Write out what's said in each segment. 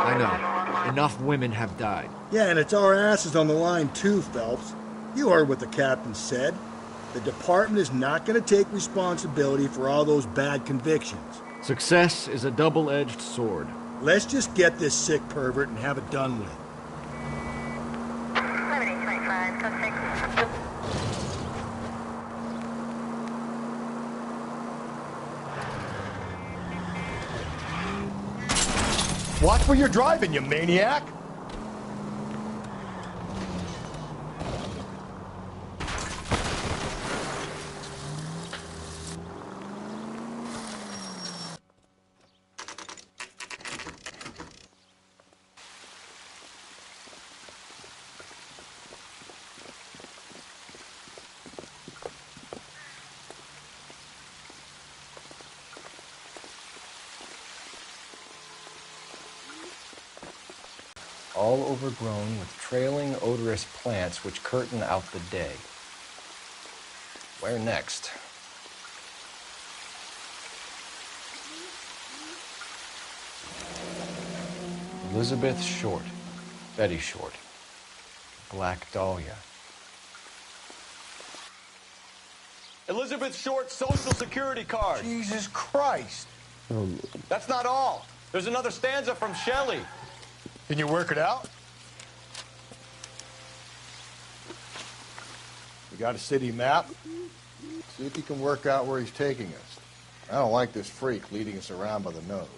I know. Enough women have died. Yeah, and it's our asses on the line too, Phelps. You heard what the captain said. The department is not going to take responsibility for all those bad convictions. Success is a double-edged sword. Let's just get this sick pervert and have it done with. 7825, suspect. Watch where you're driving, you maniac! All overgrown with trailing, odorous plants which curtain out the day. Where next? Elizabeth Short, Betty Short, Black Dahlia. Elizabeth Short's social security card. Jesus Christ! That's not all. There's another stanza from Shelley. Can you work it out? We got a city map. See if you can work out where he's taking us. I don't like this freak leading us around by the nose.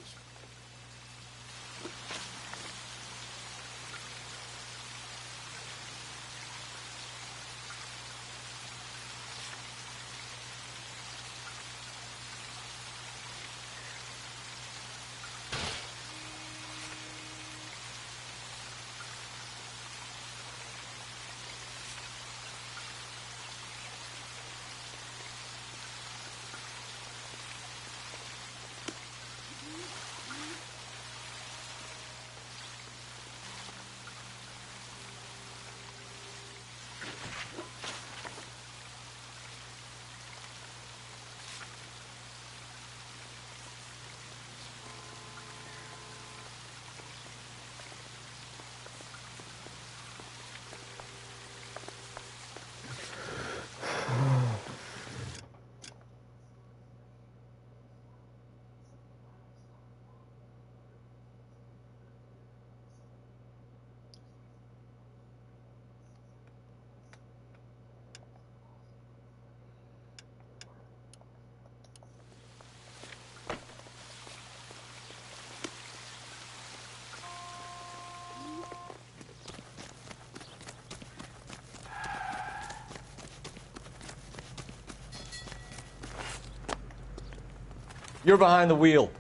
You're behind the wheel.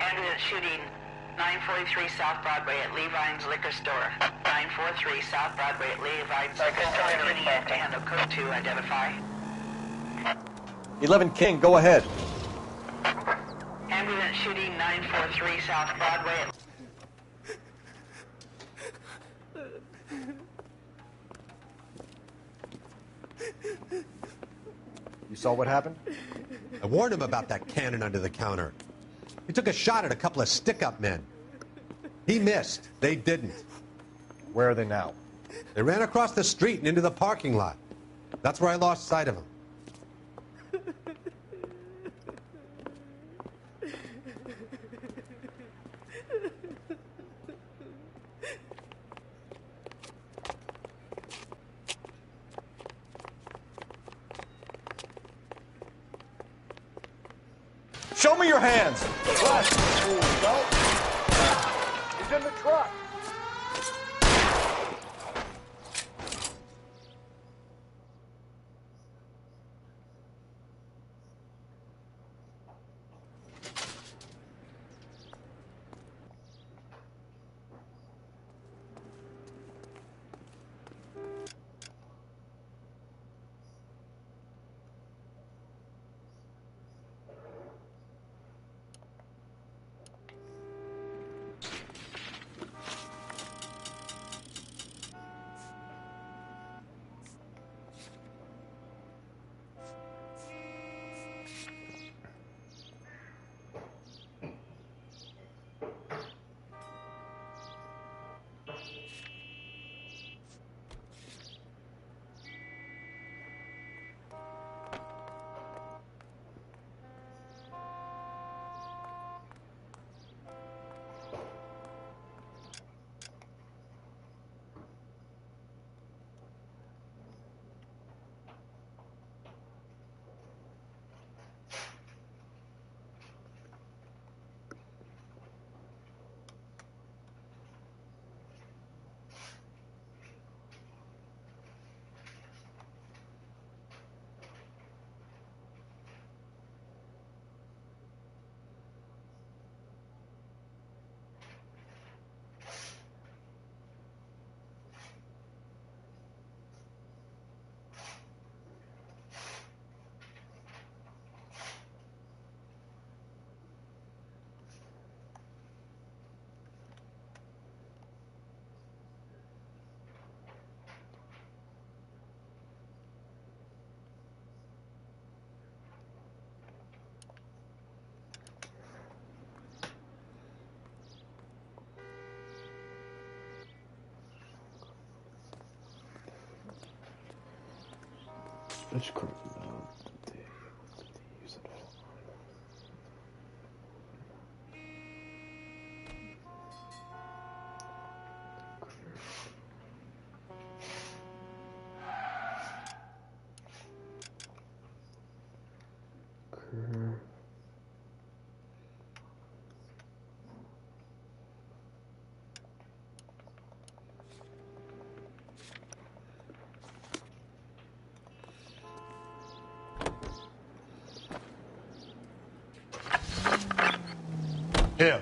Ambulance shooting 943 South Broadway at Levine's Liquor Store. 943 South Broadway at Levine's Liquor Store. To handle code 2, identify. 11 King, go ahead. Ambulance shooting 943 South Broadway at... You saw what happened? I warned him about that cannon under the counter. He took a shot at a couple of stick-up men. He missed. They didn't. Where are they now? They ran across the street and into the parking lot. That's where I lost sight of them. Show me your hands. Left. Go. He's in the truck. That's crazy. Him.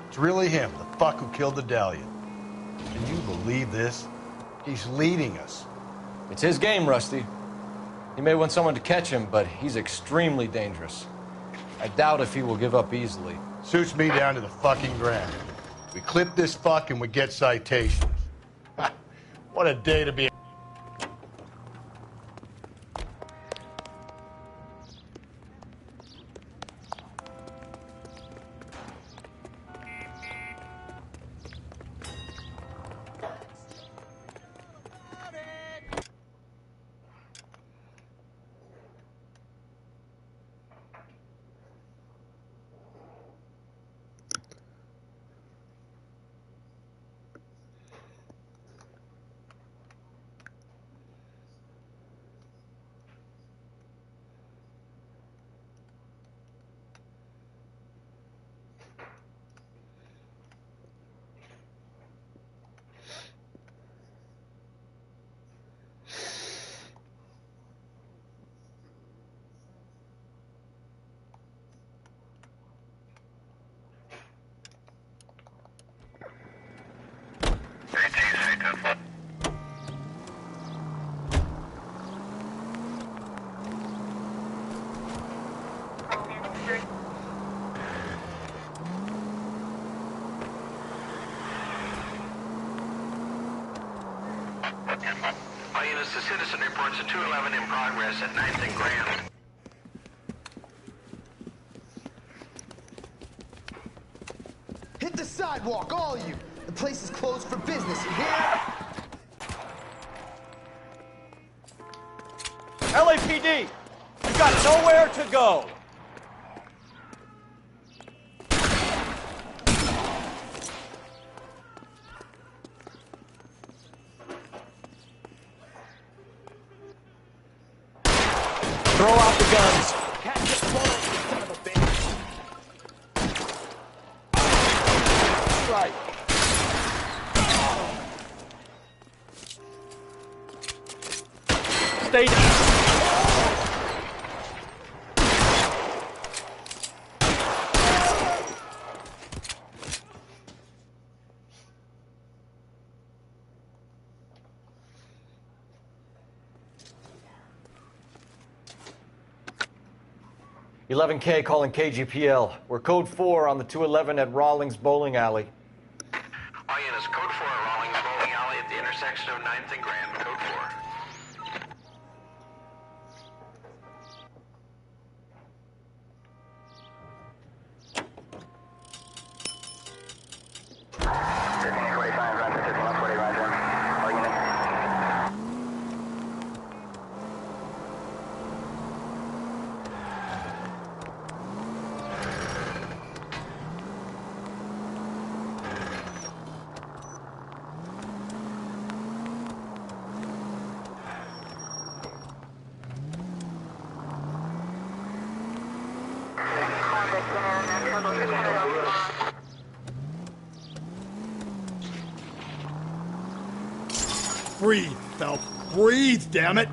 It's really him, the fuck who killed the Dahlia. Can you believe this? He's leading us. It's his game, Rusty. He may want someone to catch him, but he's extremely dangerous. I doubt if he will give up easily. Suits me down to the fucking ground. We clip this fuck and we get citations. What a day to be. The citizen reports a 211 in progress at 9th and Grand. Hit the sidewalk, all of you! The place is closed for business, you hear? LAPD! You've got nowhere to go! Throw out the guns. Catch it, bullet, you son of a bitch! Right. Stay down. 11K calling KGPL. We're code 4 on the 211 at Rawlings Bowling Alley. All units, code 4 at Rawlings Bowling Alley at the intersection of 9th and Grand. Code 4. Breathe, Phelps. Breathe, damn it!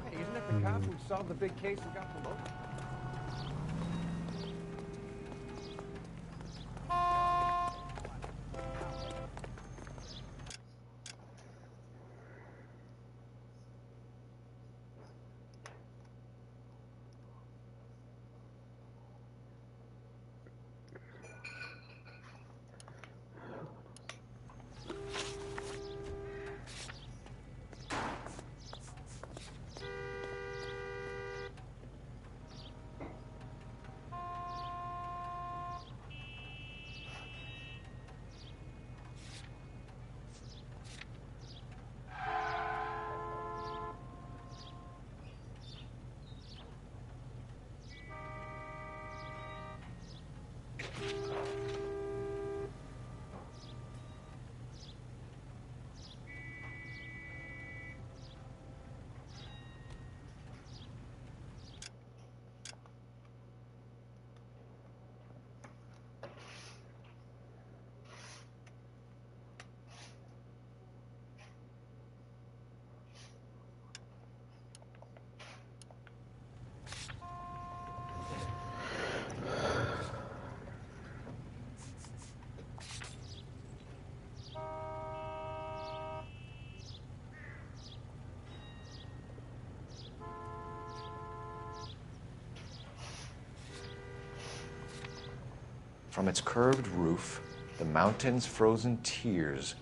Hey, isn't that the cop who solved the big case and got promoted? From its curved roof, the mountain's frozen tears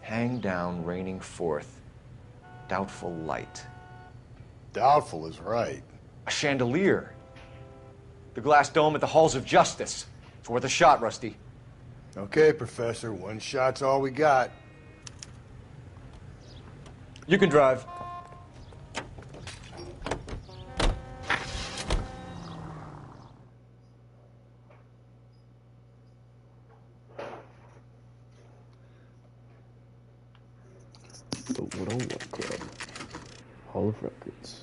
hang down, raining forth doubtful light. Doubtful is right. A chandelier. The glass dome at the halls of justice. It's worth a shot, Rusty. Okay, Professor, one shot's all we got. You can drive. The One-on-One Club. Hall of Records.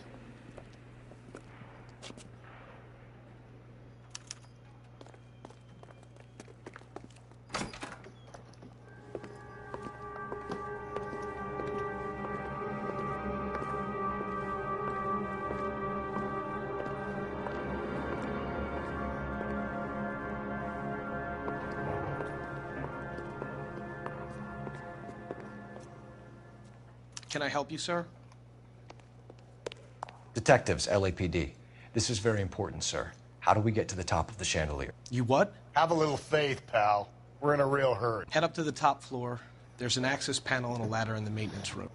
Can I help you, sir? Detectives, LAPD. This is very important, sir. How do we get to the top of the chandelier? You what? Have a little faith, pal. We're in a real hurry. Head up to the top floor. There's an access panel and a ladder in the maintenance room.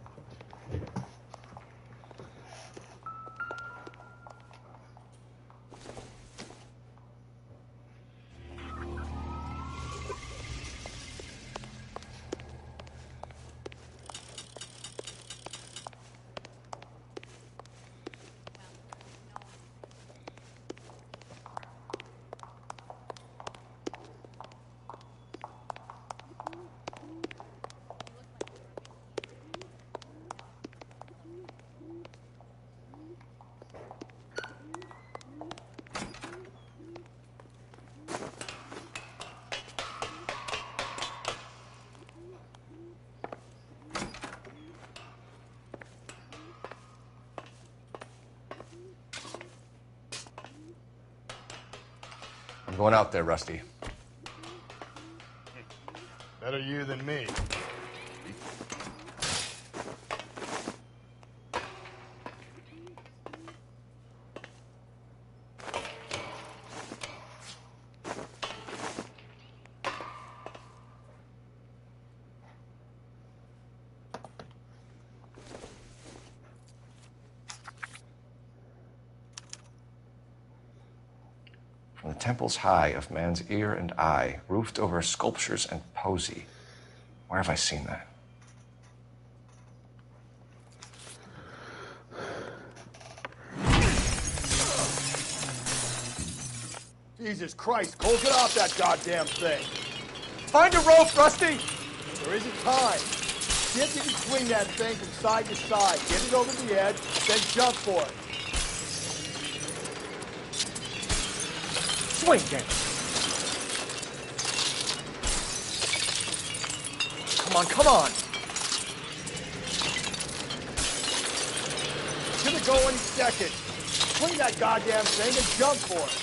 I'm going out there, Rusty. Better you than me. From the temples high of man's ear and eye, roofed over sculptures and poesy. Where have I seen that? Jesus Christ, Cole, get off that goddamn thing. Find a rope, Rusty! There isn't time. See if you can swing that thing from side to side. Get it over the edge, then jump for it. Swing, Dan. Come on, come on! It's gonna go any second. Swing that goddamn thing and jump for it.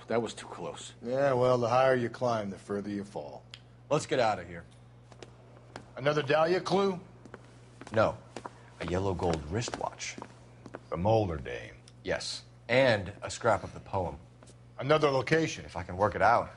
That was too close. Yeah, well, the higher you climb, the further you fall. Let's get out of here. Another Dahlia clue? No. A yellow gold wristwatch. The Molder dame. Yes. And a scrap of the poem. Another location. If I can work it out.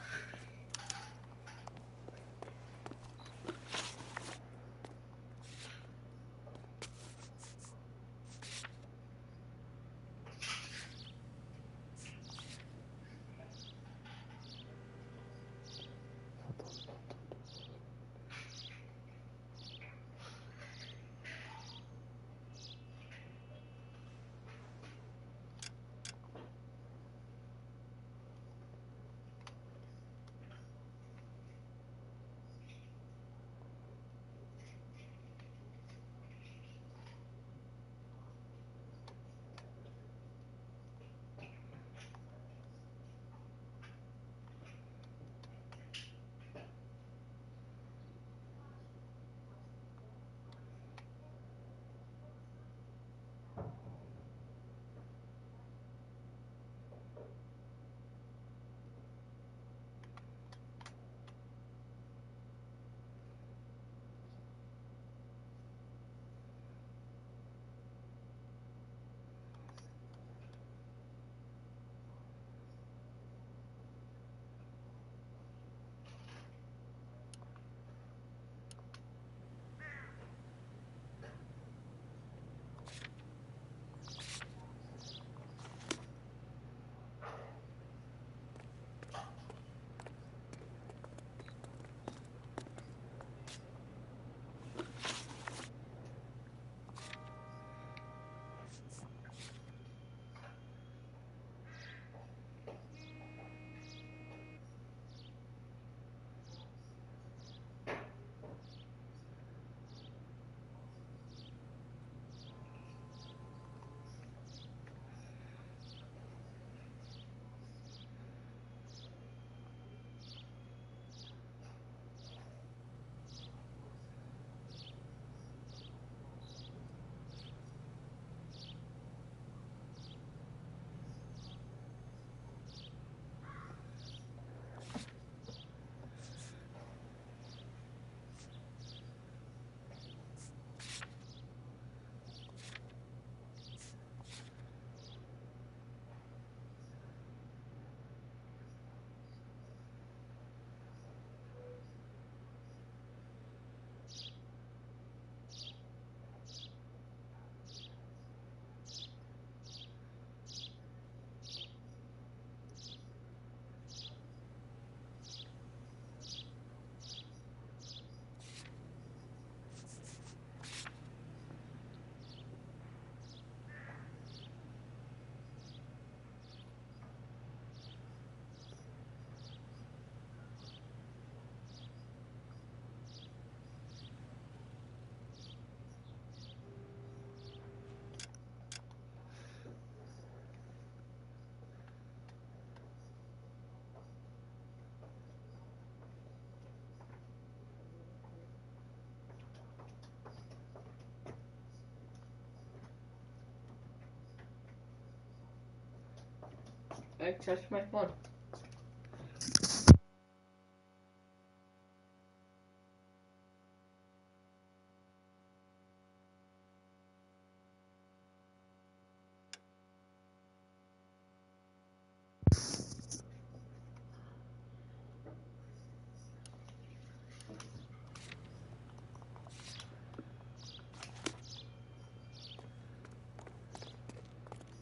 I touched my phone.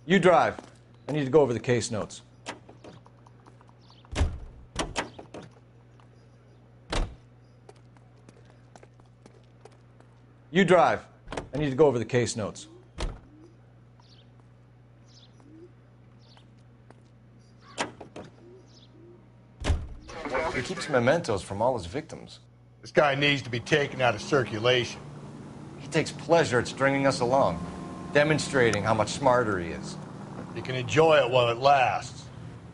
You drive. I need to go over the case notes. You drive. I need to go over the case notes. He keeps mementos from all his victims. This guy needs to be taken out of circulation. He takes pleasure at stringing us along, demonstrating how much smarter he is. You can enjoy it while it lasts.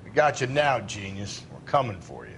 We got you now, genius. We're coming for you.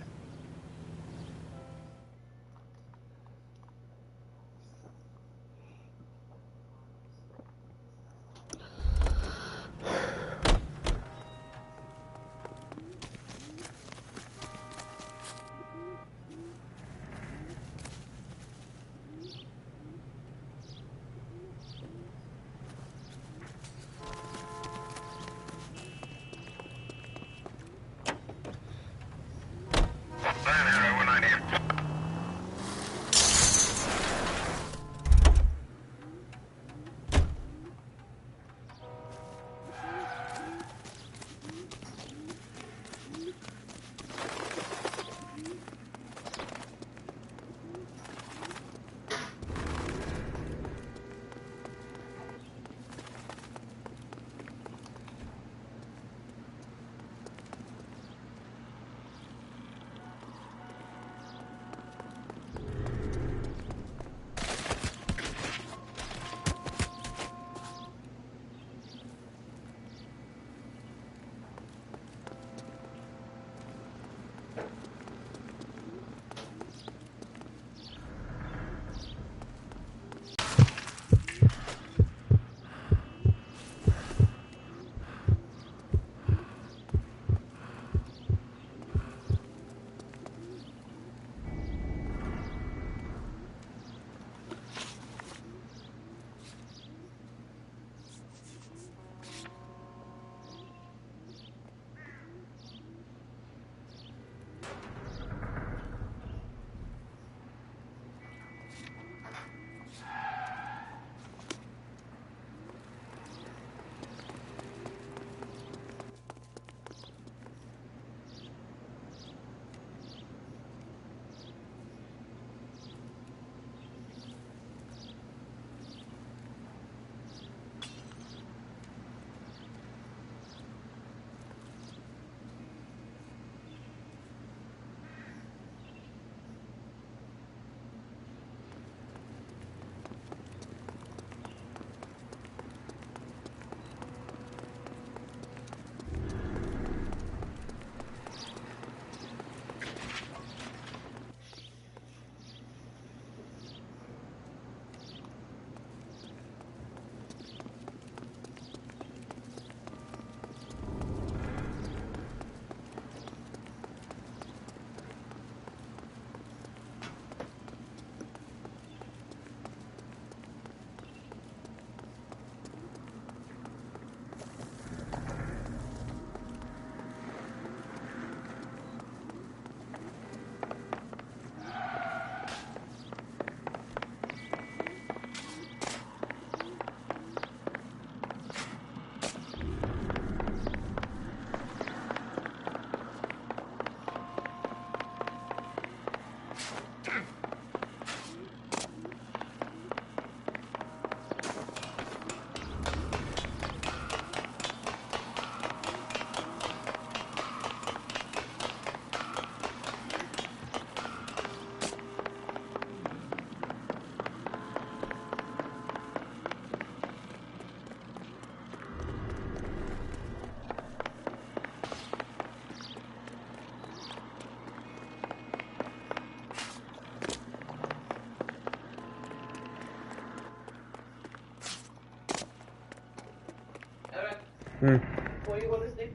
What do you want to say?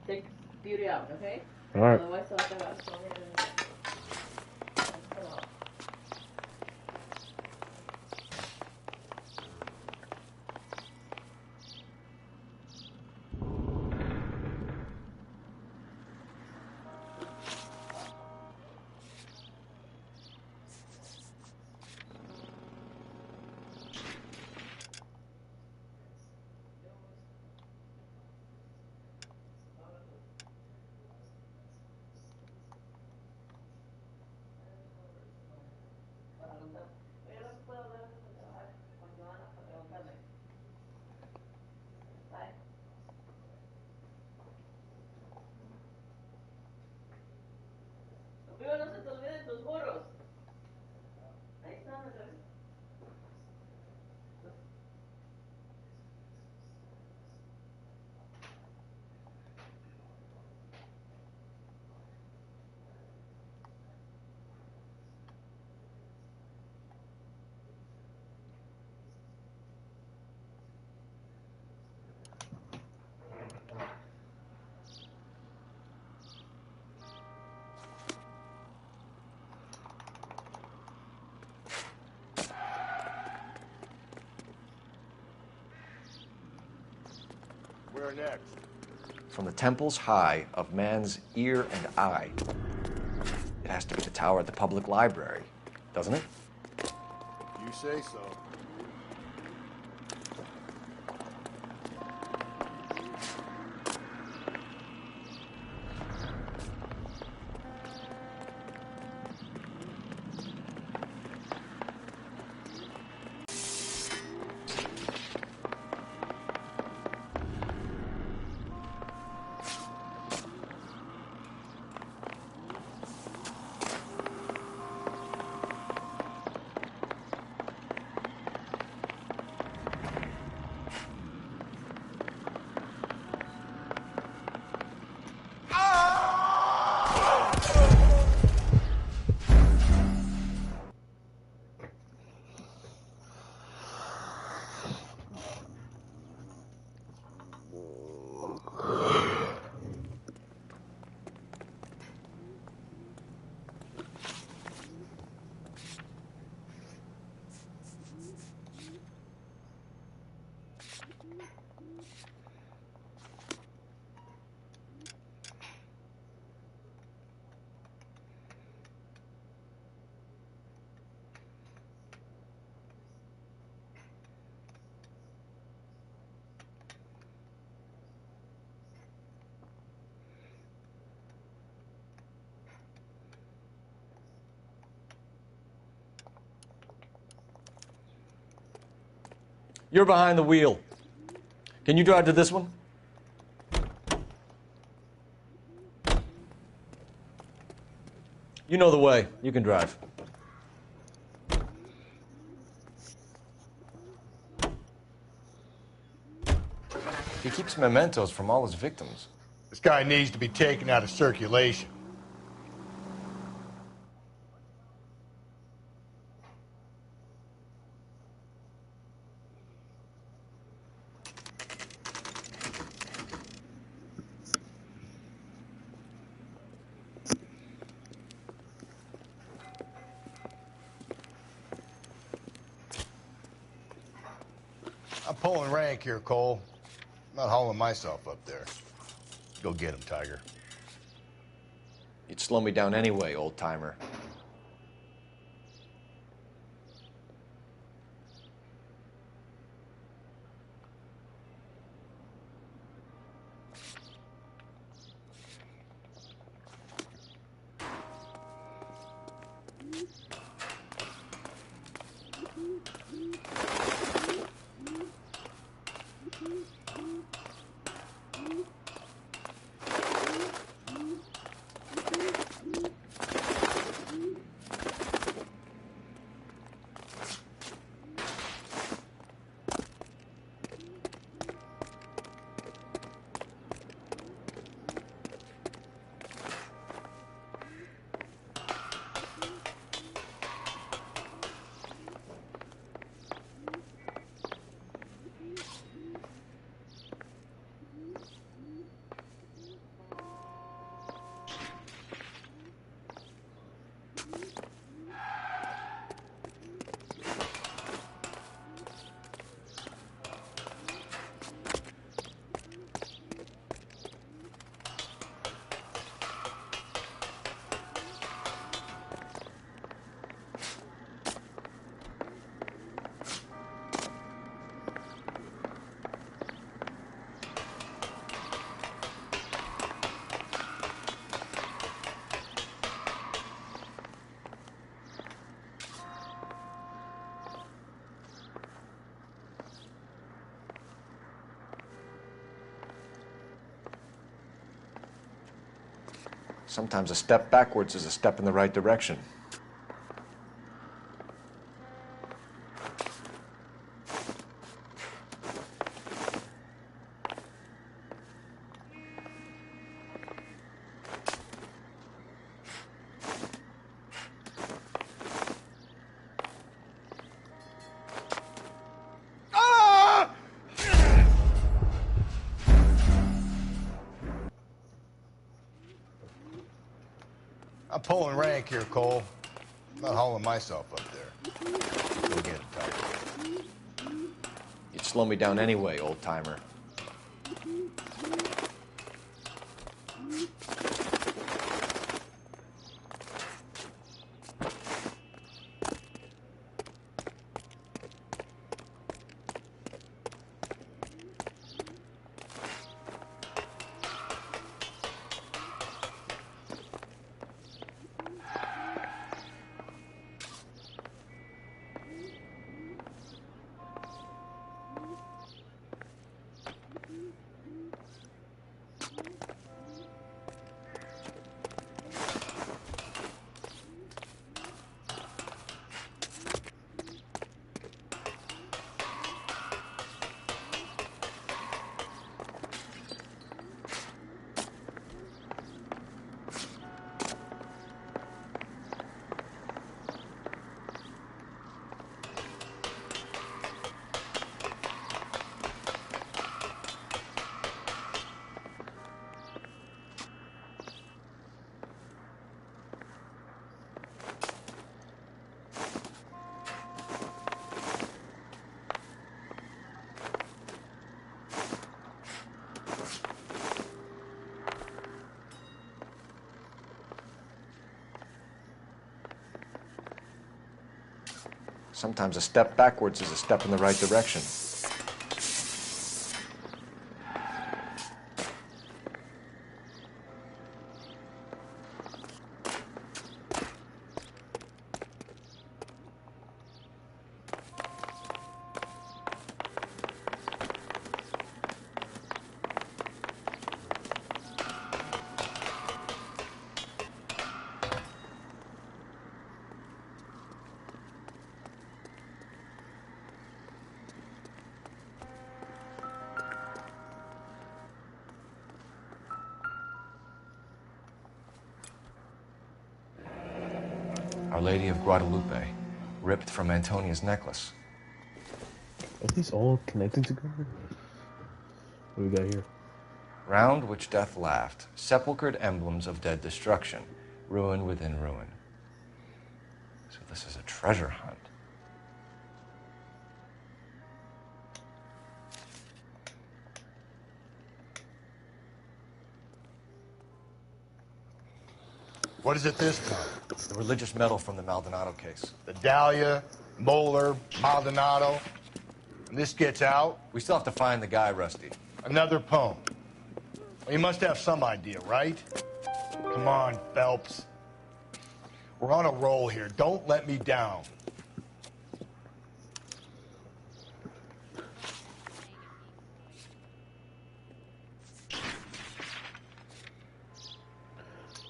6. Beauty out, okay? All right. Otherwise, se va a cagar. Pero no se te olviden tus burros. Ahí están, otra vez. Where next? From the temples high of man's ear and eye. It has to be the tower at the public library, doesn't it? You say so. You're behind the wheel. Can you drive to this one? You know the way. You can drive. He keeps mementos from all his victims. This guy needs to be taken out of circulation. I'm pulling rank here, Cole. I'm not hauling myself up there. Go get him, Tiger. You'd slow me down anyway, old-timer. Sometimes a step backwards is a step in the right direction. I'm pulling rank here, Cole. I'm not hauling myself up there. Go get it, Tiger. You'd slow me down anyway, old-timer. Sometimes a step backwards is a step in the right direction. Our Lady of Guadalupe, ripped from Antonia's necklace. Are these all connected together? What do we got here? Round which death laughed, sepulchred emblems of dead destruction, ruin within ruin. So this is a treasure hunt. What is it this time? The religious medal from the Maldonado case. The Dahlia, Moeller, Maldonado. And this gets out? We still have to find the guy, Rusty. Another poem. Well, you must have some idea, right? Come on, Phelps. We're on a roll here. Don't let me down.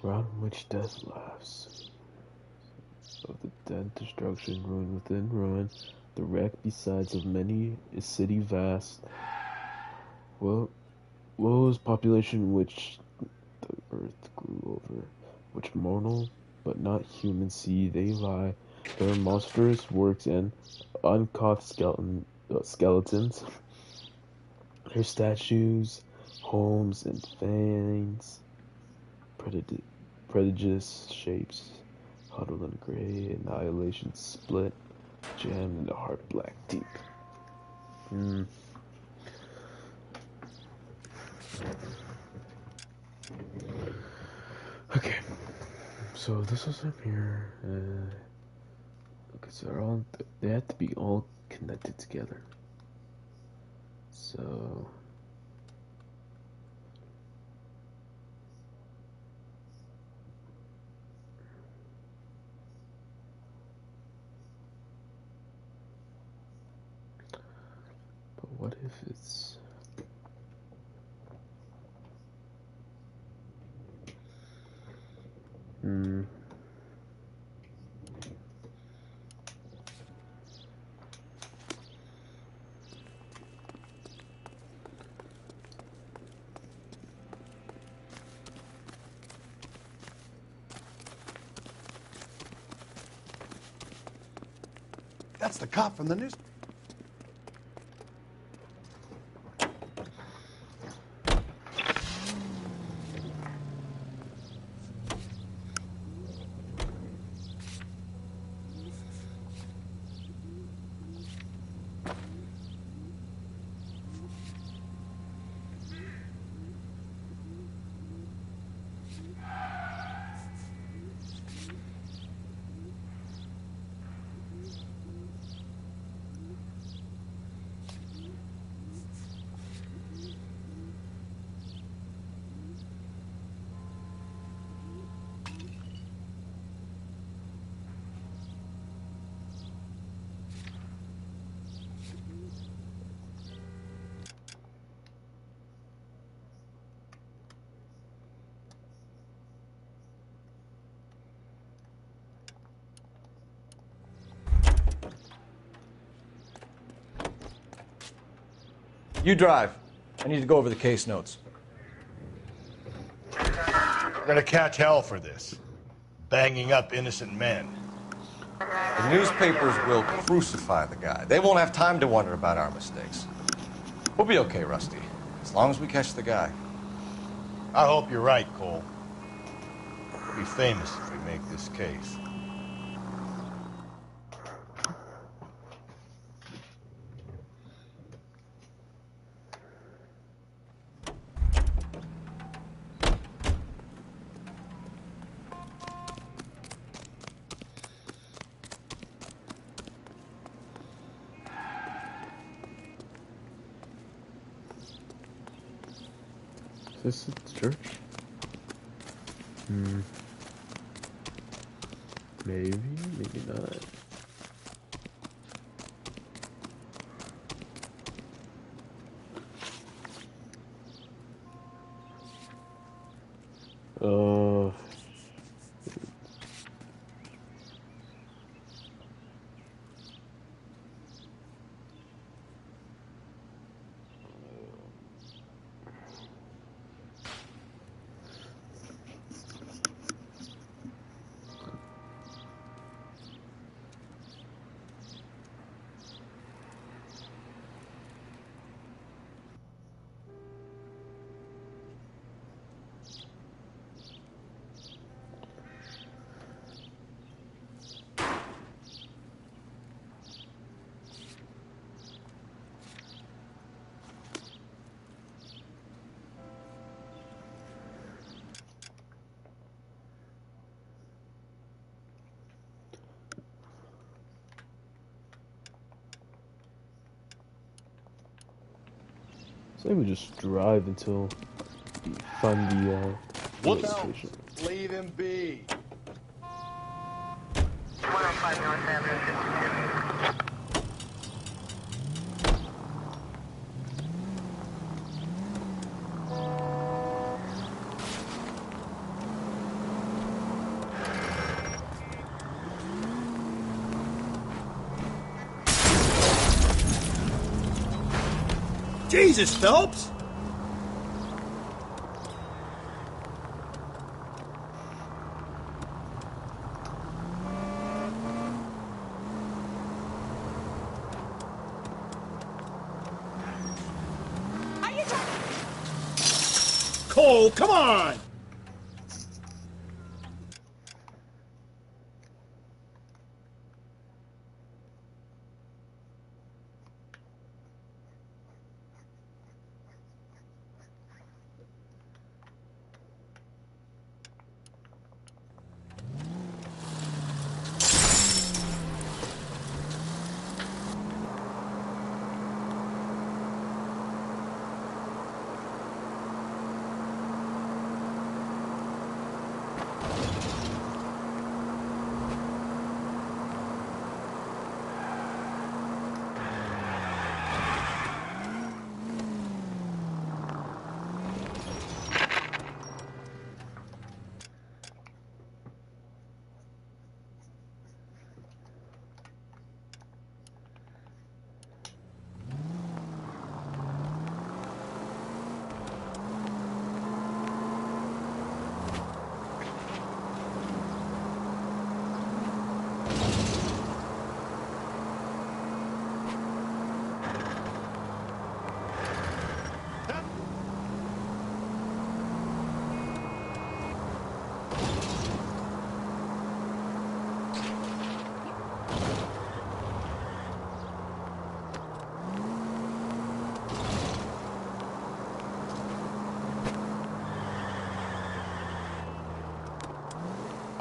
Round which death laughs. Of the dead destruction, ruin within ruin, the wreck besides of many a city vast. Well, was population which the earth grew over, which mortal but not human see they lie, their monstrous works and uncaught skeletons, their statues, homes and fanes, prodigious shapes, huddled in gray, annihilation split, jammed in the heart black deep. Okay, so this was up here. Okay, so they have to be all connected together. So but what if it's That's the cop from the news. You drive. I need to go over the case notes. We're gonna catch hell for this. Banging up innocent men. The newspapers will crucify the guy. They won't have time to wonder about our mistakes. We'll be okay, Rusty, as long as we catch the guy. I hope you're right, Cole. We'll be famous if we make this case. Is this the church? Maybe, maybe not. Say we just drive until we find the What's station. Leave him be. 105 North Avenue, 52. Jesus, Phelps! Cole, come on!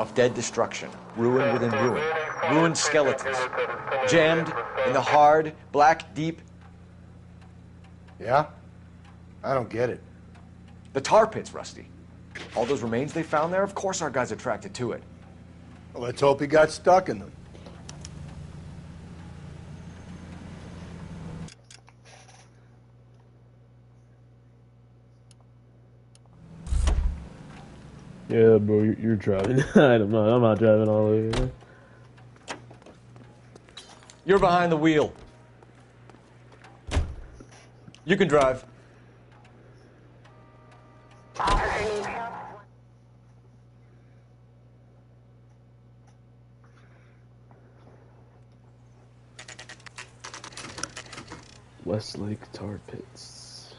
of dead destruction, ruin within ruin, ruined skeletons, jammed in the hard, black, deep... Yeah? I don't get it. The tar pits, Rusty. All those remains they found there, of course our guy's attracted to it. Well, let's hope he got stuck in them. Yeah, bro, you're driving. I'm not driving all the way there. You're behind the wheel. You can drive. Westlake Tar Pits.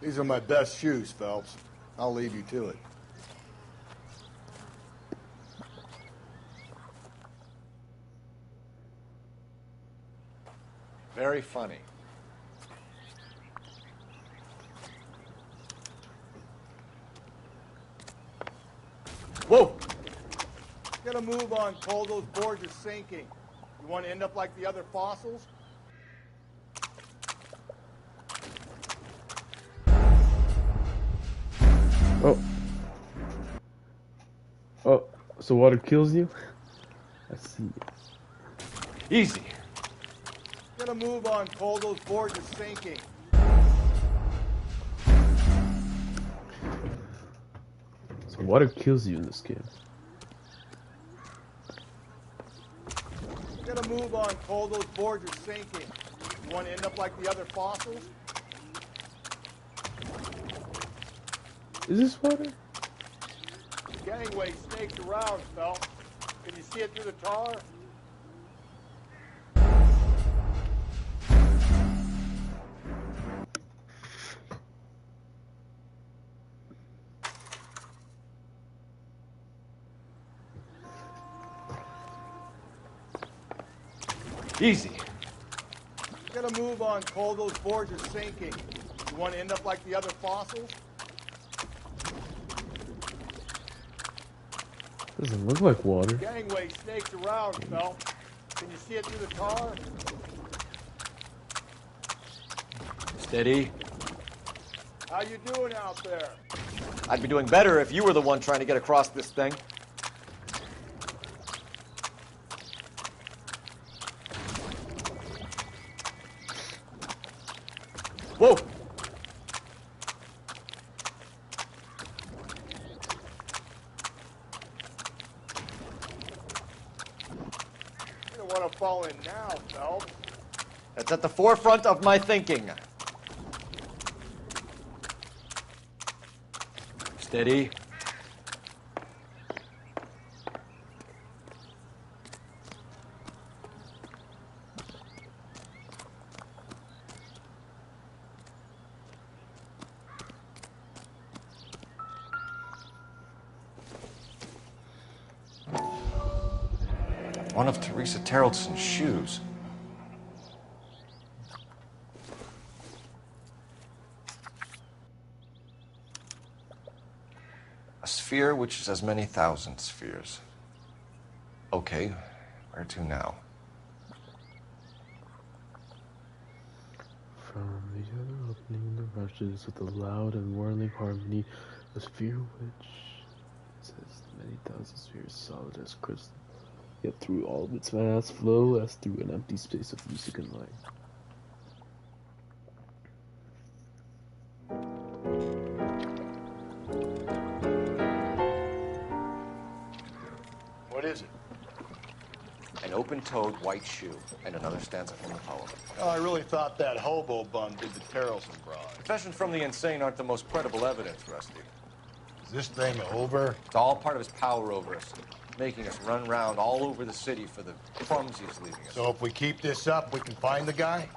These are my best shoes, Phelps. I'll leave you to it. Very funny. Whoa! Gotta move on, Cole. Those boards are sinking. You want to end up like the other fossils? Oh. Oh, so water kills you? I see. Easy. Gotta move on, Cole. Those boards are sinking. So water kills you in this game. Gotta move on, Cole. Those boards are sinking. You want to end up like the other fossils? Is this water? Gangway snakes around, Phelps. Can you see it through the tar? Easy. Gotta move on, Cole. Those boards are sinking. You want to end up like the other fossils? Doesn't look like water. Gangway snakes around, Phelps. Can you see it through the tar? Steady. How you doing out there? I'd be doing better if you were the one trying to get across this thing. Whoa! You don't want to fall in now, Phelps. That's at the forefront of my thinking. Steady. One of Teresa Terreldson's shoes. A sphere which is as many thousand spheres. Okay, where to now? From the other opening, the rushes with a loud and whirling harmony, a sphere which is as many thousand spheres solid as crystal, yet through all of its vast flow as through an empty space of music and light. What is it? An open-toed white shoe, and another stanza from the poem. Oh, I really thought that hobo bum did the Terrelson broad. Confessions from the insane aren't the most credible evidence, Rusty. Is this thing over? It's all part of his power over us, making us run around all over the city for the crumbs he's leaving us. So if we keep this up, we can find the guy?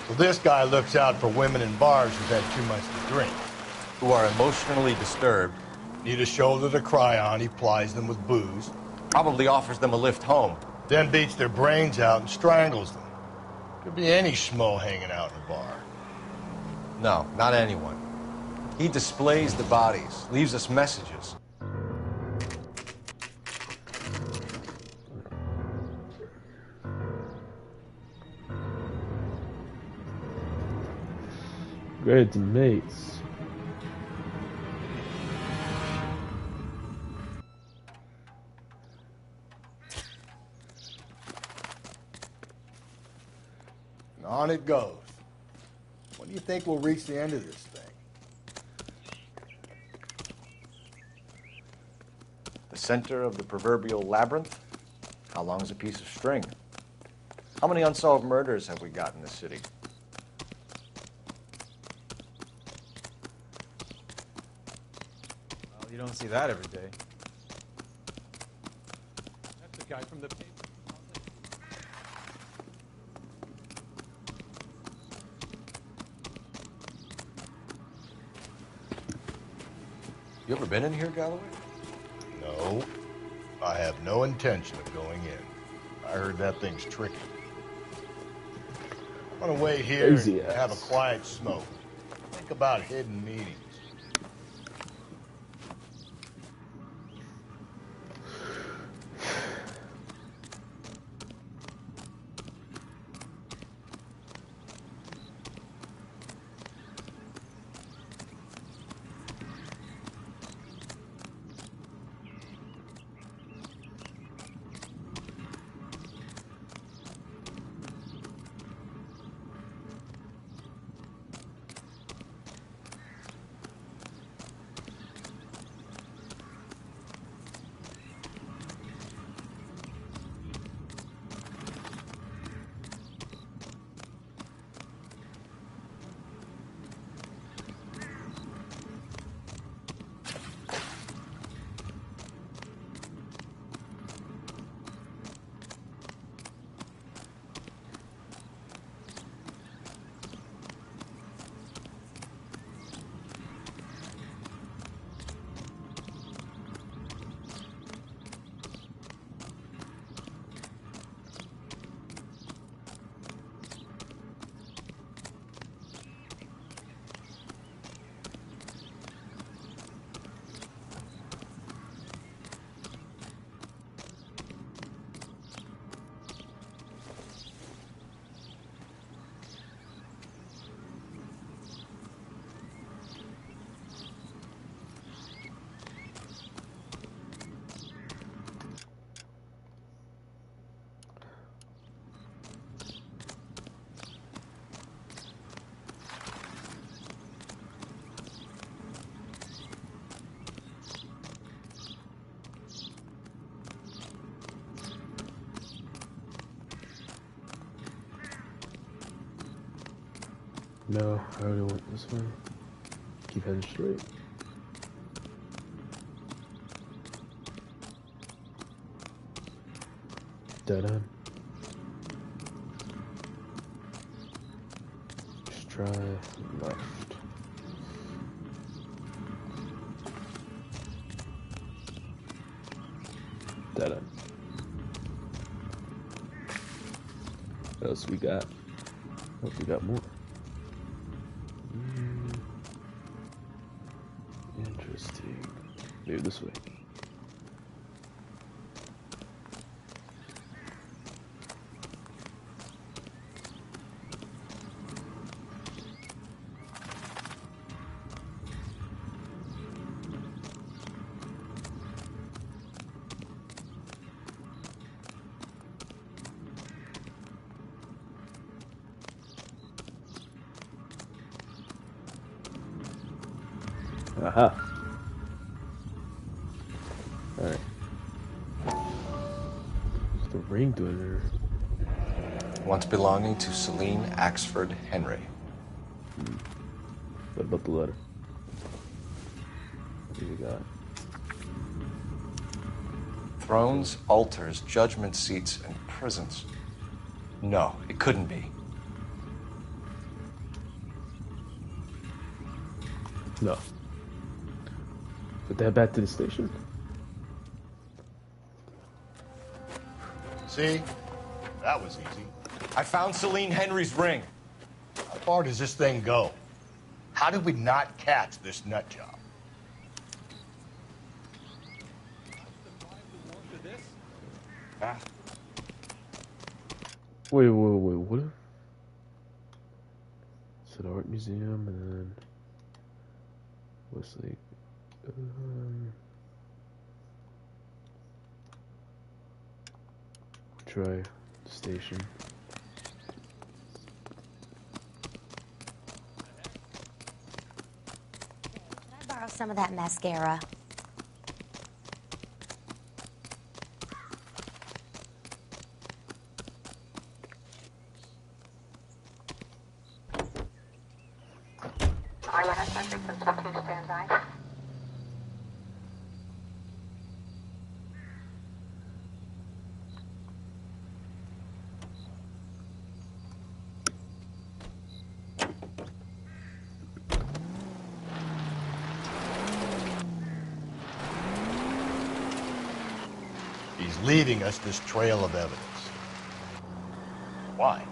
So this guy looks out for women in bars who've had too much to drink. Who are emotionally disturbed. Need a shoulder to cry on, he plies them with booze. Probably offers them a lift home. Then beats their brains out and strangles them. Could be any schmo hanging out in a bar. No, not anyone. He displays the bodies, leaves us messages. Great mates. And on it goes. When do you think we'll reach the end of this thing? The center of the proverbial labyrinth? How long is a piece of string? How many unsolved murders have we got in this city? Well, you don't see that every day. That's the guy from the paper. You ever been in here, Galloway? No. I have no intention of going in. I heard that thing's tricky. I'm gonna wait here and have a quiet smoke. Think about hidden meetings. No, I already went this way. Keep heading straight. Dead end. Just try left. Dead end. What else we got? Hope we got more. Interesting. Maybe this way. Aha. Alright. What's the ring doing here? Once belonging to Celine Axford Henry. What about the letter? What do we got? Thrones, altars, judgment seats, and prisons. No, it couldn't be. No. Put that back to the station. See? That was easy. I found Celine Henry's ring. How far does this thing go? How did we not catch this nut job? Ah. Wait, what? It's an art museum, and then Westlake. Try the station. Can I borrow some of that mascara? He's leaving us this trail of evidence. Why?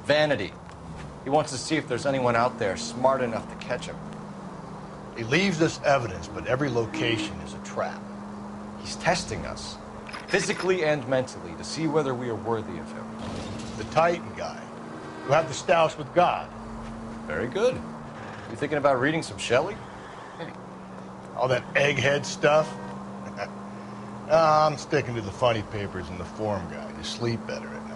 Vanity. He wants to see if there's anyone out there smart enough to catch him. He leaves us evidence, but every location is a trap. He's testing us, physically and mentally, to see whether we are worthy of him. The Titan guy, who had the stoush with God. Very good. You thinking about reading some Shelley? All that egghead stuff? I'm sticking to the funny papers and the form guide. You sleep better at night.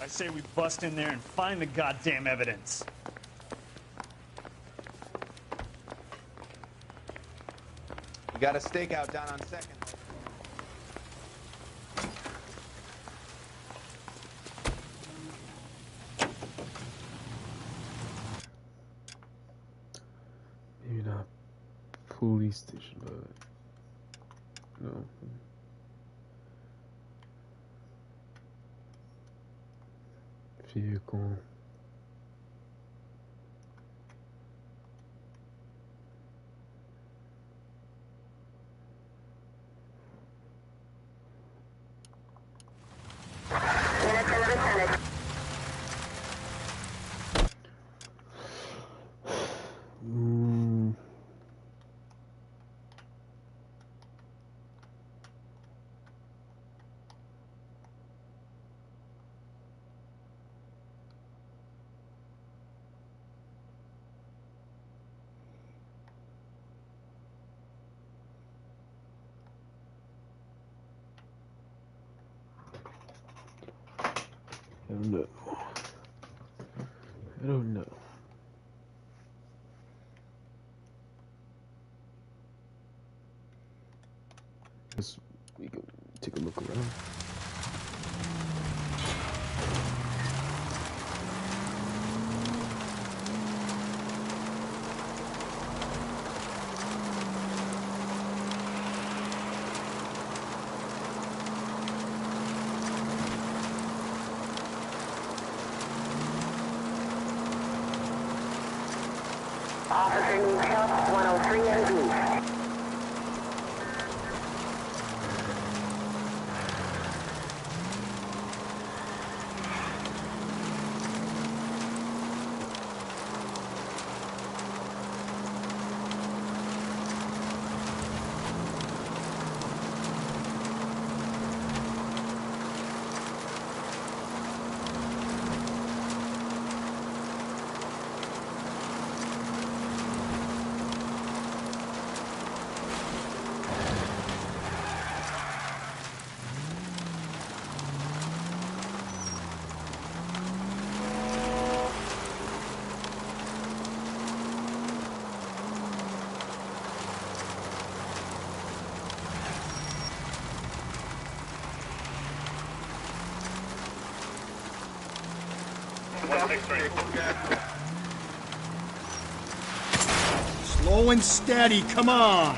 I say we bust in there and find the goddamn evidence. We got a stakeout down on 2nd. Maybe not police station, but no. Vehicle. I don't know. I don't know. Guess we can take a look around. Officer needs help, 103 MD. Slow and steady, come on!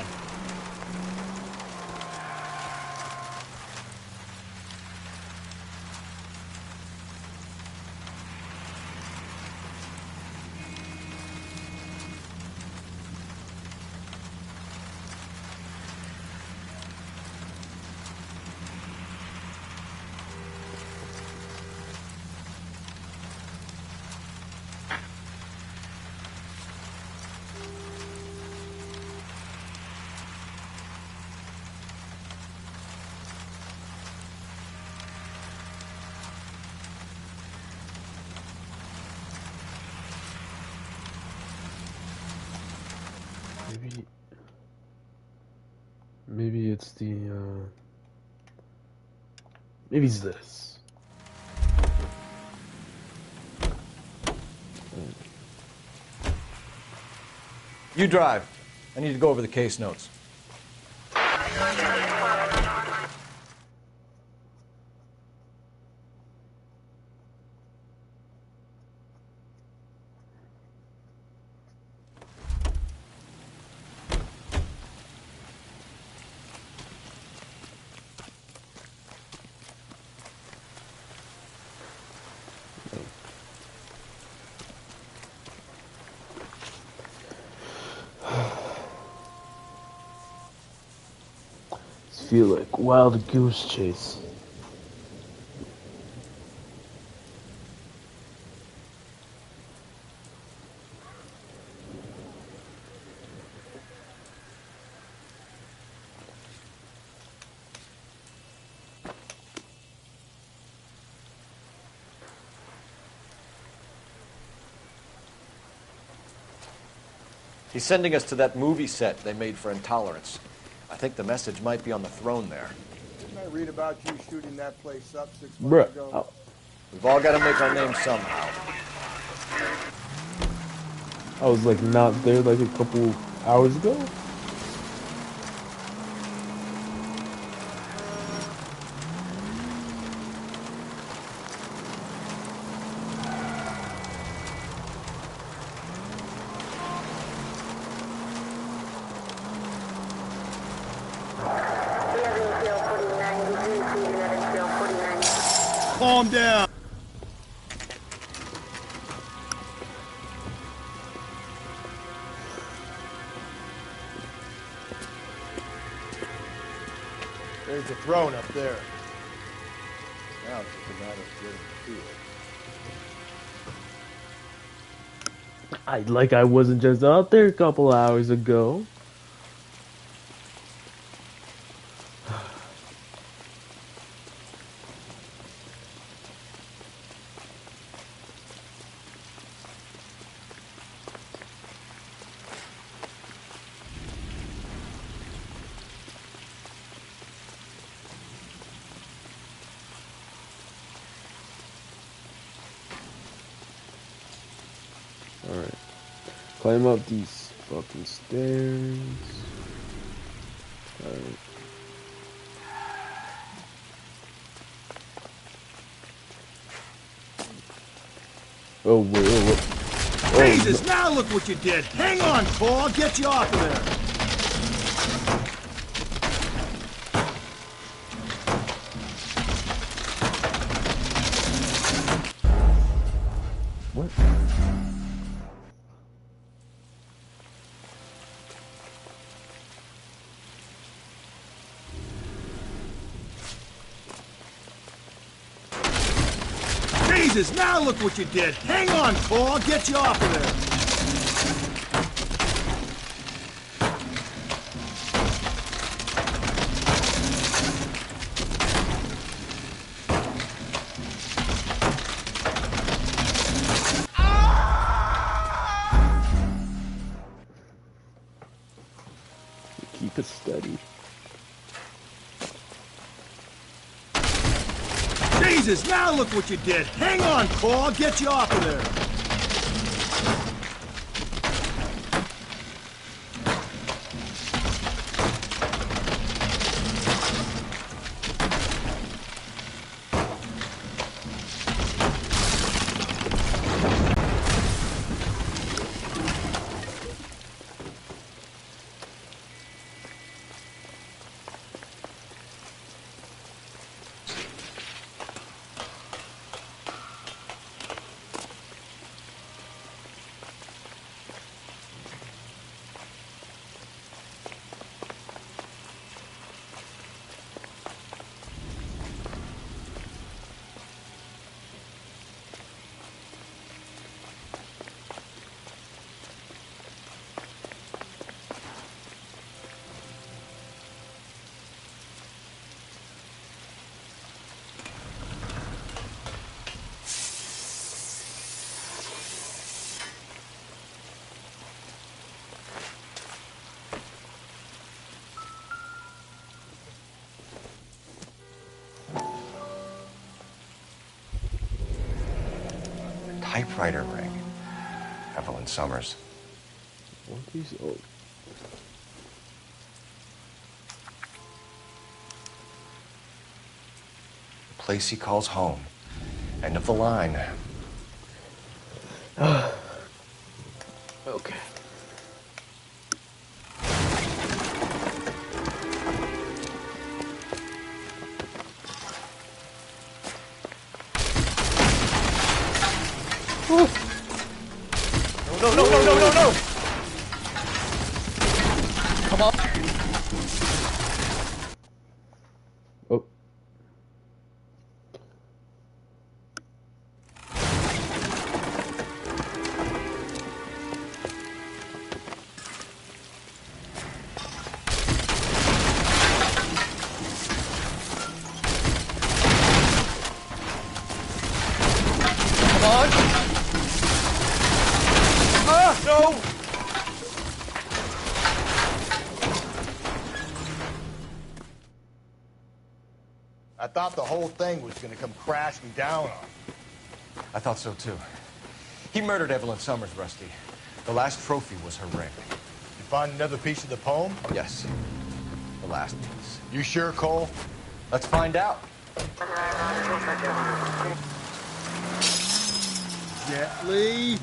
Maybe it's the, maybe it's this. You drive. I need to go over the case notes. Feel like wild goose chase. He's sending us to that movie set they made for Intolerance. I think the message might be on the throne there. Didn't I read about you shooting that place up 6 months ago? Oh. We've all got to make our name somehow. I was like not there like a couple hours ago. Calm down. There's the throne up there. Now it's just a matter of getting to it. I wasn't just out there a couple hours ago. Alright. Climb up these fucking stairs. Alright. Oh, wait, oh, Jesus, now look what you did. Hang on, Cole. I'll get you off of there. What? Jesus, now look what you did. Hang on, Cole. I'll get you off of there. Keep it steady. Jesus, now look what you did. Hang on, Cole. I'll get you off of there. typewriter ring. Evelyn Summers. What are these? Oh. The place he calls home. End of the line. Okay. No! Come on. Oh. Come on. Ah, no! I thought the whole thing was gonna come crashing down on you. I thought so too. He murdered Evelyn Summers, Rusty. The last trophy was her ring. You find another piece of the poem? Yes. The last piece. You sure, Cole? Let's find out. Gently.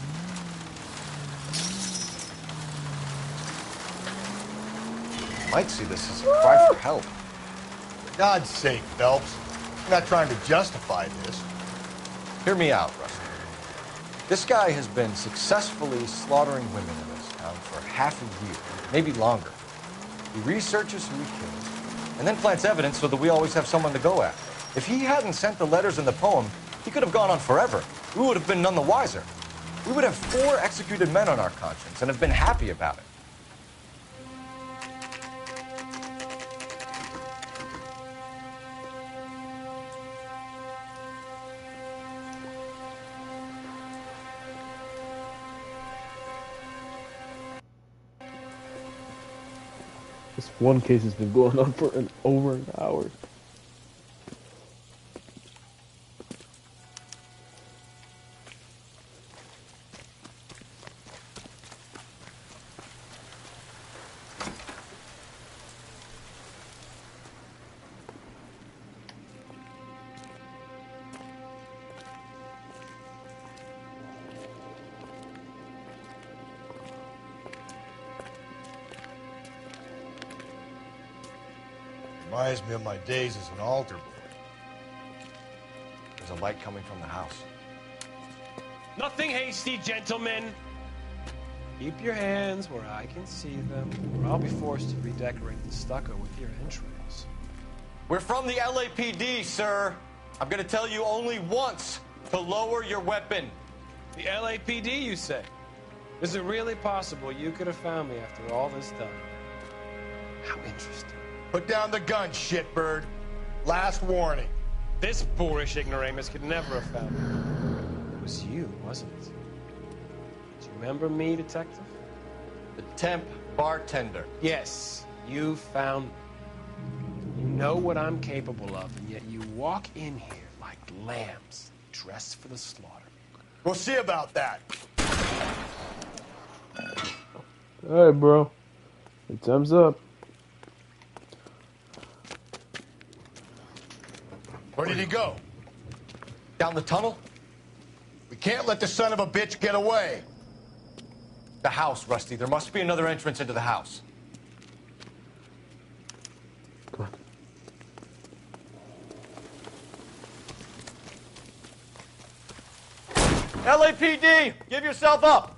Might see this as a cry for help. For God's sake, Phelps. I'm not trying to justify this. Hear me out, Rusty. This guy has been successfully slaughtering women in this town for half a year, maybe longer. He researches who he kills, and then plants evidence so that we always have someone to go after. If he hadn't sent the letters in the poem, he could have gone on forever. We would have been none the wiser. We would have 4 executed men on our conscience and have been happy about it. This one case has been going on for over an hour. Reminds me of my days as an altar boy. There's a light coming from the house. Nothing hasty, gentlemen. Keep your hands where I can see them, or I'll be forced to redecorate the stucco with your entrails. We're from the LAPD, sir. I'm gonna tell you only once to lower your weapon. The LAPD, you say? Is it really possible you could have found me after all this time? How interesting. Put down the gun, shitbird. Last warning. This boorish ignoramus could never have found me. It was you, wasn't it? Do you remember me, detective? The temp bartender. Yes, you found me. You know what I'm capable of, and yet you walk in here like lambs, dressed for the slaughter. We'll see about that. Alright, bro. Your time's up. Where did he go? Down the tunnel? We can't let the son of a bitch get away. The house, Rusty. There must be another entrance into the house. Come on. LAPD! Give yourself up!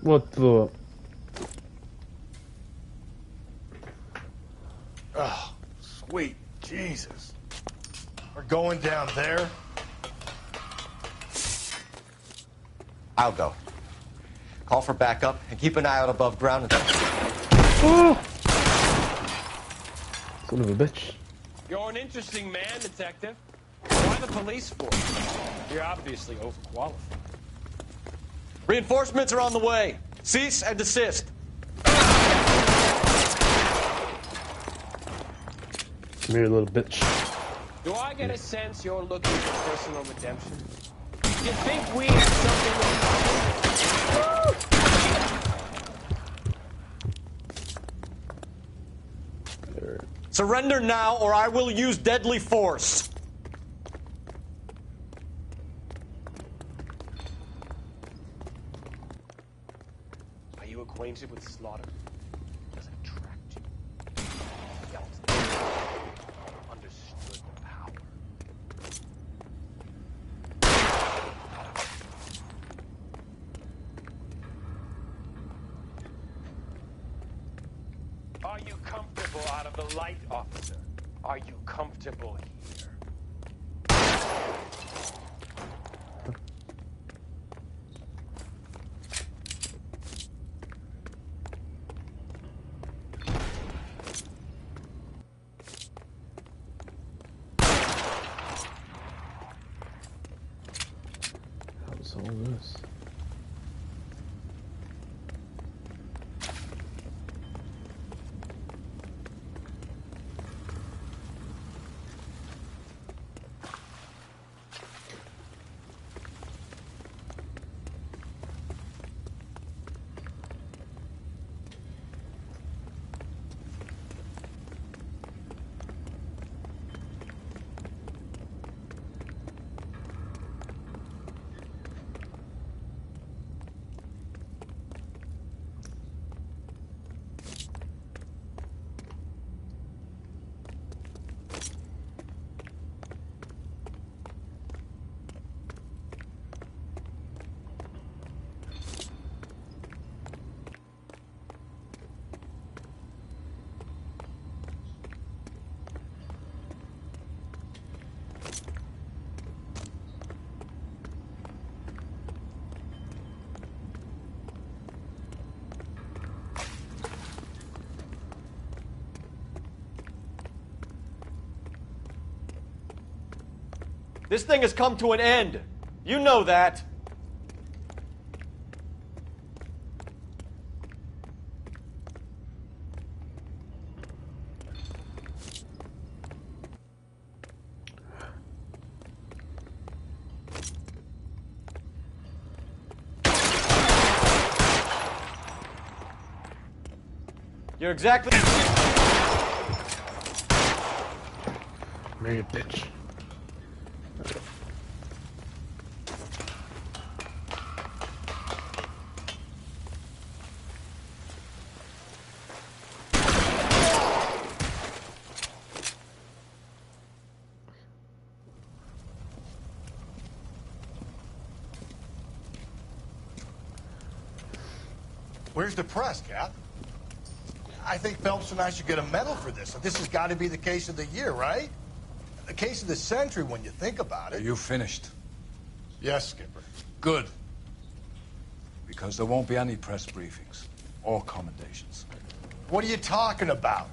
What the? Oh, sweet Jesus. We're going down there. I'll go. Call for backup and keep an eye out above ground. Oh! Son of a bitch. You're an interesting man, detective. Why the police force? You're obviously overqualified. Reinforcements are on the way. Cease and desist. Come here, little bitch. Do I get a sense you're looking for personal redemption? You think we have something? Surrender now, or I will use deadly force. Are you acquainted with slaughter? Does it attract you? Felt it. Understood the power. Are you comfortable out of the light, officer? Are you comfortable here? How's all this? This thing has come to an end. You know that. You're exactly... Mary, bitch. Where's the press, Cap? I think Phelps and I should get a medal for this. This has got to be the case of the year, right? The case of the century when you think about it. Are you finished? Yes, Skipper. Good. Because there won't be any press briefings or commendations. What are you talking about?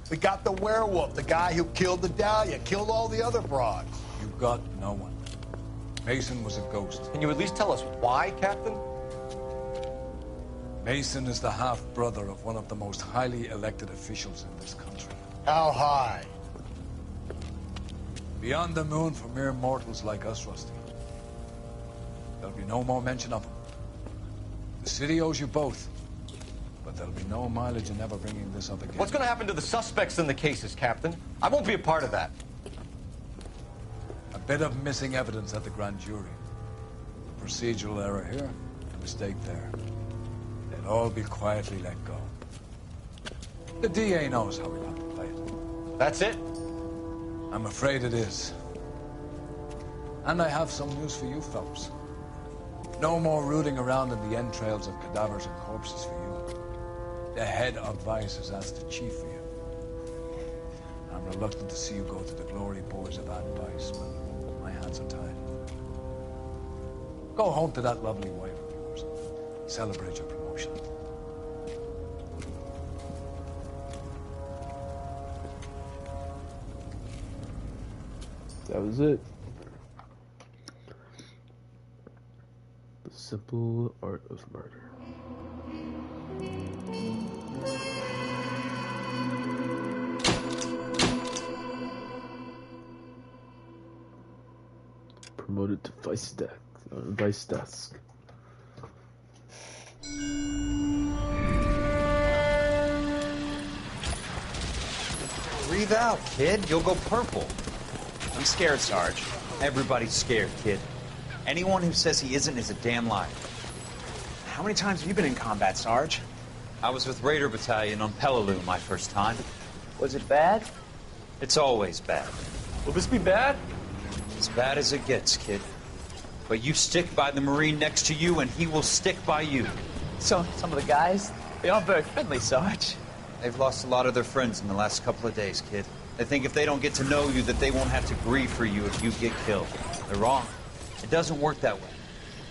We got the werewolf, the guy who killed the Dahlia, killed all the other broads. You got no one. Mason was a ghost. Can you at least tell us why, Captain? Mason is the half-brother of one of the most highly elected officials in this country. How high? Beyond the moon for mere mortals like us, Rusty. There'll be no more mention of him. The city owes you both. But there'll be no mileage in ever bringing this up again. What's going to happen to the suspects in the cases, Captain? I won't be a part of that. A bit of missing evidence at the grand jury. A procedural error here, a mistake there. They'll all be quietly let go. The DA knows how we want to play it. That's it? I'm afraid it is. And I have some news for you, Phelps. No more rooting around in the entrails of cadavers and corpses for you. The head of Vice has asked the chief for you. I'm I'm reluctant to see you go to the glory boys of advice, but my hands are tied. Go home to that lovely wife of yours. Celebrate your promotion. That was it. The simple art of murder. Promoted to vice desk. Breathe out, kid. You'll go purple. I'm scared, Sarge. Everybody's scared, kid. Anyone who says he isn't is a damn liar. How many times have you been in combat, Sarge? I was with Raider Battalion on Peleliu my first time. Was it bad? It's always bad. Will this be bad? As bad as it gets, kid. But you stick by the Marine next to you, and he will stick by you. So, some of the guys, they aren't very friendly, Sarge. They've lost a lot of their friends in the last couple of days, kid. They think if they don't get to know you, that they won't have to grieve for you if you get killed. They're wrong. It doesn't work that way.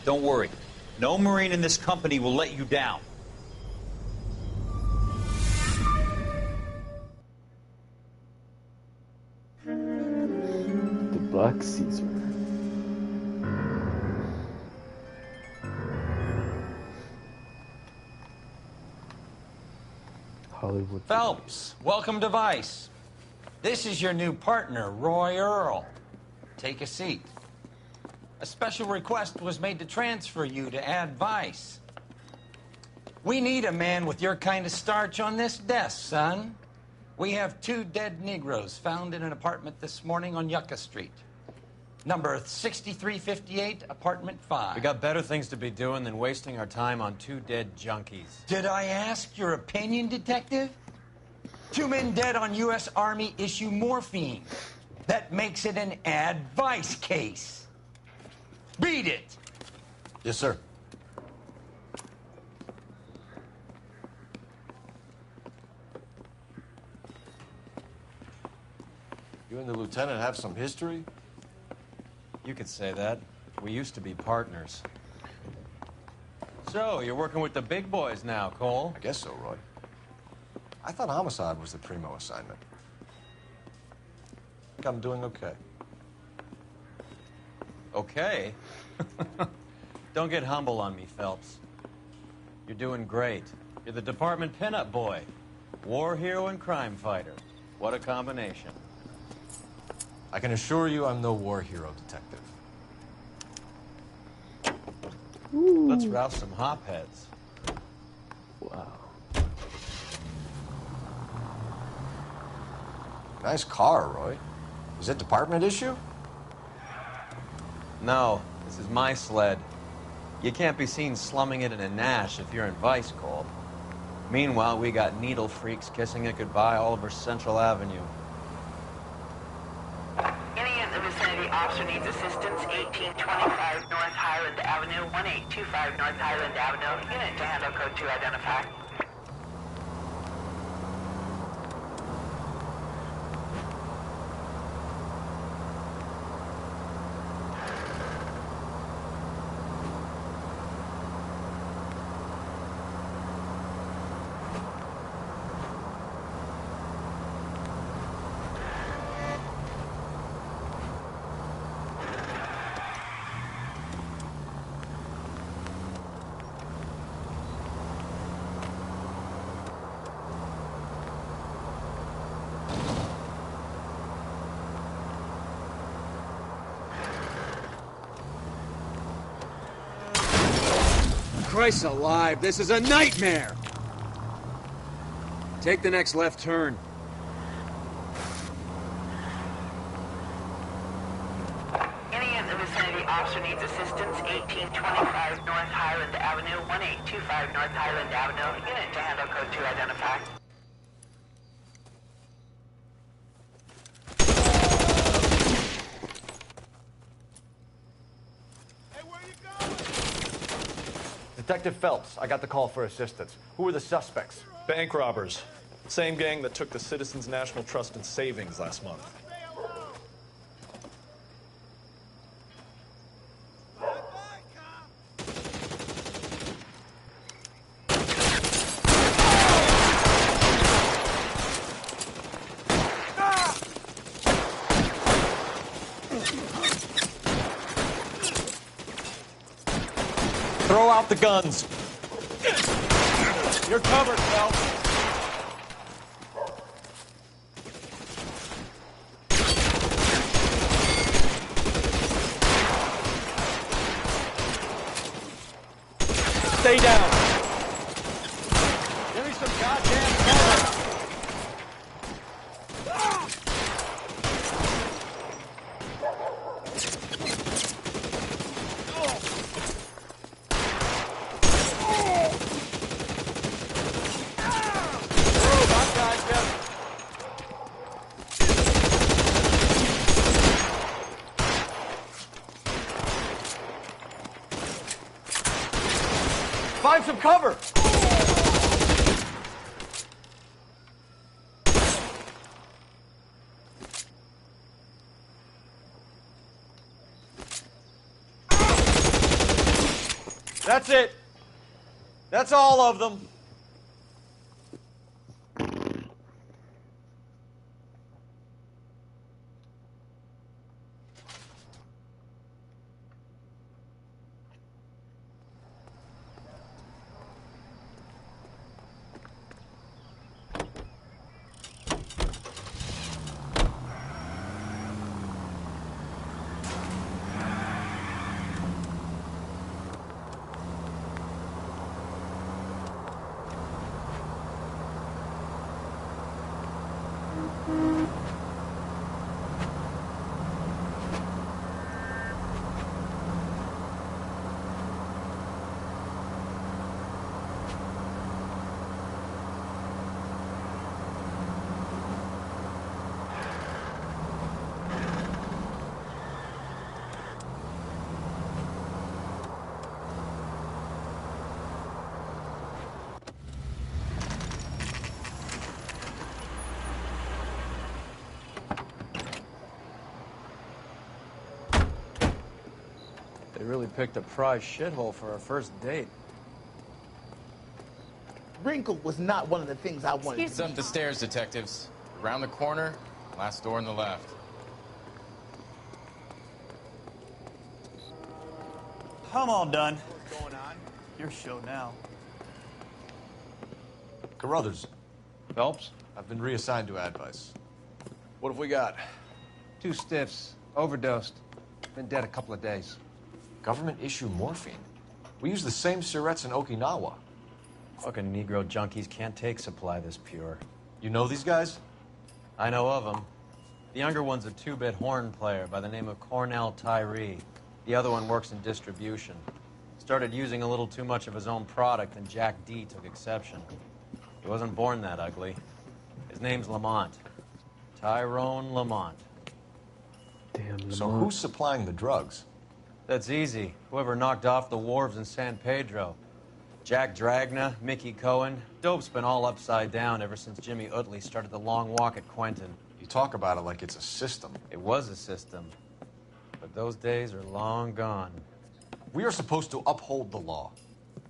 Don't worry. No Marine in this company will let you down. The Black Caesar. Hollywood. Phelps, welcome to Vice. This is your new partner, Roy Earl. Take a seat. A special request was made to transfer you to Ad Vice. We need a man with your kind of starch on this desk, son. We have 2 dead Negroes found in an apartment this morning on Yucca Street. Number 6358, apartment 5. We got better things to be doing than wasting our time on 2 dead junkies. Did I ask your opinion, detective? 2 men dead on U.S. Army issue morphine. That makes it an advice case. Beat it. Yes, sir. You and the lieutenant have some history? You could say that. We used to be partners. So, you're working with the big boys now, Cole? I guess so, Roy. I thought Homicide was the primo assignment. I think I'm doing okay. Okay? Don't get humble on me, Phelps. You're doing great. You're the department pinup boy. War hero and crime fighter. What a combination. I can assure you I'm no war hero, detective. Ooh. Let's rouse some hopheads. Wow. Nice car, Roy. Is it department issue? No, this is my sled. You can't be seen slumming it in a Nash if you're in Vice, Cole. Meanwhile, we got needle freaks kissing it goodbye all over Central Avenue. Any in the vicinity officer needs assistance, 1825 North Highland Avenue, 1825 North Highland Avenue. Unit to handle code 2 identify. Christ alive, this is a nightmare! Take the next left turn. Any in the vicinity officer needs assistance, 1825 North Highland Avenue, 1825 North Highland Avenue. Unit to handle code 2 identify. Detective Phelps, I got the call for assistance. Who are the suspects? Bank robbers. Same gang that took the Citizens National Trust and Savings last month. Throw out the guns. You're covered, Phelps. Stay down. Give me some goddamn cover. Find some cover. That's it. That's all of them. They really picked a prize shithole for our first date. Wrinkle was not one of the things I wanted. It's up the stairs, detectives. Around the corner, last door on the left. I'm all done. What's going on? Your show now. Carruthers, Phelps? I've been reassigned to Advice. What have we got? 2 stiffs. Overdosed. Been dead a couple of days. Government issue morphine. We use the same syrettes in Okinawa. Fucking Negro junkies can't take supply this pure. You know these guys? I know of them. The younger one's a 2-bit horn player by the name of Cornell Tyree. The other one works in distribution. Started using a little too much of his own product, and Jack D took exception. He wasn't born that ugly. His name's Lamont. Tyrone Lamont. Damn, So who's supplying the drugs? That's easy. Whoever knocked off the wharves in San Pedro. Jack Dragna, Mickey Cohen. Dope's been all upside down ever since Jimmy Utley started the long walk at Quentin. You talk about it like it's a system. It was a system. But those days are long gone. We are supposed to uphold the law.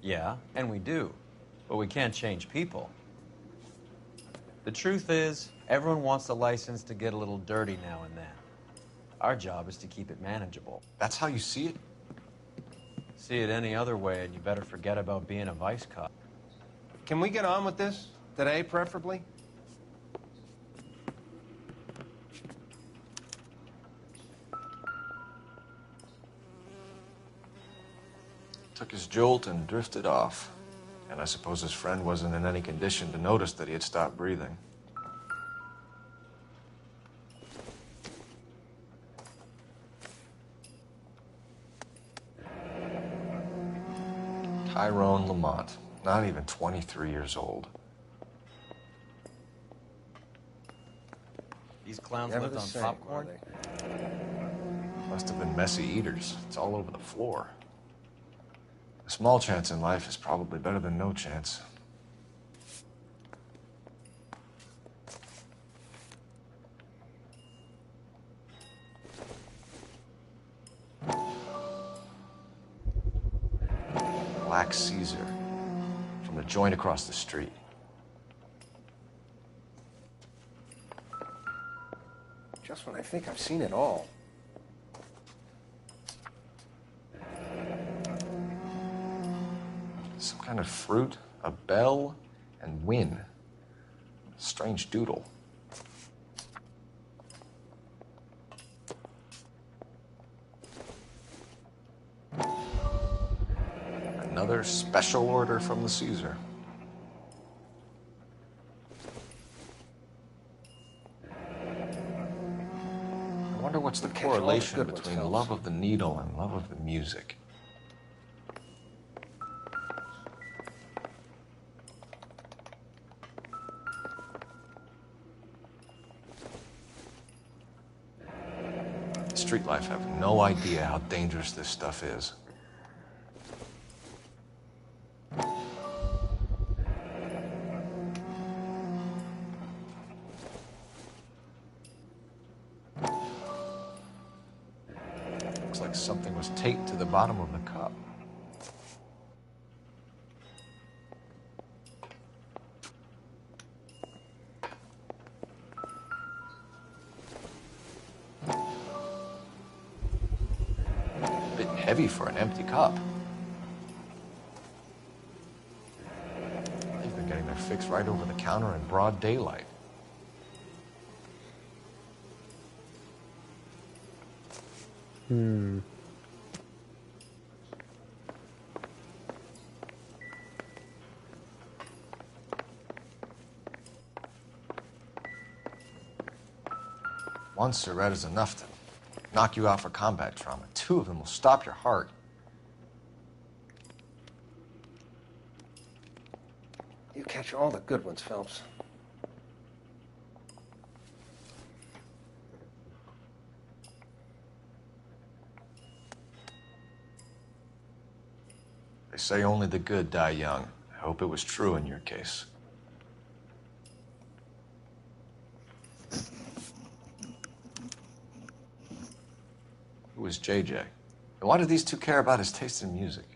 Yeah, and we do. But we can't change people. The truth is, everyone wants a license to get a little dirty now and then. Our job is to keep it manageable. That's how you see it? See it any other way, and you better forget about being a vice cop. Can we get on with this? Today, preferably? Took his jolt and drifted off. And I suppose his friend wasn't in any condition to notice that he had stopped breathing. Tyrone Lamont, not even 23 years old. These clowns Never lived the on same, popcorn? Must have been messy eaters. It's all over the floor. A small chance in life is probably better than no chance. Black Caesar from the joint across the street. Just when I think I've seen it all. Some kind of fruit, a bell, and win. Strange doodle. Another special order from the Caesar. I wonder what's the correlation between love of the needle and love of the music. Street life have no idea how dangerous this stuff is. Looks like something was taped to the bottom of the cup. Heavy for an empty cup. They've been getting their fix right over the counter in broad daylight. One cigarette is enough to knock you out for combat trauma. Two of them will stop your heart. You catch all the good ones, Phelps. They say only the good die young. I hope it was true in your case. Who was JJ? And why do these two care about his taste in music?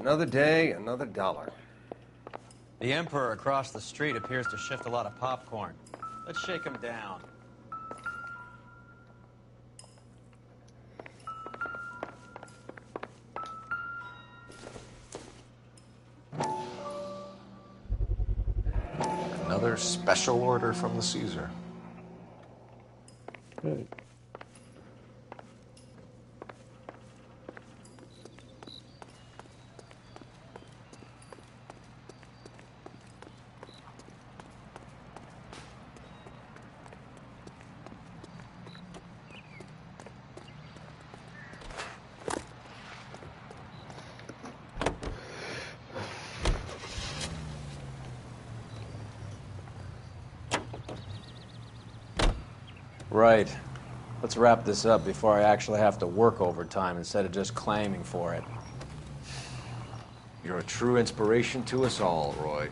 Another day, another dollar. The Emperor across the street appears to shift a lot of popcorn. Let's shake him down. Another special order from the Caesar. Right. Right. Let's wrap this up before I actually have to work overtime instead of just claiming for it. You're a true inspiration to us all, Roy.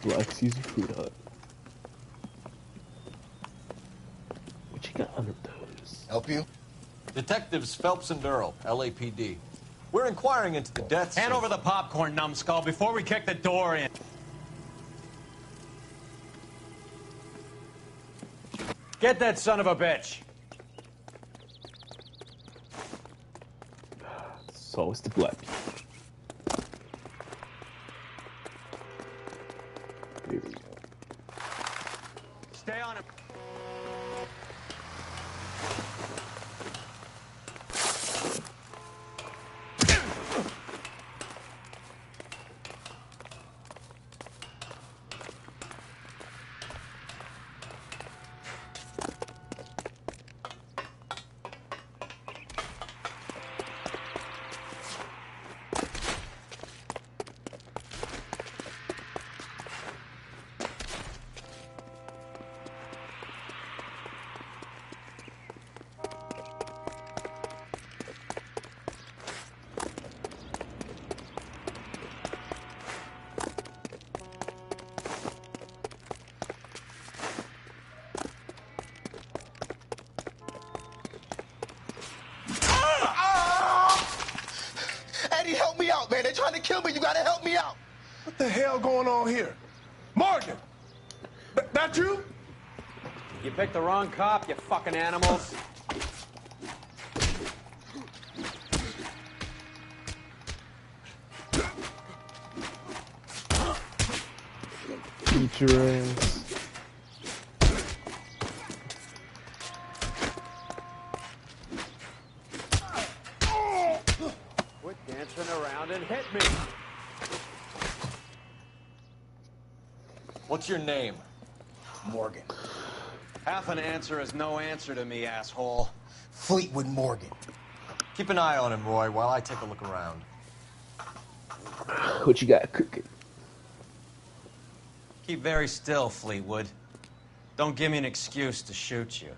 Black Caesar Food Hut. What you got under those? Help you? Detectives Phelps and Earl, LAPD. We're inquiring into the deaths. Hand over the popcorn, numbskull, before we kick the door in. Get that son of a bitch. So it's the black people. Here we go. Stay on him. trying to kill me. You gotta help me out. What the hell going on here? Morgan! That you? You picked the wrong cop, you fucking animals. Eat your ass. Quit dancing around and hit me. What's your name? Morgan. Half an answer is no answer to me, asshole. Fleetwood Morgan. Keep an eye on him, Roy, while I take a look around. What you got cooking? Keep very still, Fleetwood. Don't give me an excuse to shoot you.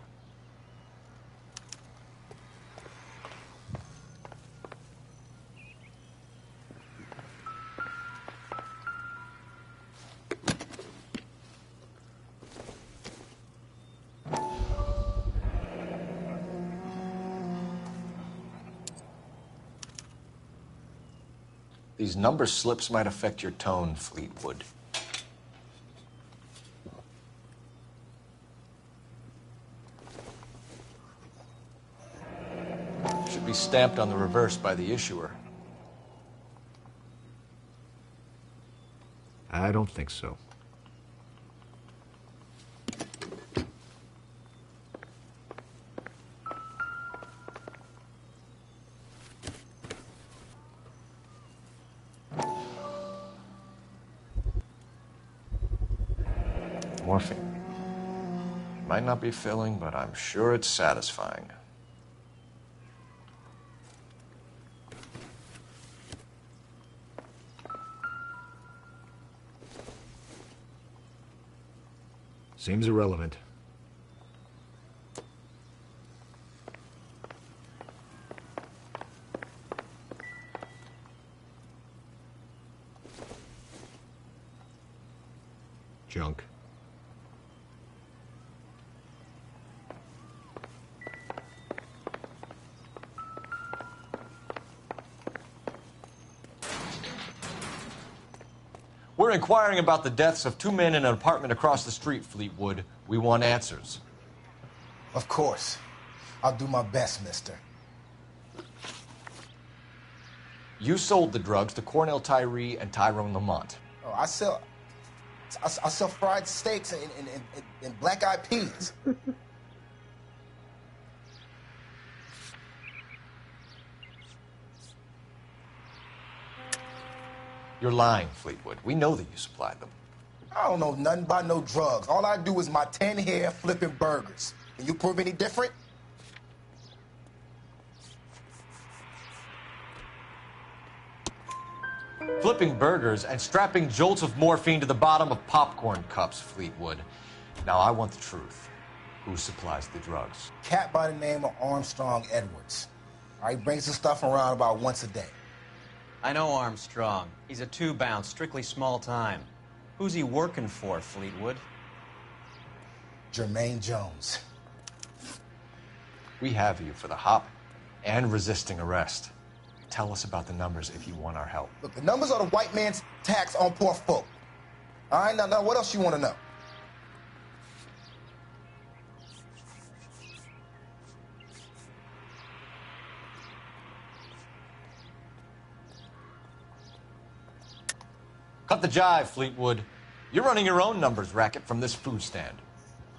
These number slips might affect your tone, Fleetwood. Should be stamped on the reverse by the issuer. I don't think so. Morphine. Might not be filling, but I'm sure it's satisfying. Seems irrelevant. Junk. We're inquiring about the deaths of 2 men in an apartment across the street, Fleetwood. We want answers. Of course. I'll do my best, mister. You sold the drugs to Cornell Tyree and Tyrone Lamont. Oh, I sell fried steaks and black-eyed peas. You're lying, Fleetwood. We know that you supplied them. I don't know nothing about no drugs. All I do is my 10 hair flipping burgers. Can you prove any different? Flipping burgers and strapping jolts of morphine to the bottom of popcorn cups, Fleetwood. Now, I want the truth. Who supplies the drugs? Cat by the name of Armstrong Edwards. All right, brings the stuff around about once a day. I know Armstrong. He's a 2-bounce, strictly small time. Who's he working for, Fleetwood? Jermaine Jones. We have you for the hop and resisting arrest. Tell us about the numbers if you want our help. Look, the numbers are the white man's tax on poor folk. All right, now what else you want to know? Cut the jive, Fleetwood. You're running your own numbers racket from this food stand.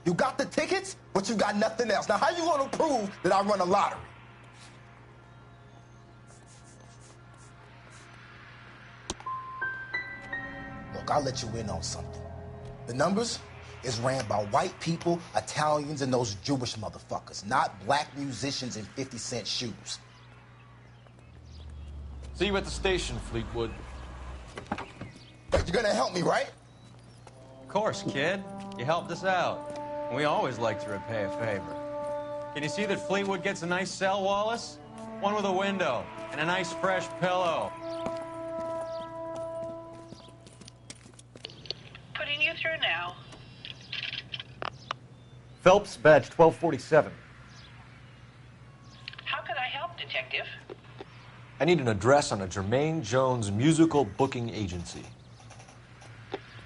You got the tickets, but you got nothing else. Now, how you going to prove that I run a lottery? Look, I'll let you in on something. The numbers is ran by white people, Italians, and those Jewish motherfuckers, not black musicians in 50-cent shoes. See you at the station, Fleetwood. But you're gonna help me, right? Of course, kid. You helped us out. We always like to repay a favor. Can you see that Fleetwood gets a nice cell, Wallace? One with a window and a nice fresh pillow. Putting you through now. Phelps, badge 1247. How can I help, Detective? I need an address on a Jermaine Jones musical booking agency.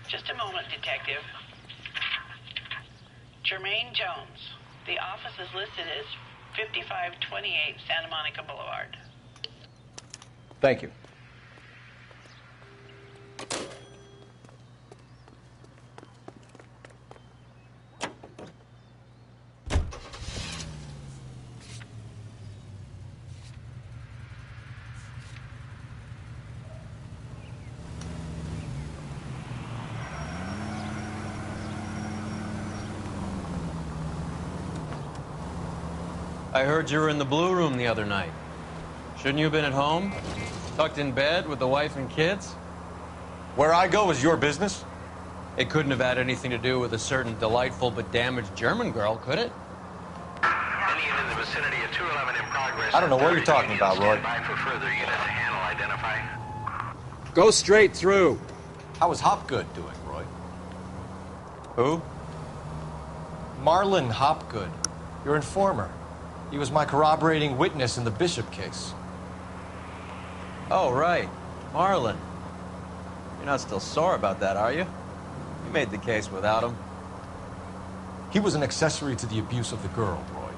Just a moment, Detective. Jermaine Jones. The office is listed as 5528 Santa Monica Boulevard. Thank you. I heard you were in the Blue Room the other night. Shouldn't you have been at home? Tucked in bed with the wife and kids? Where I go is your business? It couldn't have had anything to do with a certain delightful but damaged German girl, could it? Indian in the vicinity of 211 in progress. I don't know what you're talking about, Roy. Stand by for further unit to handle identify. Go straight through. How is Hopgood doing, Roy? Who? Marlon Hopgood, your informer. He was my corroborating witness in the Bishop case. Oh, right. Marlon. You're not still sore about that, are you? You made the case without him. He was an accessory to the abuse of the girl, Roy.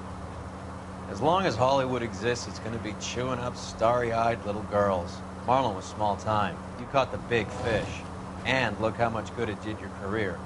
As long as Hollywood exists, it's going to be chewing up starry-eyed little girls. Marlon was small time. You caught the big fish. And look how much good it did your career.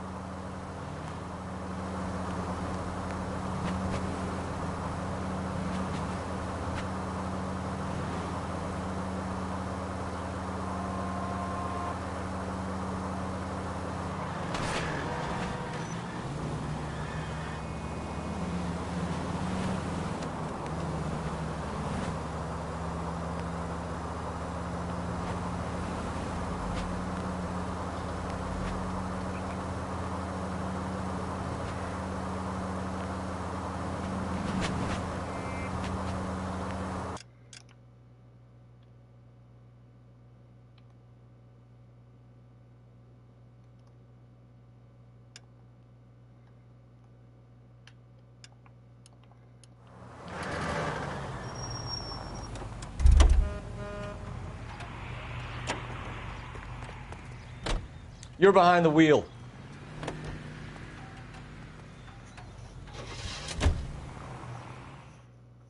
You're behind the wheel.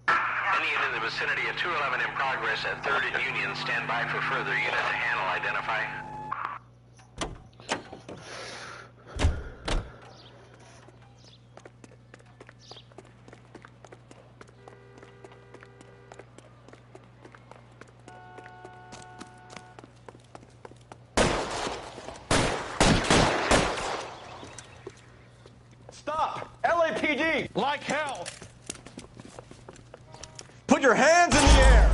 Indian in the vicinity of 211 in progress at 3rd and Union. Stand by for further unit to handle identify. Stop! LAPD! Like hell! Put your hands in the air!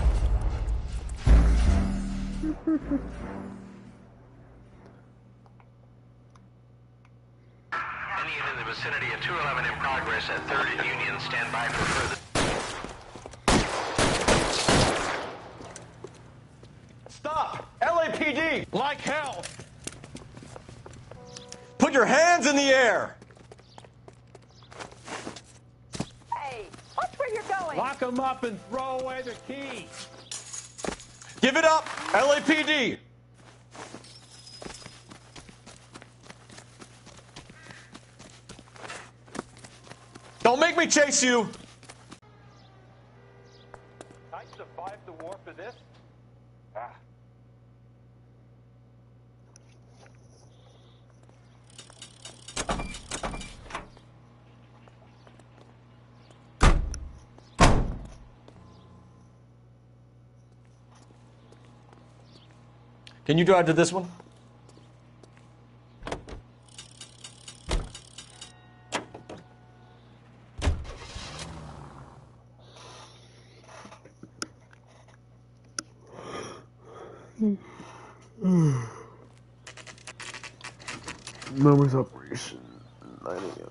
Indian in the vicinity of 211 in progress at 3rd and Union. Stand by for further. Stop! LAPD! Like hell! Put your hands in the air! Hey, watch where you're going. Lock them up and throw away the key. Give it up, LAPD! Don't make me chase you! I survived the war for this? Ah. Can you drive to this one? Numbers operation, 9 a.m.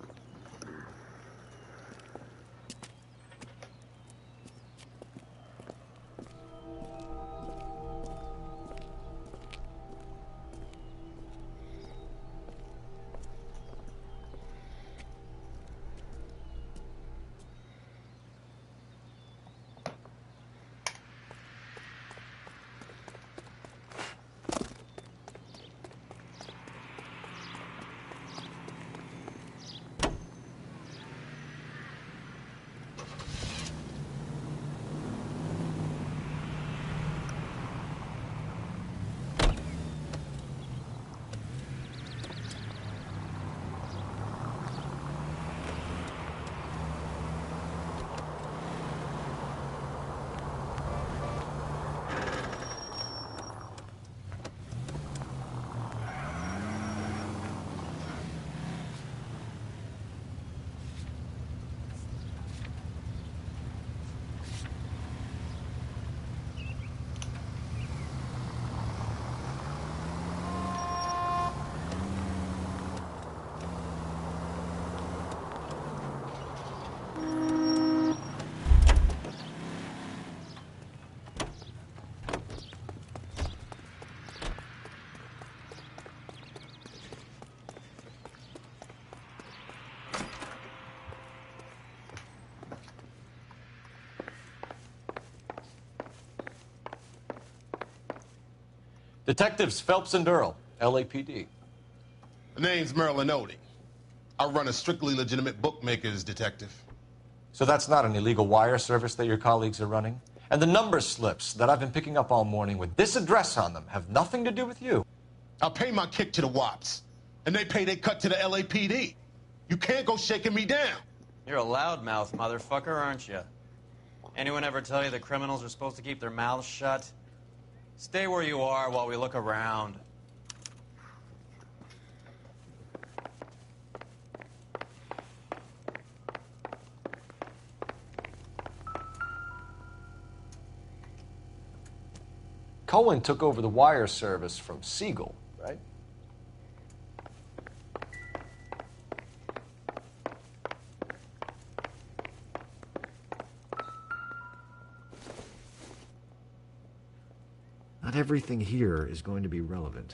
Detectives Phelps and Earl, LAPD. The name's Merlin Odie. I run a strictly legitimate bookmaker's detective. So that's not an illegal wire service that your colleagues are running? And the number slips that I've been picking up all morning with this address on them have nothing to do with you? I pay my kick to the WAPs, and they pay their cut to the LAPD. You can't go shaking me down. You're a loudmouth motherfucker, aren't you? Anyone ever tell you that criminals are supposed to keep their mouths shut? Stay where you are while we look around. Cohen took over the wire service from Siegel, right? Not everything here is going to be relevant.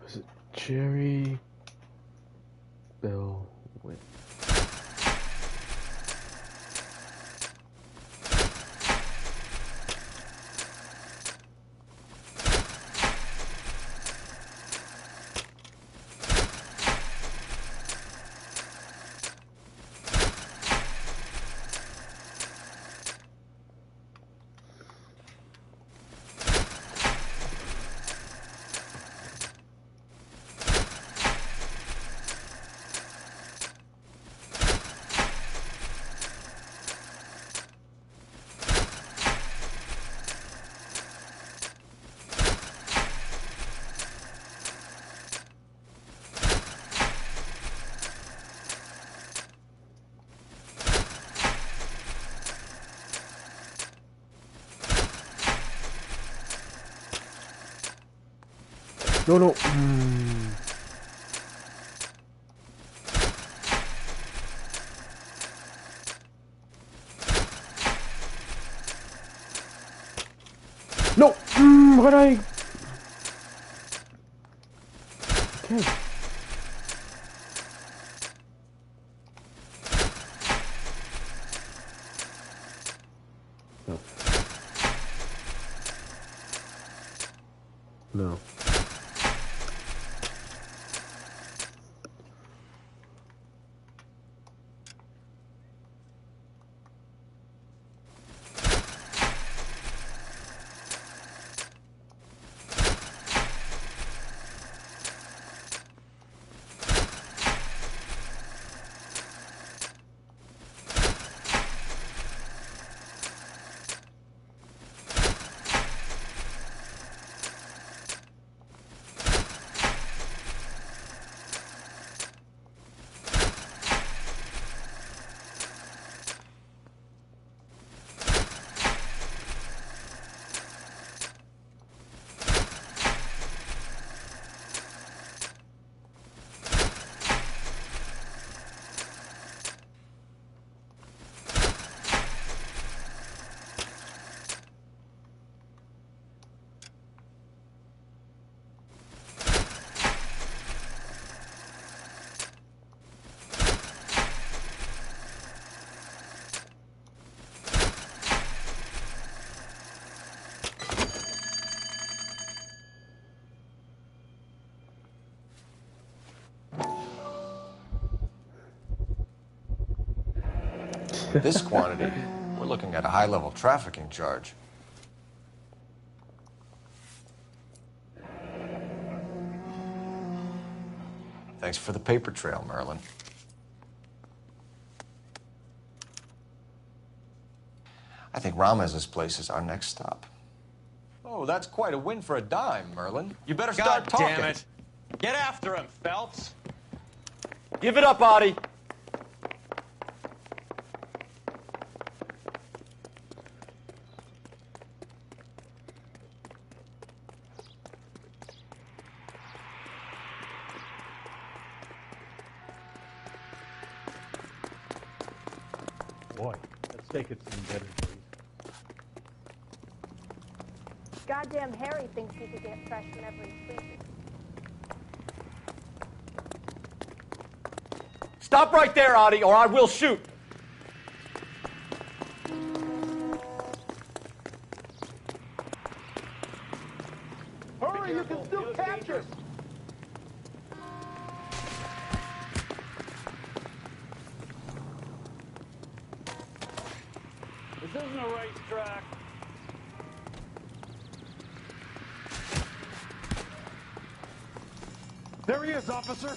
Was it Jerry Bell Win? No. No. What I? Okay. No. No. This quantity, we're looking at a high-level trafficking charge. Thanks for the paper trail, Merlin. I think Ramez's place is our next stop. Oh, that's quite a win for a dime, Merlin. You better start God talking. damn it. Get after him, Phelps. Give it up, Audie. Boy, that steak had seen better days. Goddamn Harry thinks he could get fresh whenever he pleases. Stop right there, Audie, or I will shoot. Hurry, you can still capture! This isn't a racetrack. There he is, officer!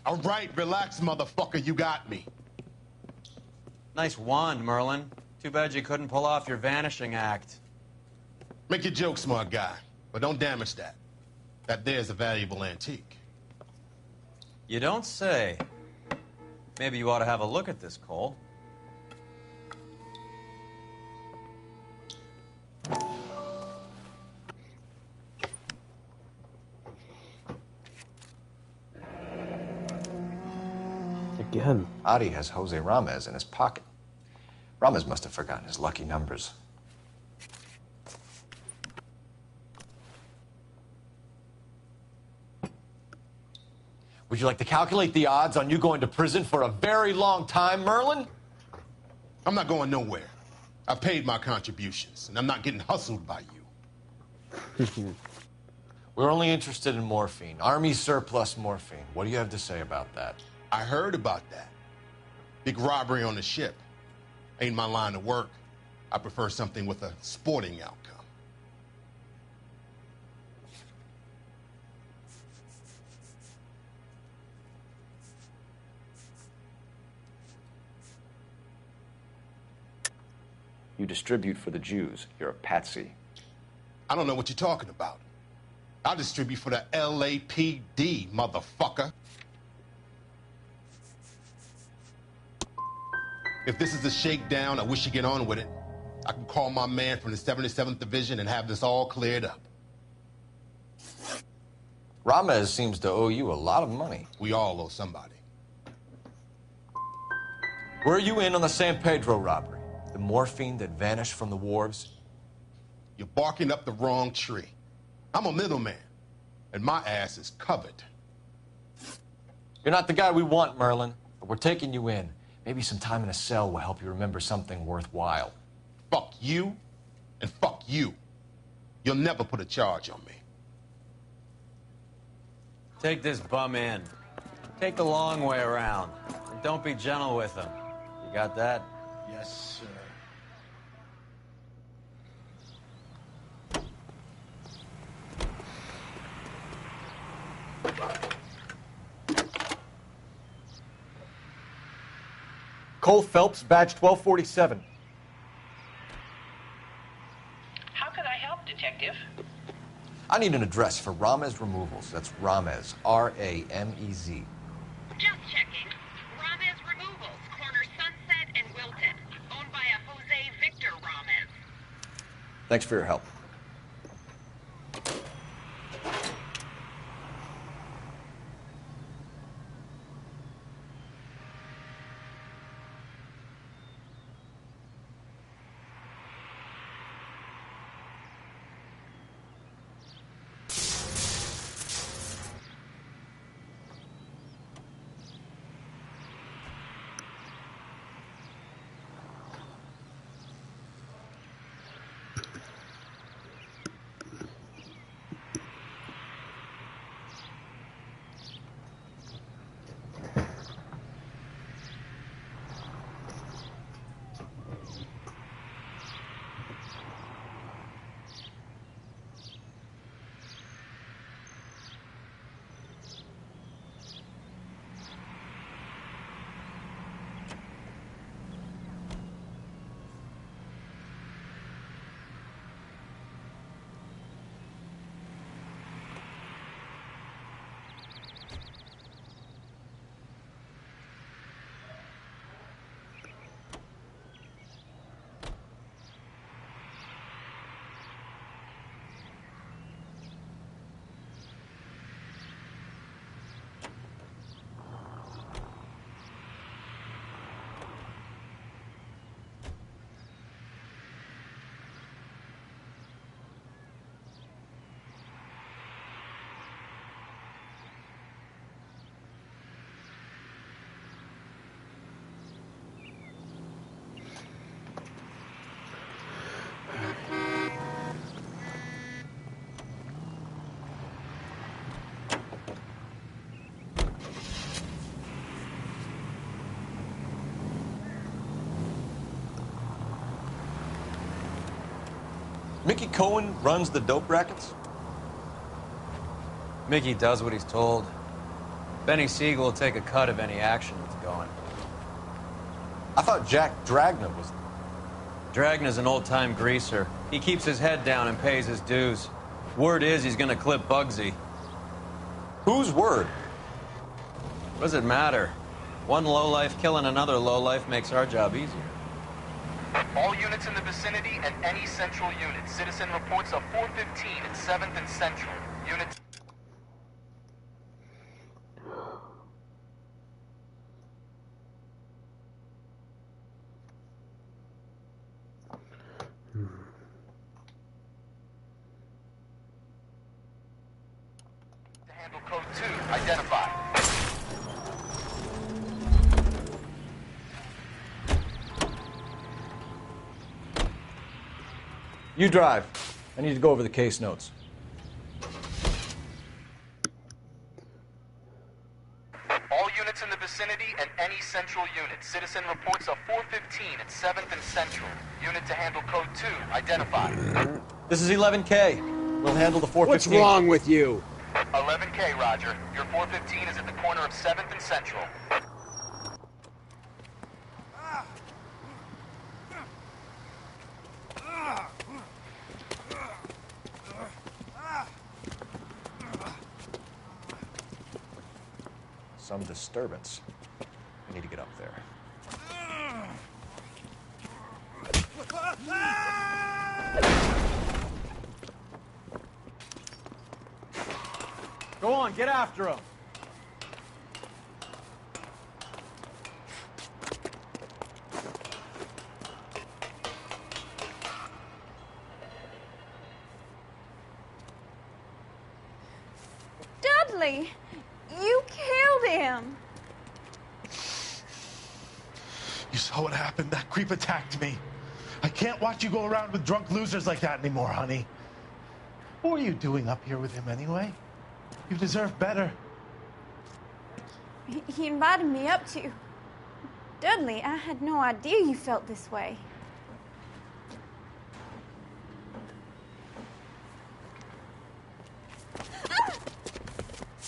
All right, relax, motherfucker, you got me. Nice wand, Merlin. Too bad you couldn't pull off your vanishing act. Make your joke, smart guy, but don't damage that. That there's a valuable antique. You don't say. Maybe you ought to have a look at this, Cole. Again. Audie has Jose Ramez in his pocket. Ramez must have forgotten his lucky numbers. Would you like to calculate the odds on you going to prison for a very long time, Merlin? I'm not going nowhere. I paid my contributions, and I'm not getting hustled by you. We're only interested in morphine. Army surplus morphine. What do you have to say about that? I heard about that. Big robbery on the ship. Ain't my line of work. I prefer something with a sporting outcome. You distribute for the Jews. You're a patsy. I don't know what you're talking about. I distribute for the LAPD, motherfucker. If this is a shakedown, I wish you get on with it. I can call my man from the 77th Division and have this all cleared up. Ramez seems to owe you a lot of money. We all owe somebody. Were you in on the San Pedro robbery? The morphine that vanished from the wharves? You're barking up the wrong tree. I'm a middleman, and my ass is covered. You're not the guy we want, Merlin, but we're taking you in. Maybe some time in a cell will help you remember something worthwhile. Fuck you, and fuck you. You'll never put a charge on me. Take this bum in. Take the long way around. And don't be gentle with him. You got that? Yes, sir. Cole Phelps, badge 1247. How can I help, Detective? I need an address for Ramez Removals. That's Ramez, R-A-M-E-Z. Just checking. Ramez Removals, corner Sunset and Wilton. Owned by a Jose Victor Ramez. Thanks for your help. Mickey Cohen runs the dope rackets? Mickey does what he's told. Benny Siegel will take a cut of any action that's going. I thought Jack Dragna was... Dragna's an old-time greaser. He keeps his head down and pays his dues. Word is he's gonna clip Bugsy. Whose word? What does it matter? One lowlife killing another lowlife makes our job easier. All units in the vicinity and any central unit. Citizen reports of 415 at 7th and Central. Units... To handle code 2, identify. You drive. I need to go over the case notes. All units in the vicinity and any central unit. Citizen reports of 415 at 7th and Central. Unit to handle code 2, identify. This is 11K. We'll handle the 415. What's wrong with you? 11K, Roger. Your 415 is at the corner of 7th and Central. Some disturbance. I need to get up there. Go on, get after him. Dudley, you killed him. You saw what happened. That creep attacked me. I can't watch you go around with drunk losers like that anymore, honey. What were you doing up here with him anyway? You deserve better. He invited me up to. Dudley, I had no idea you felt this way.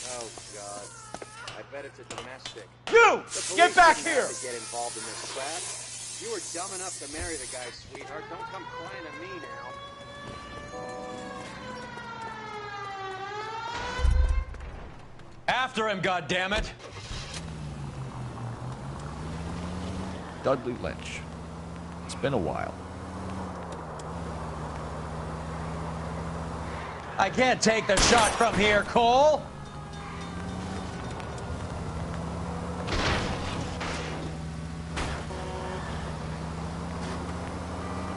Oh, God. I bet it's a domestic. You! Get back didn't here! have to get involved in this crap. You were dumb enough to marry the guy, sweetheart. Don't come crying to me now. After him, goddammit! Dudley Lynch. It's been a while. I can't take the shot from here, Cole!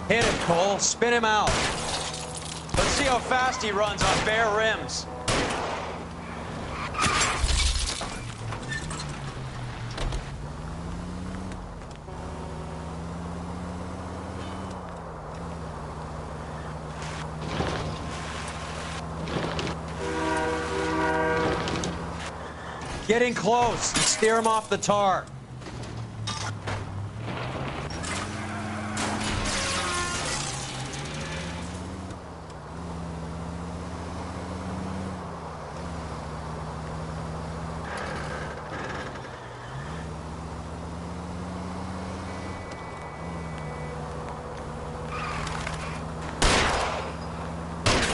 Hit him, Cole. Spin him out. Let's see how fast he runs on bare rims. Getting close and steer him off the tar.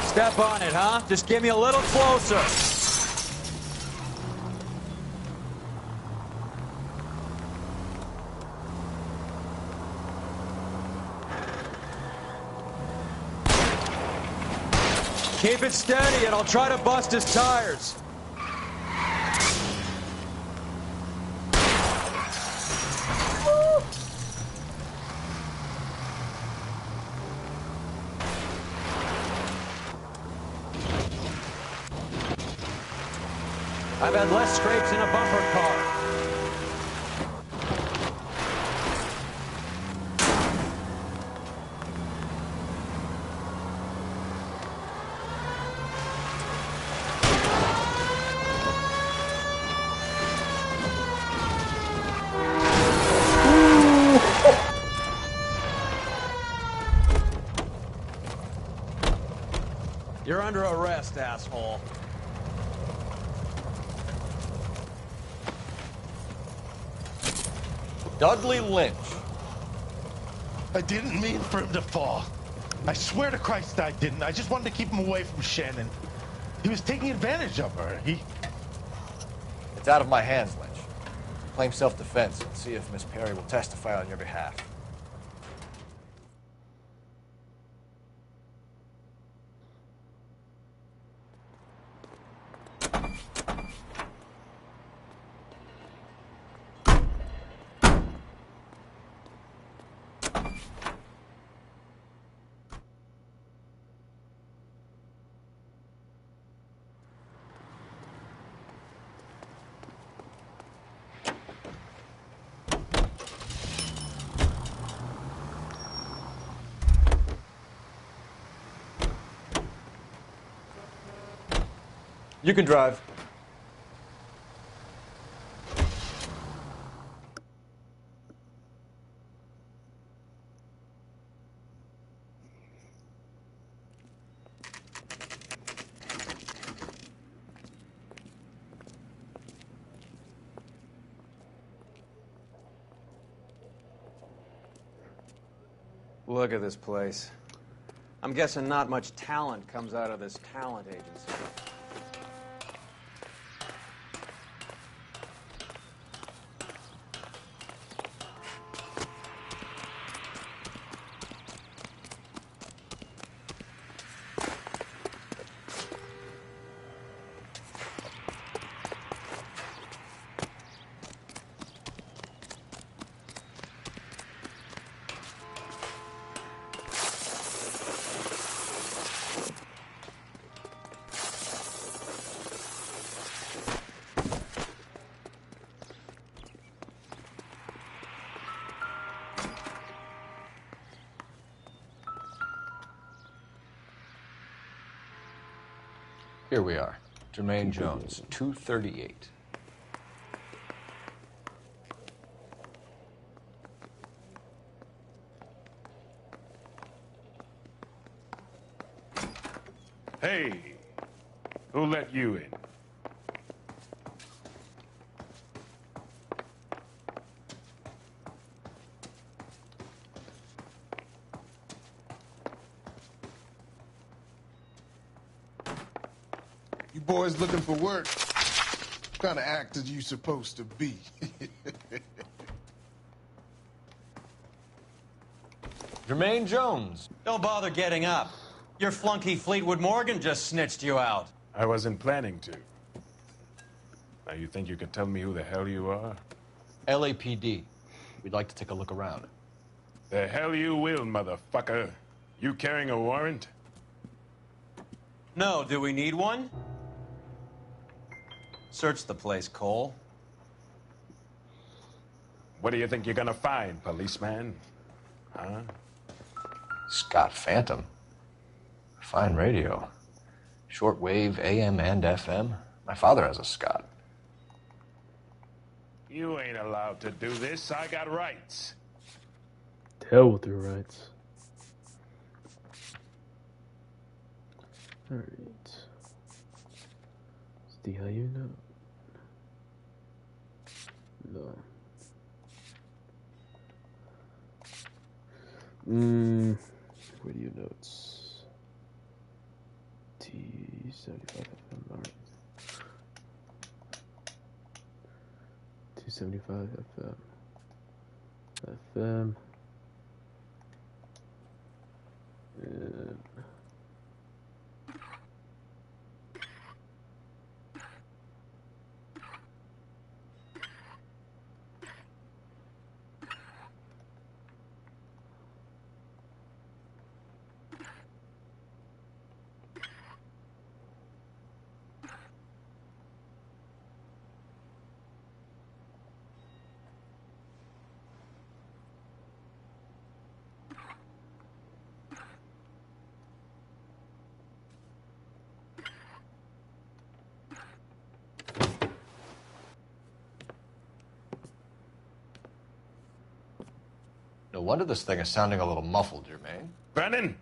Step on it, huh? Just give me a little closer. Keep it steady and I'll try to bust his tires. I've had less scrapes in a bumper car. under arrest, asshole. Dudley Lynch. I didn't mean for him to fall. I swear to Christ I didn't. I just wanted to keep him away from Shannon. He was taking advantage of her. It's out of my hands, Lynch. Claim self-defense and see if Miss Perry will testify on your behalf. You can drive. Look at this place. I'm guessing not much talent comes out of this talent agency. Here we are. Jermaine Jones, 238. Hey, who let you in? You boys looking for work? What kind of actor you supposed to be? Jermaine Jones. Don't bother getting up. Your flunky Fleetwood Morgan just snitched you out. I wasn't planning to. Now you think you can tell me who the hell you are? LAPD. We'd like to take a look around. The hell you will, motherfucker. You carrying a warrant? No, do we need one? Search the place, Cole. What do you think you're gonna find, policeman? Huh? Scott Phantom. Fine radio. Shortwave AM and FM. My father has a Scott. You ain't allowed to do this. I got rights. Hell with your rights. Alright. See how you know. No. Radio notes. T75 FM. Alright. 275 FM. FM. And No wonder this thing is sounding a little muffled, Jermaine. Brennan,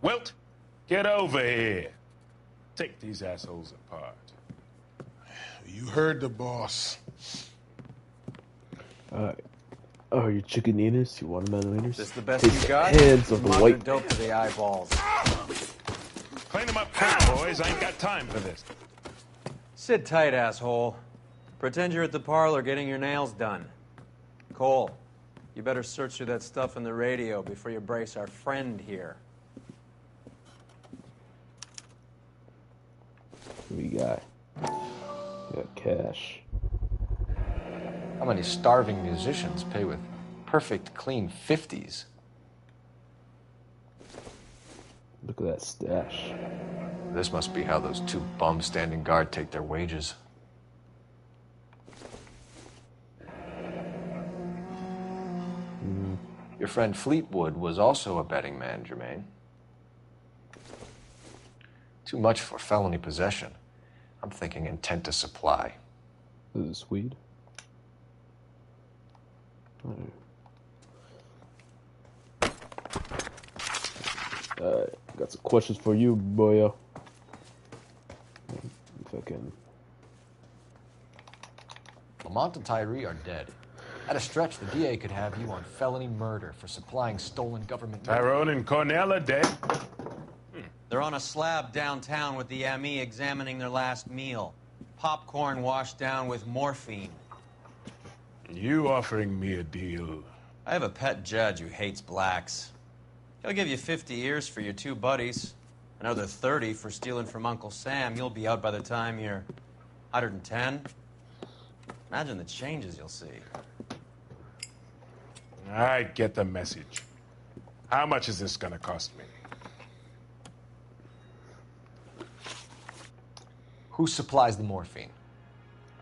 Wilt, get over here. Take these assholes apart. You heard the boss. Oh, your chicken eaters? You watermelon eaters? This the best Take you the got? heads of the Mother white. dope to the eyeballs. Clean them up quick, boys. I ain't got time for this. Sit tight, asshole. Pretend you're at the parlor getting your nails done. Cole, you better search through that stuff in the radio before you brace our friend here. What we got? We got cash. How many starving musicians pay with perfect, clean 50s? Look at that stash. This must be how those two bums standing guard take their wages. Your friend Fleetwood was also a betting man, Jermaine. Too much for felony possession. I'm thinking intent to supply. Is this weed? Alright, got some questions for you, boyo. If I can. Lamont and Tyree are dead. At a stretch, the DA could have you on felony murder for supplying stolen government... Tyrone and Cornell are dead. They're on a slab downtown with the ME examining their last meal. Popcorn washed down with morphine. You offering me a deal? I have a pet judge who hates blacks. He'll give you 50 years for your two buddies. Another 30 for stealing from Uncle Sam. You'll be out by the time you're 110. Imagine the changes you'll see. I get the message. How much is this gonna cost me? Who supplies the morphine?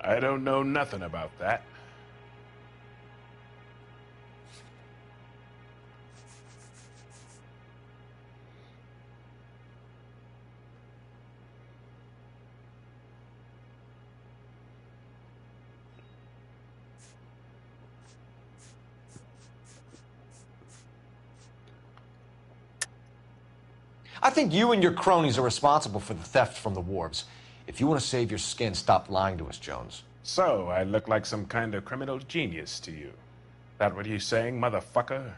I don't know nothing about that. I think you and your cronies are responsible for the theft from the wharves. If you want to save your skin, stop lying to us, Jones. So, I look like some kind of criminal genius to you. That what you saying, motherfucker?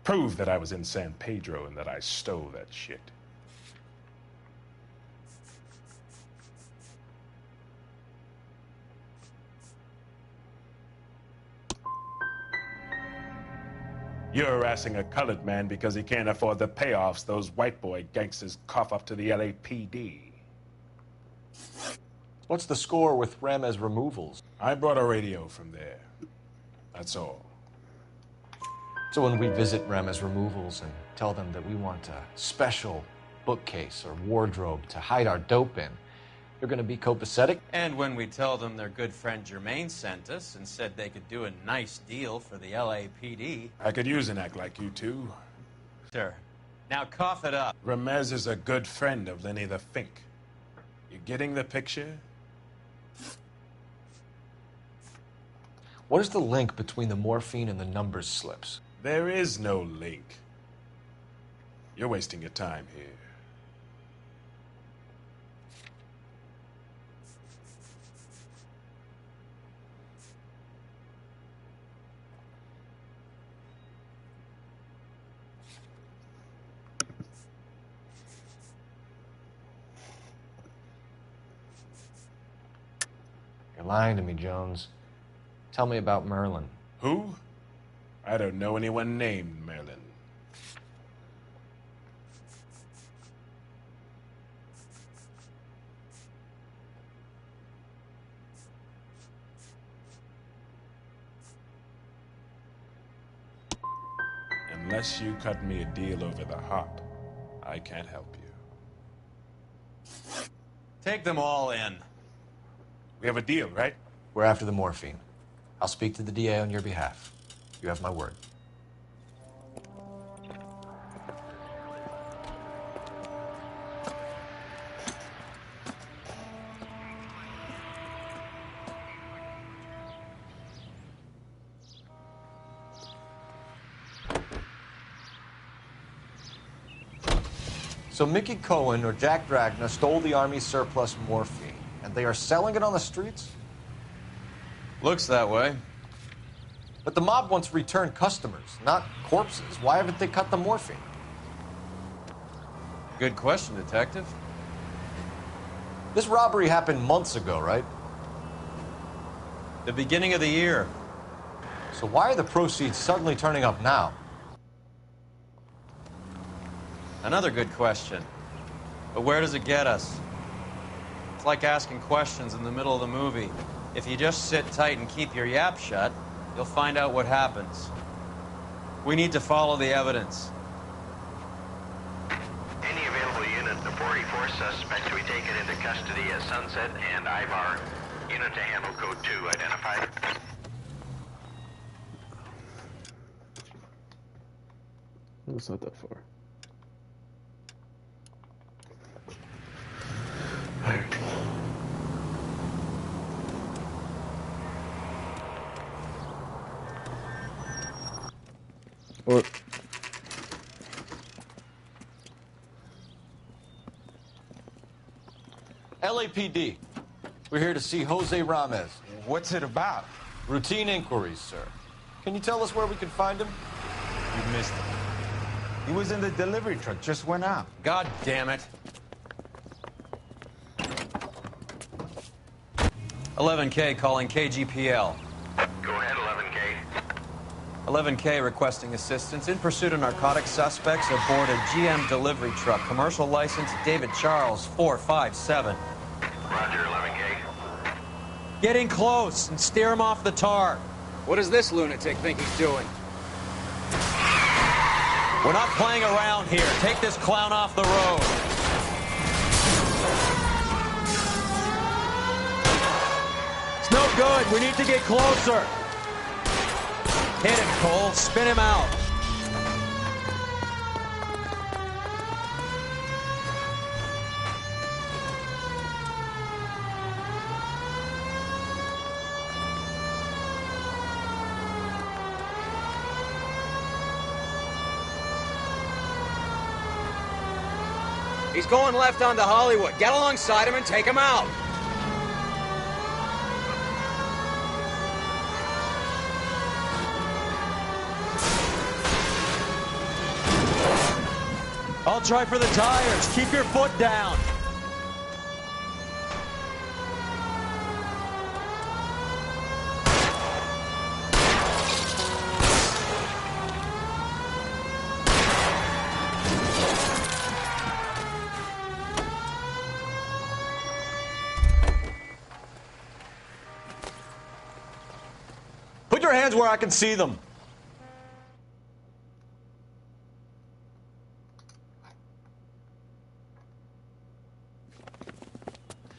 Prove that I was in San Pedro and that I stole that shit. You're harassing a colored man because he can't afford the payoffs those white boy gangsters cough up to the LAPD. What's the score with Ramez removals? I brought a radio from there. That's all. So when we visit Ramez removals and tell them that we want a special bookcase or wardrobe to hide our dope in, you're going to be copacetic? And when we tell them their good friend Jermaine sent us and said they could do a nice deal for the LAPD. I could use an act like you two. Sure. Now cough it up. Ramez is a good friend of Lenny the Fink. You getting the picture? What is the link between the morphine and the numbers slips? There is no link. You're wasting your time here. You're lying to me, Jones. Tell me about Merlin. Who? I don't know anyone named Merlin. Unless you cut me a deal over the hop, I can't help you. Take them all in. We have a deal, right? We're after the morphine. I'll speak to the DA on your behalf. You have my word. So Mickey Cohen or Jack Dragna stole the Army's surplus morphine, and they are selling it on the streets? Looks that way. But the mob wants returned customers, not corpses. Why haven't they cut the morphine? Good question, Detective. This robbery happened months ago, right? The beginning of the year. So why are the proceeds suddenly turning up now? Another good question. But where does it get us? It's like asking questions in the middle of the movie. If you just sit tight and keep your yap shut, you'll find out what happens. We need to follow the evidence. Any available unit, the 44 suspect to be taken into custody at Sunset and Ivar. Unit to handle code 2 identified. It's not that far. Alright. Or LAPD. We're here to see Jose Ramez. What's it about? Routine inquiries, sir. Can you tell us where we can find him? You missed him. He was in the delivery truck, just went out. God damn it. 11K calling KGPL. Go ahead, 11K. 11K requesting assistance in pursuit of narcotic suspects aboard a GM delivery truck. Commercial license David Charles 457. Roger, 11K. Get in close and steer him off the tar. What does this lunatic think he's doing? We're not playing around here. Take this clown off the road. It's no good. We need to get closer. Hit him, Cole. Spin him out. He's going left onto Hollywood. Get alongside him and take him out. I'll try for the tires. Keep your foot down. Put your hands where I can see them.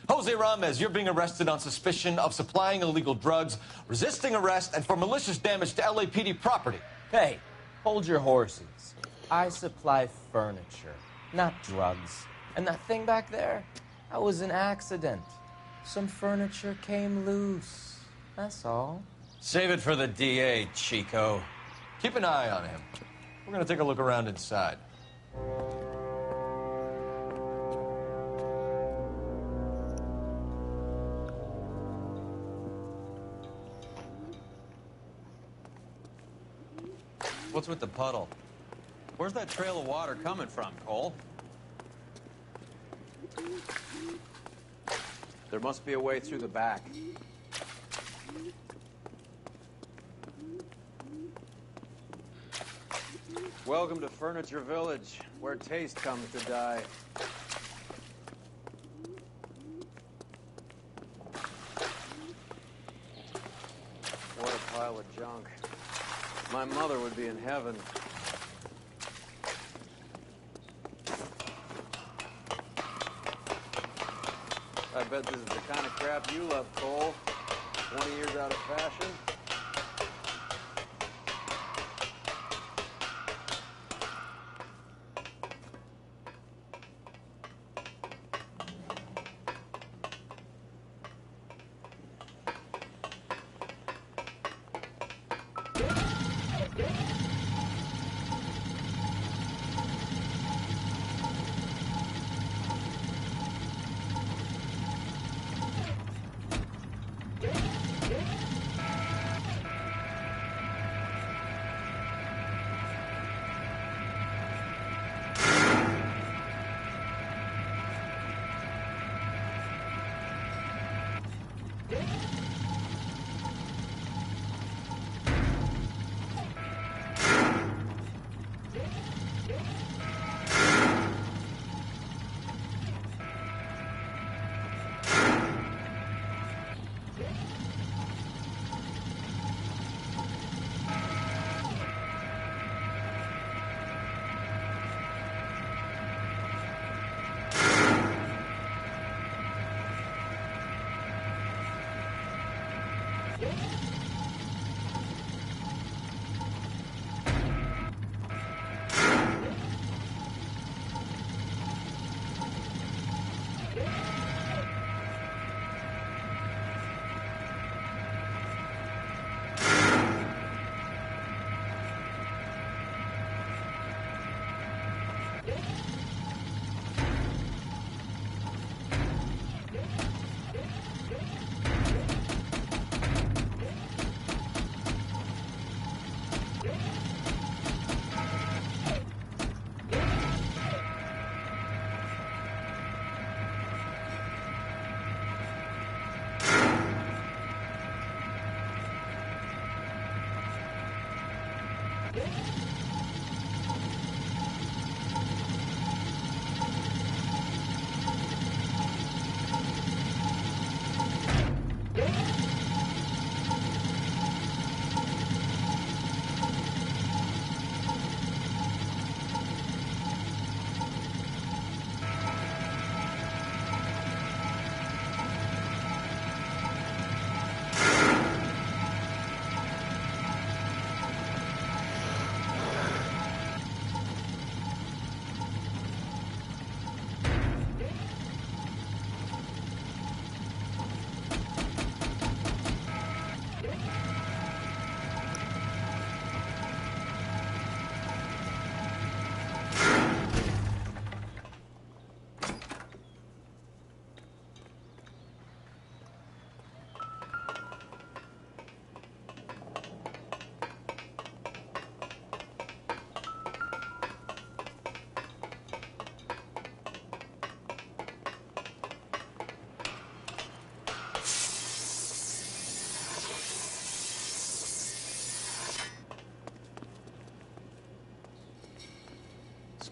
Jose Ramez, you're being arrested on suspicion of supplying illegal drugs, resisting arrest, and for malicious damage to LAPD property. Hey, hold your horses. I supply furniture, not drugs. And that thing back there, that was an accident. Some furniture came loose. That's all. Save it for the DA, Chico. Keep an eye on him. We're going to take a look around inside. What's with the puddle? Where's that trail of water coming from, Cole? There must be a way through the back. Welcome to Furniture Village, where taste comes to die. What a pile of junk. My mother would be in heaven. I bet this is the kind of crap you love, Cole. 20 years out of fashion.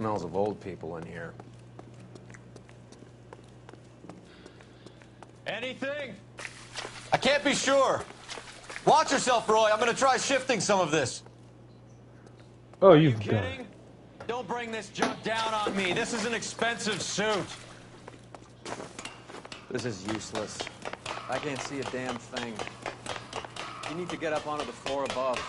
Smells of old people in here. Anything? I can't be sure. Watch yourself, Roy. I'm gonna try shifting some of this. Oh, Are you you've kidding? Don't bring this junk down on me. This is an expensive suit. This is useless. I can't see a damn thing. You need to get up onto the floor above.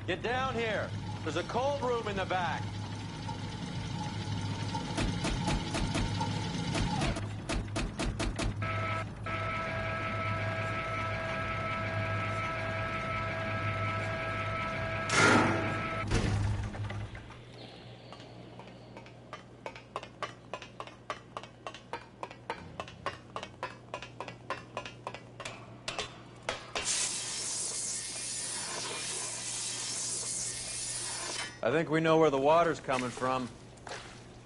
Get down here. There's a cold room in the back. I think we know where the water's coming from.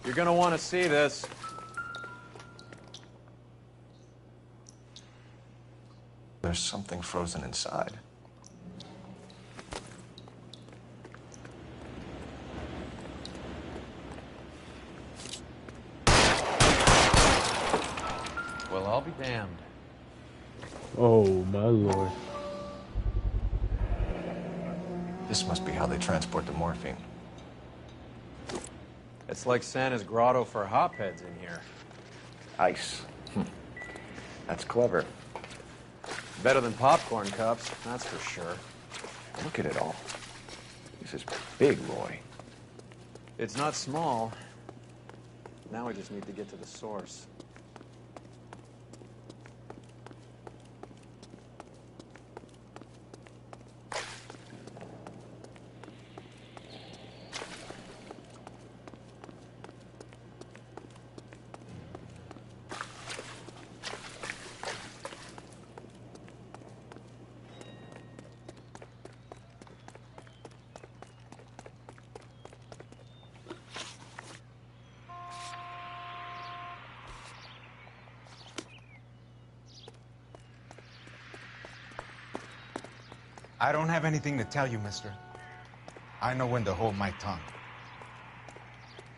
You're gonna want to see this. There's something frozen inside. Well, I'll be damned. Oh, my lord. This must be how they transport the morphine. It's like Santa's grotto for hopheads in here. Ice. That's clever. Better than popcorn cups, that's for sure. Look at it all. This is big, Roy. It's not small. Now we just need to get to the source. I don't have anything to tell you, mister. I know when to hold my tongue.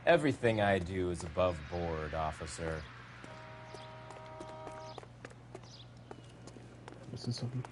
Everything I do is above board, officer. This is something.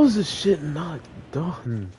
How is this shit not done?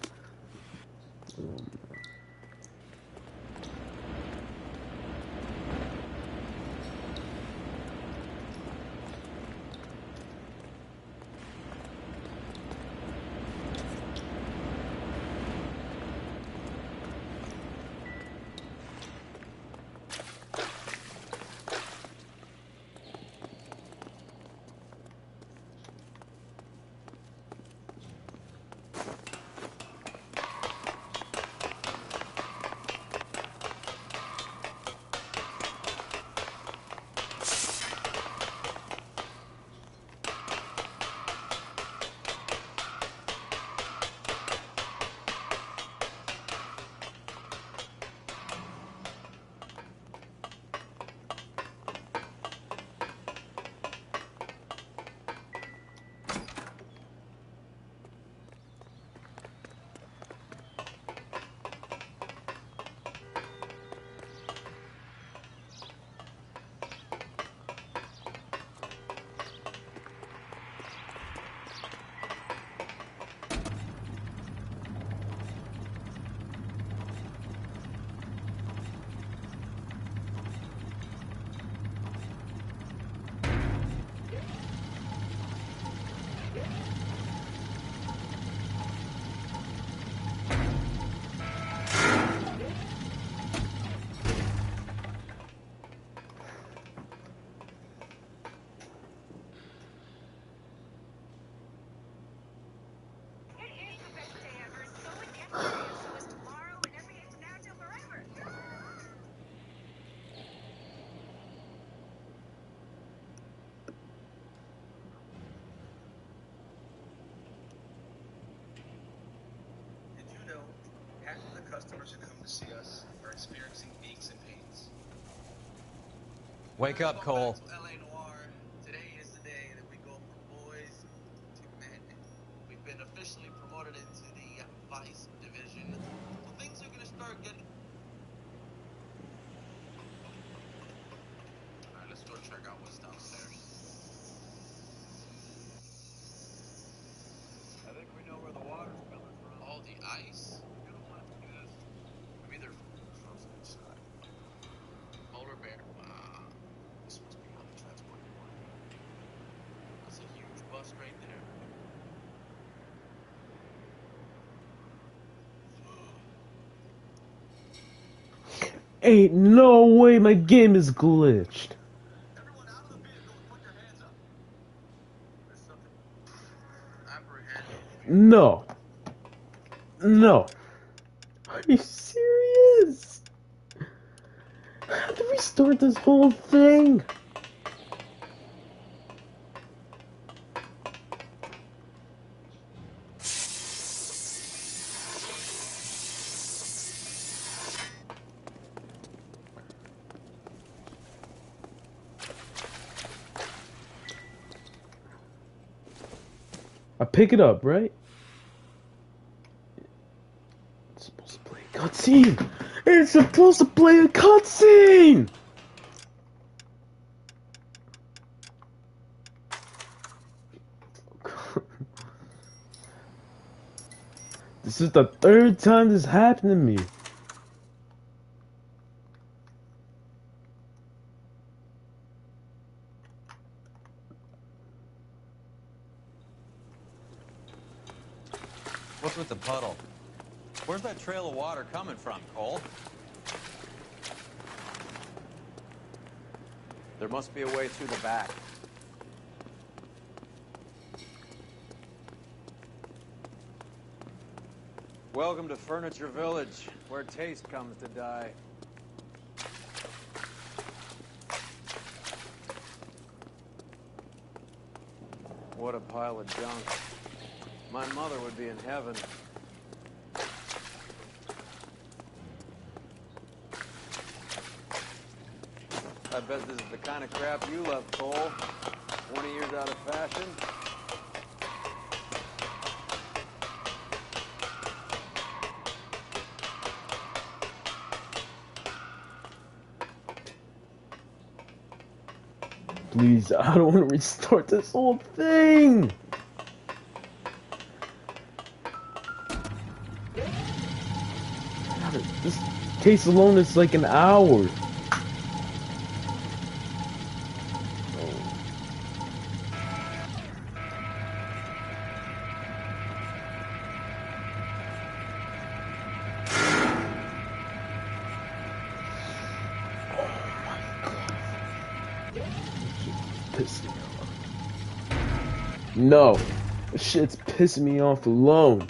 Customers who come to see us are experiencing aches and pains. Wake up, Cole. LA Noire. Today is the day that we go from boys to men. We've been officially promoted into the Vice division. So things are gonna start getting. Alright, let's go check out what's downstairs. I think we know where the water's coming from. Oh, the ice? Maybe they're frozen inside. Polar bear. Wow. This must be how they transport water. That's a huge bus right there. Ain't no way my game is glitched. Everyone out of the vehicle and put your hands up. There's something apprehended. No. No. Are you serious? I have to restart this whole thing. I pick it up, right? It's supposed to play a cutscene. It's supposed to play a cutscene. This is the third time this happened to me. What's with the puddle? Where's that trail of water coming from, Cole? There must be a way through the back. Welcome to Furniture Village, where taste comes to die. What a pile of junk. My mother would be in heaven. I bet this is the kind of crap you love, Cole. 20 years out of fashion. Please, I don't want to restart this whole thing. chase alone is like an hour. No. This shit's pissing me off alone.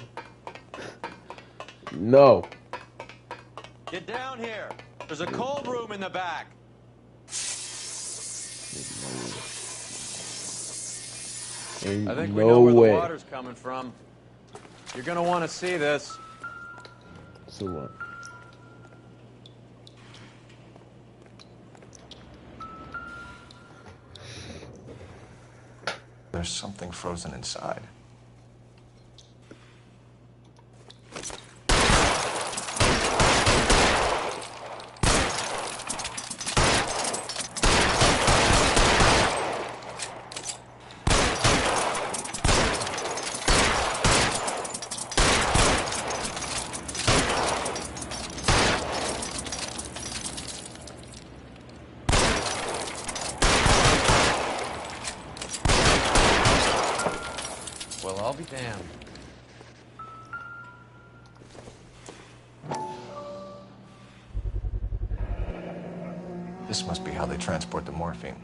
No. Get down here. There's a cold room in the back. Ain't I think no we know where way. the water's coming from. You're gonna want to see this. So what? There's something frozen inside. Well, I'll be damned. This must be how they transport the morphine.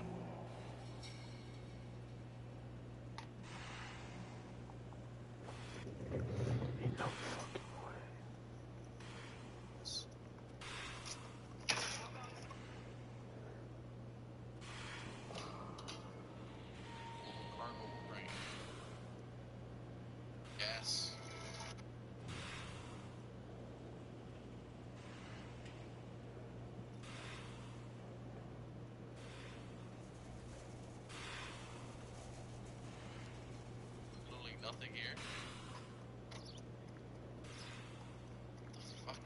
Yes. Literally nothing here. What the fuck?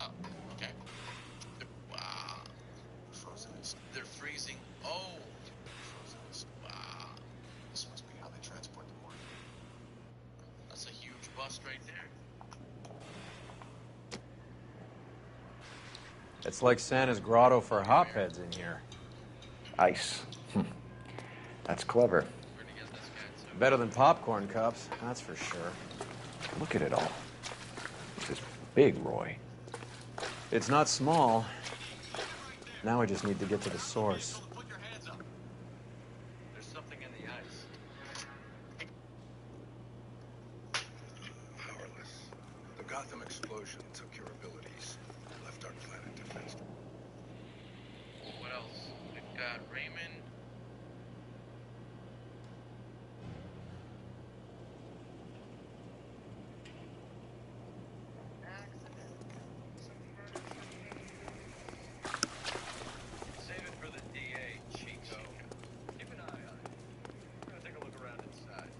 Oh, okay. Wow. Frozen. They're freezing. Oh. Frozen. Wow. This must be how they transport the morphine. That's a huge bust right there. It's like Santa's grotto for hotbeds in here. Ice. That's clever. Better than popcorn cups, that's for sure. Look at it all. This is big, Roy. It's not small. Now I just need to get to the source. There's something in the ice. Powerless. The Gotham explosion took your abilities, left our planet defenseless. What else? We've got Raymond. Save it for the DA, Chico. Keep an eye on it. We're gonna take a look around inside.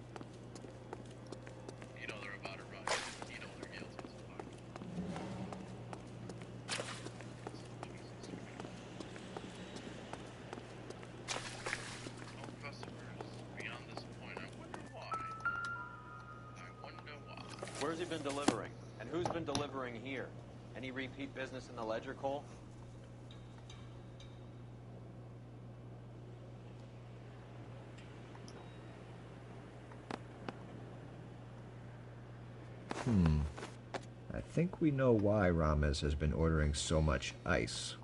You know they're about to run. You know they're guilty as fuck. No customers beyond this point. I wonder why. I wonder why. Where's he been delivering? And who's been delivering here? Any repeat business in the ledger, Cole? I think we know why Ramez has been ordering so much ice.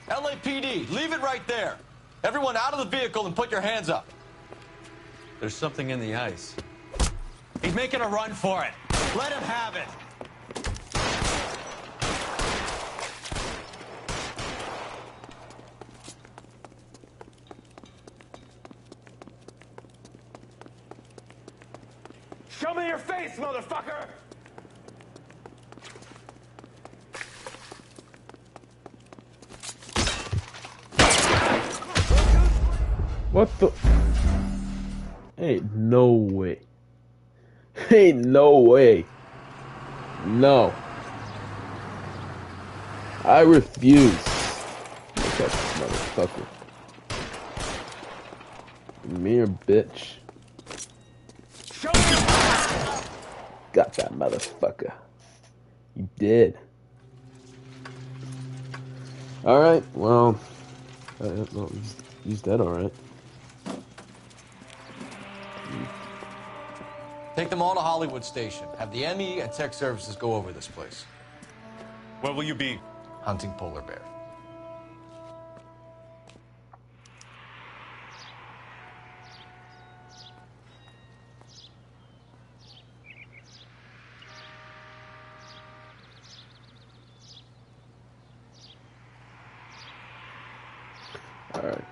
LAPD, leave it right there. Everyone out of the vehicle and put your hands up. There's something in the ice. He's making a run for it. Let him have it. Show me your face, motherfucker! What the? Ain't no way. Ain't no way. No. I refuse. Look at this motherfucker. Mere bitch. Got that motherfucker. You did. Alright, well. No, he's dead, alright. Take them all to Hollywood Station. Have the ME and tech services go over this place. Where will you be? Hunting polar bear. Alright.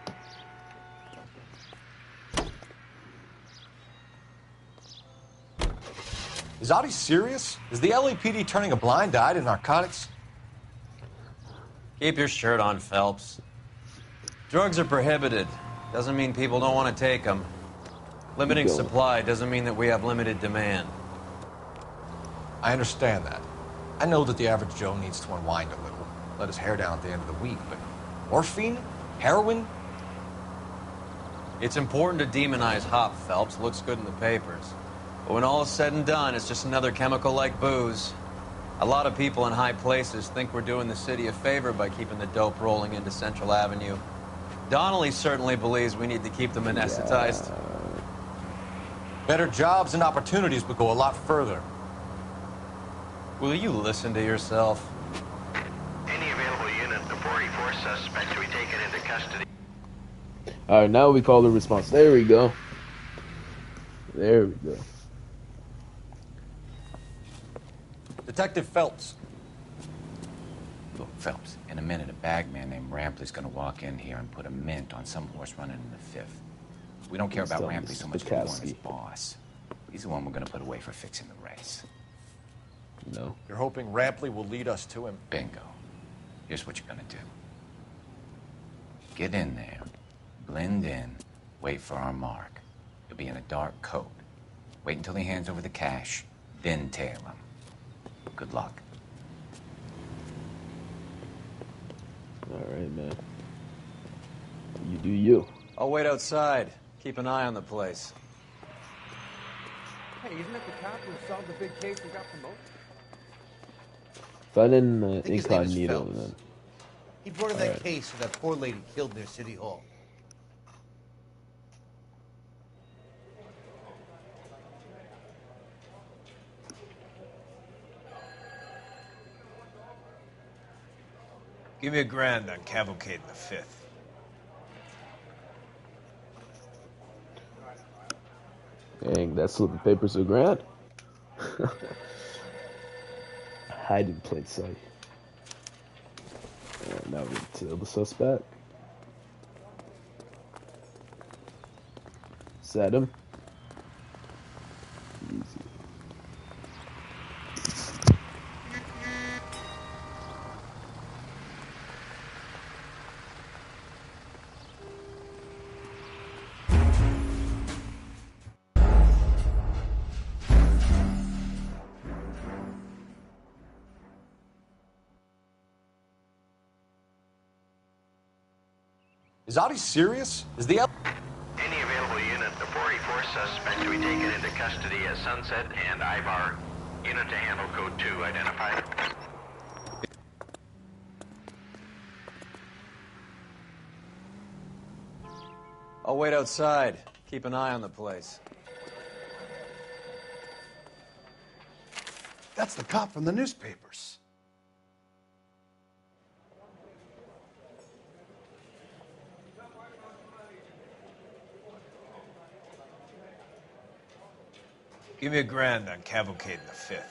Is Audie serious? Is the LAPD turning a blind eye to narcotics? Keep your shirt on, Phelps. Drugs are prohibited. Doesn't mean people don't want to take them. Limiting supply doesn't mean that we have limited demand. I understand that. I know that the average Joe needs to unwind a little, let his hair down at the end of the week, but morphine? Heroin? It's important to demonize hop, Phelps. Looks good in the papers. But when all is said and done, it's just another chemical like booze. A lot of people in high places think we're doing the city a favor by keeping the dope rolling into Central Avenue. Donnelly certainly believes we need to keep them anesthetized. Yeah. Better jobs and opportunities would go a lot further. Will you listen to yourself? Any available unit, the 44 suspect to be taken into custody. Alright, now we call the response. There we go. There we go. Detective Phelps. Look, Phelps, in a minute, a bagman named Rampley's gonna walk in here and put a mint on some horse running in the 5th. We don't care about Rampley so much as we want his boss. He's the one we're gonna put away for fixing the race. No. You're hoping Rampley will lead us to him? Bingo. Here's what you're gonna do. Get in there, blend in, wait for our mark. You'll be in a dark coat. Wait until he hands over the cash, then tail him. Good luck. Alright, man. You do you. I'll wait outside. Keep an eye on the place. Hey, isn't that the cop who solved the big case and got promoted? Find in I think his name is incognito, Phelps. then. He brought in All that right. case of that poor lady killed near City Hall. Give me $1,000 on Cavalcade in the 5th. Dang, that slip of paper's $1,000. Hide in plain sight. Alright, now we tail the suspect. Set him. Easy. Is Audie serious? Is the Any available unit, the 44 suspect to be taken into custody at Sunset and Ivar. Unit to handle code 2 identified. I'll wait outside. Keep an eye on the place. That's the cop from the newspapers. Give me $1,000 on Cavalcade in the 5th.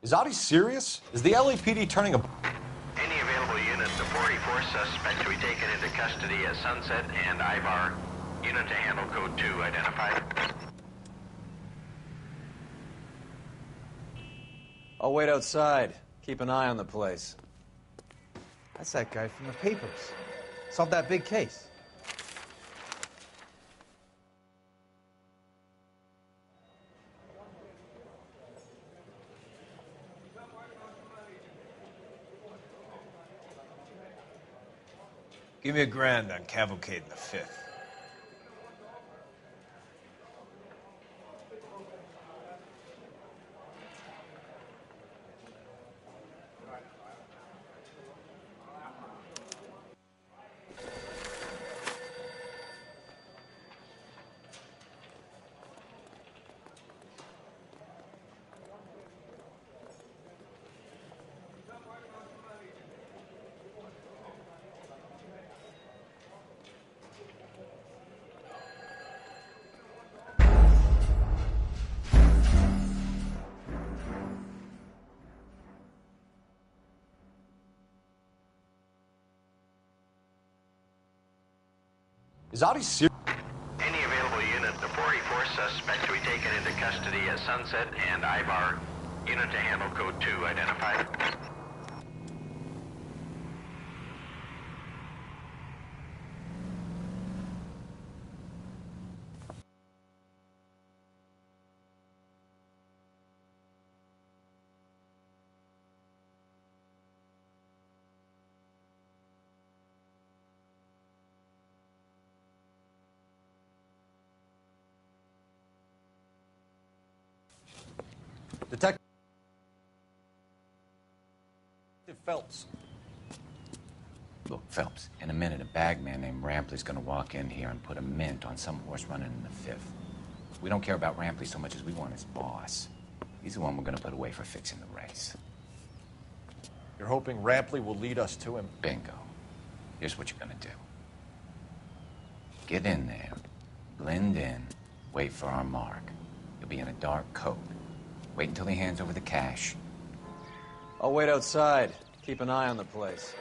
Is Audie serious? Is the LAPD turning a... Any available unit, the 44 suspect to be taken into custody at Sunset and Ivar. Unit to handle code 2 identified. I'll wait outside. Keep an eye on the place. That's that guy from the papers. Solved that big case. Give me $1,000 on Cavalcade in the 5th. Is Audie serious? Any available unit, the 44 suspect to be taken into custody at Sunset and Ivar. Unit to handle code 2 identified. Detective Phelps. Look, Phelps, in a minute, a bagman named Rampley's gonna walk in here and put a mint on some horse running in the 5th. We don't care about Rampley so much as we want his boss. He's the one we're gonna put away for fixing the race. You're hoping Rampley will lead us to him? Bingo. Here's what you're gonna do. Get in there, blend in, wait for our mark. You'll be in a dark coat. Wait until he hands over the cash. I'll wait outside. Keep an eye on the place.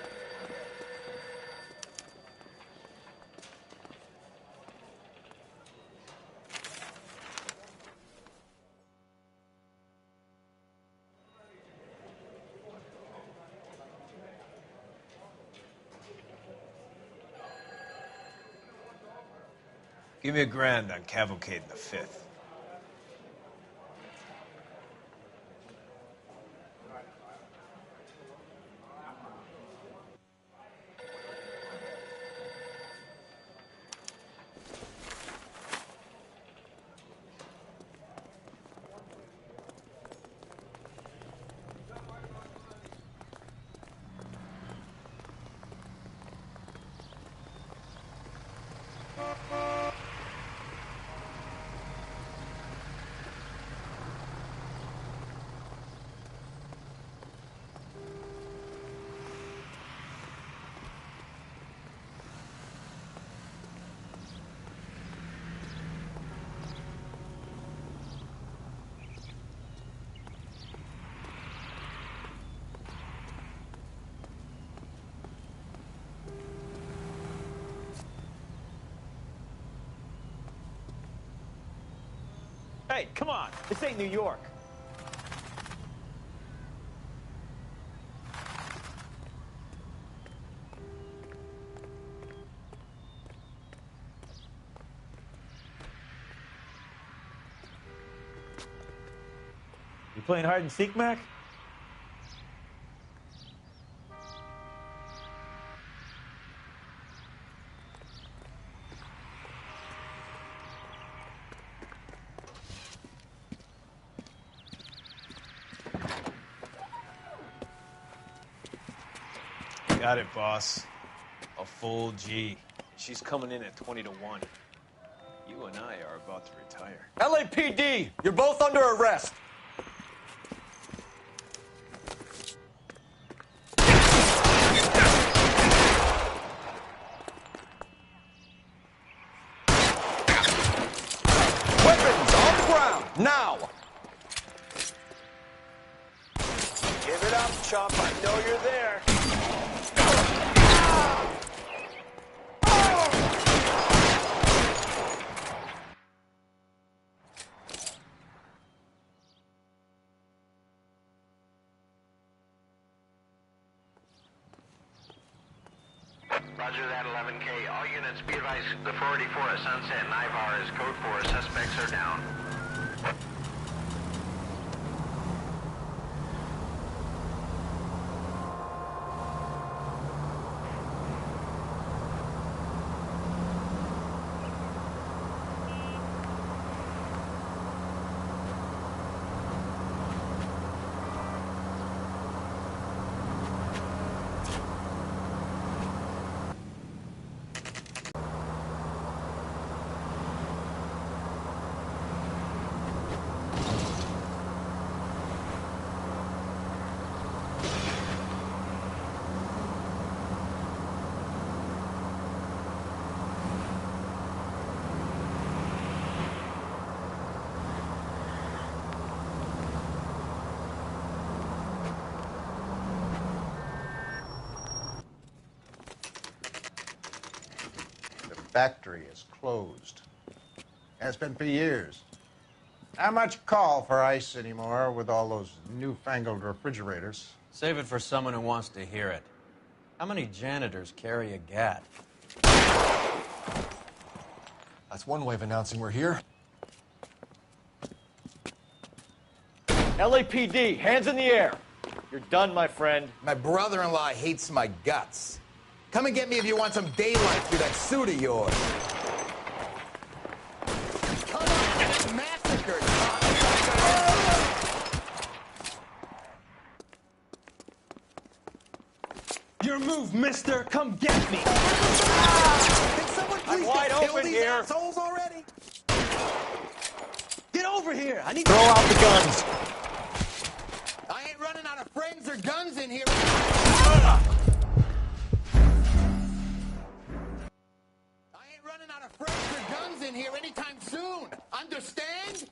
Give me $1,000 on Cavalcade in the 5th. Hey, come on. This ain't New York. You playing hide and seek, Mac? Got it, boss. A full G. She's coming in at 20 to 1. You and I are about to retire. LAPD! You're both under arrest! Weapons on the ground, now! up, chump. I know you're there. Roger that, 11K. All units be advised, the 484 at Sunset and Noire is code 4. Suspects are down. Factory is closed. Has been for years. Not much call for ice anymore with all those newfangled refrigerators. Save it for someone who wants to hear it. How many janitors carry a gat? That's one way of announcing we're here. LAPD, hands in the air. You're done, my friend. My brother-in-law hates my guts. Come and get me if you want some daylight through that suit of yours. Come on, get massacred. Your move, mister. Come get me. Can someone I'm please wide just kill open these here. assholes already? Get over here. I need Throw to... out the guns. I ain't running out of friends or guns in here. Friends or guns in here anytime soon. Understand?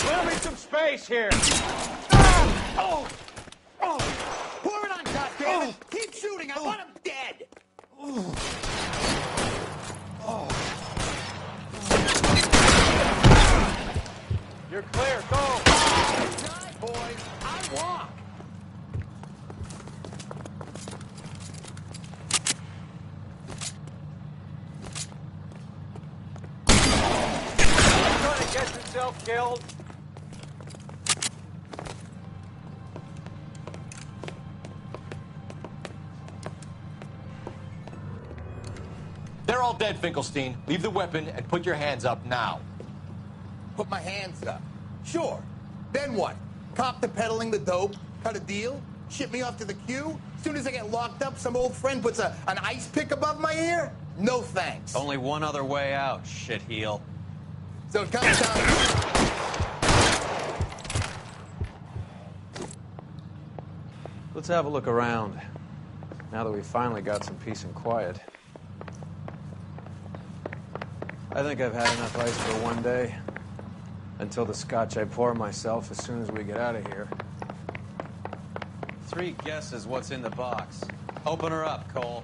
Leave me some space here. Oh! Pour it on, goddammit! Keep shooting! I want him dead! You're clear. Go. Die, boys. I walk. Get yourself killed. They're all dead, Finkelstein. Leave the weapon and put your hands up now. Put my hands up. Sure. Then what? Cop to peddling the dope? Cut a deal? Ship me off to the queue? Soon as I get locked up, some old friend puts an ice pick above my ear? No thanks. Only one other way out, shitheel. So it comes down to... Let's have a look around. Now that we've finally got some peace and quiet. I think I've had enough ice for one day. Until the scotch I pour myself as soon as we get out of here. 3 guesses what's in the box. Open her up, Cole.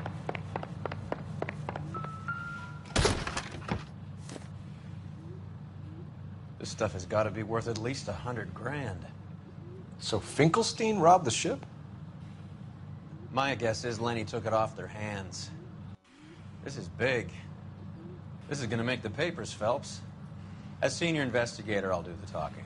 This stuff has got to be worth at least $100 grand. So Finkelstein robbed the ship? My guess is Lenny took it off their hands. This is big. This is going to make the papers, Phelps. As senior investigator, I'll do the talking.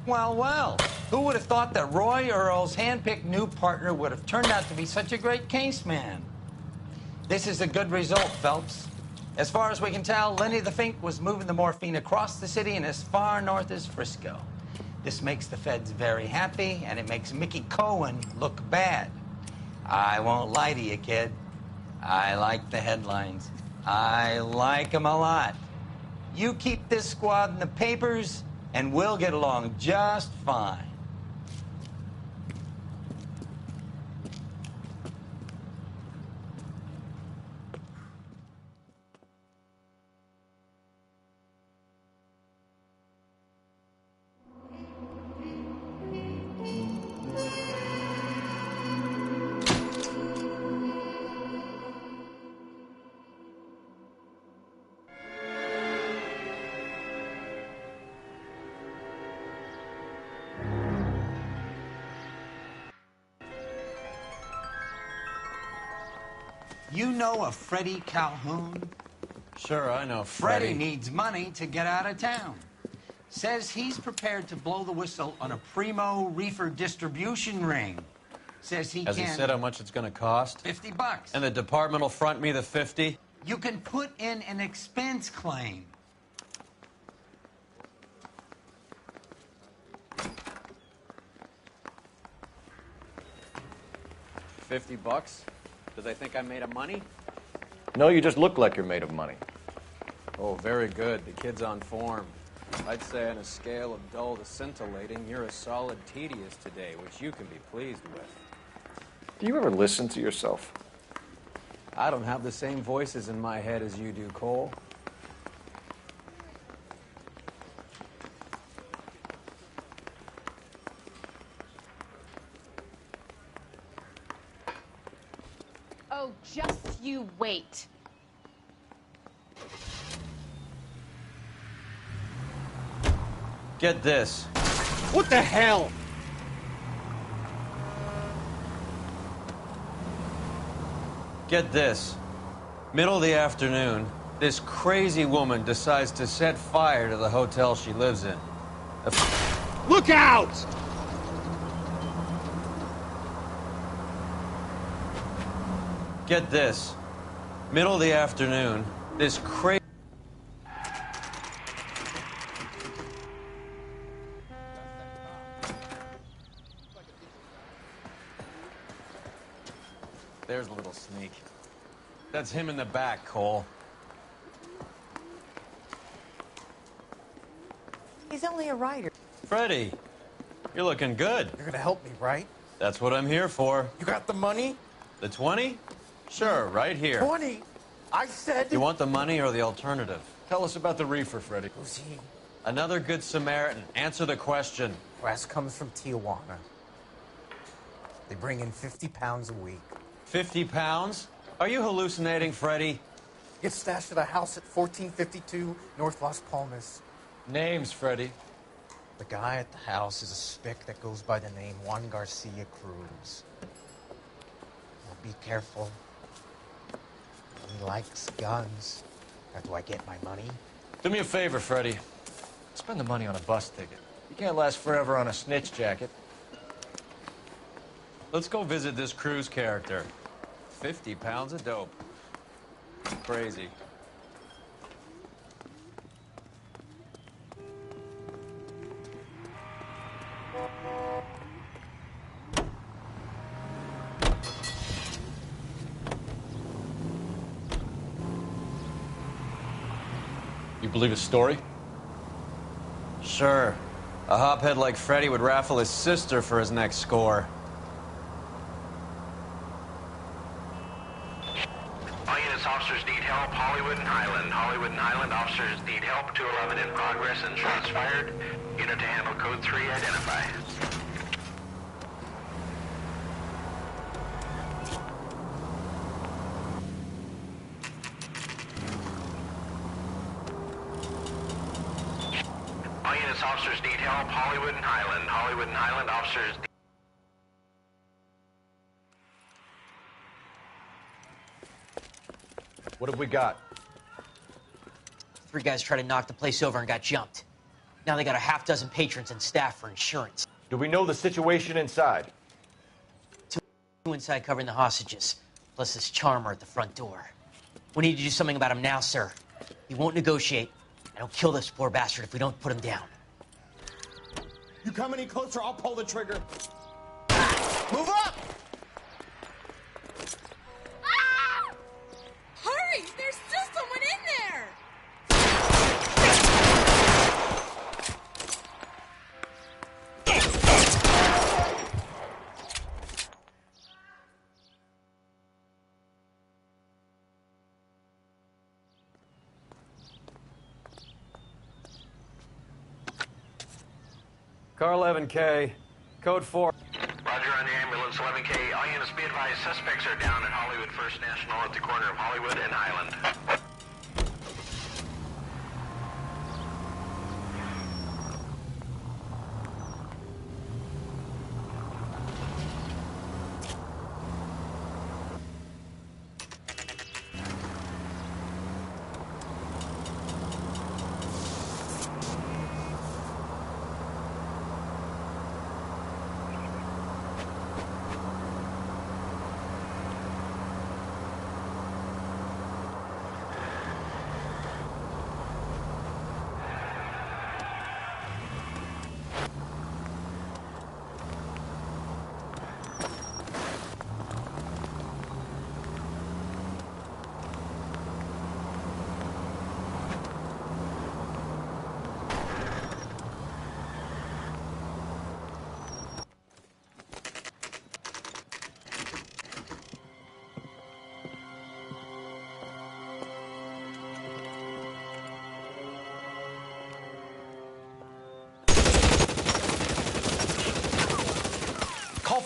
Well, well. Who would have thought that Roy Earl's hand-picked new partner would have turned out to be such a great case man? This is a good result, Phelps. As far as we can tell, Lenny the Fink was moving the morphine across the city and as far north as Frisco. This makes the feds very happy, and it makes Mickey Cohen look bad. I won't lie to you, kid. I like the headlines. I like them a lot. You keep this squad in the papers, and we'll get along just fine. You know a Freddie Calhoun? Sure, I know Freddie needs money to get out of town. Says he's prepared to blow the whistle on a primo reefer distribution ring. Says he Has can... he said how much it's going to cost? $50. And the department will front me the 50? You can put in an expense claim. $50? Do they think I'm made of money? No, you just look like you're made of money. Oh, very good. The kid's on form. I'd say on a scale of dull to scintillating, you're a solid tedious today, which you can be pleased with. Do you ever listen to yourself? I don't have the same voices in my head as you do, Cole. Oh, just you wait. Get this. What the hell? Get this. Middle of the afternoon, this crazy woman decides to set fire to the hotel she lives in. Look out! Get this. Middle of the afternoon, this crazy... There's a little sneak. That's him in the back, Cole. He's only a writer. Freddie, you're looking good. You're gonna help me, right? That's what I'm here for. You got the money? The 20? Sure, right here. 20? I said... You want the money or the alternative? Tell us about the reefer, Freddie. Who's he? Another good Samaritan. Answer the question. Brass comes from Tijuana. They bring in 50 pounds a week. 50 pounds? Are you hallucinating, Freddie? Gets stashed at a house at 1452 North Las Palmas. Names, Freddie. The guy at the house is a spick that goes by the name Juan Garcia Cruz. Now be careful. He likes guns. Now, do I get my money? Do me a favor, Freddie. Spend the money on a bus ticket. You can't last forever on a snitch jacket. Let's go visit this Cruz character. 50 pounds of dope. Crazy. You believe his story? Sure. A hophead like Freddie would raffle his sister for his next score. All units, officers need help. Hollywood and Highland. Hollywood and Highland officers need help. 211 in progress and shots fired. Unit to handle code 3, identify. All units, officers need help. Hollywood and Highland. Hollywood and Highland officers need... What have we got? 3 guys tried to knock the place over and got jumped. Now they got a half dozen patrons and staff for insurance. Do we know the situation inside? 2 inside covering the hostages, plus this charmer at the front door. We need to do something about him now, sir. He won't negotiate, and he'll kill this poor bastard if we don't put him down. You come any closer, I'll pull the trigger. Move up! Hurry! There's still someone in there! Car 11K, code 4. Roger on the ambulance, 11K. All units be advised, suspects are down at Hollywood First National at the corner of Hollywood and Highland.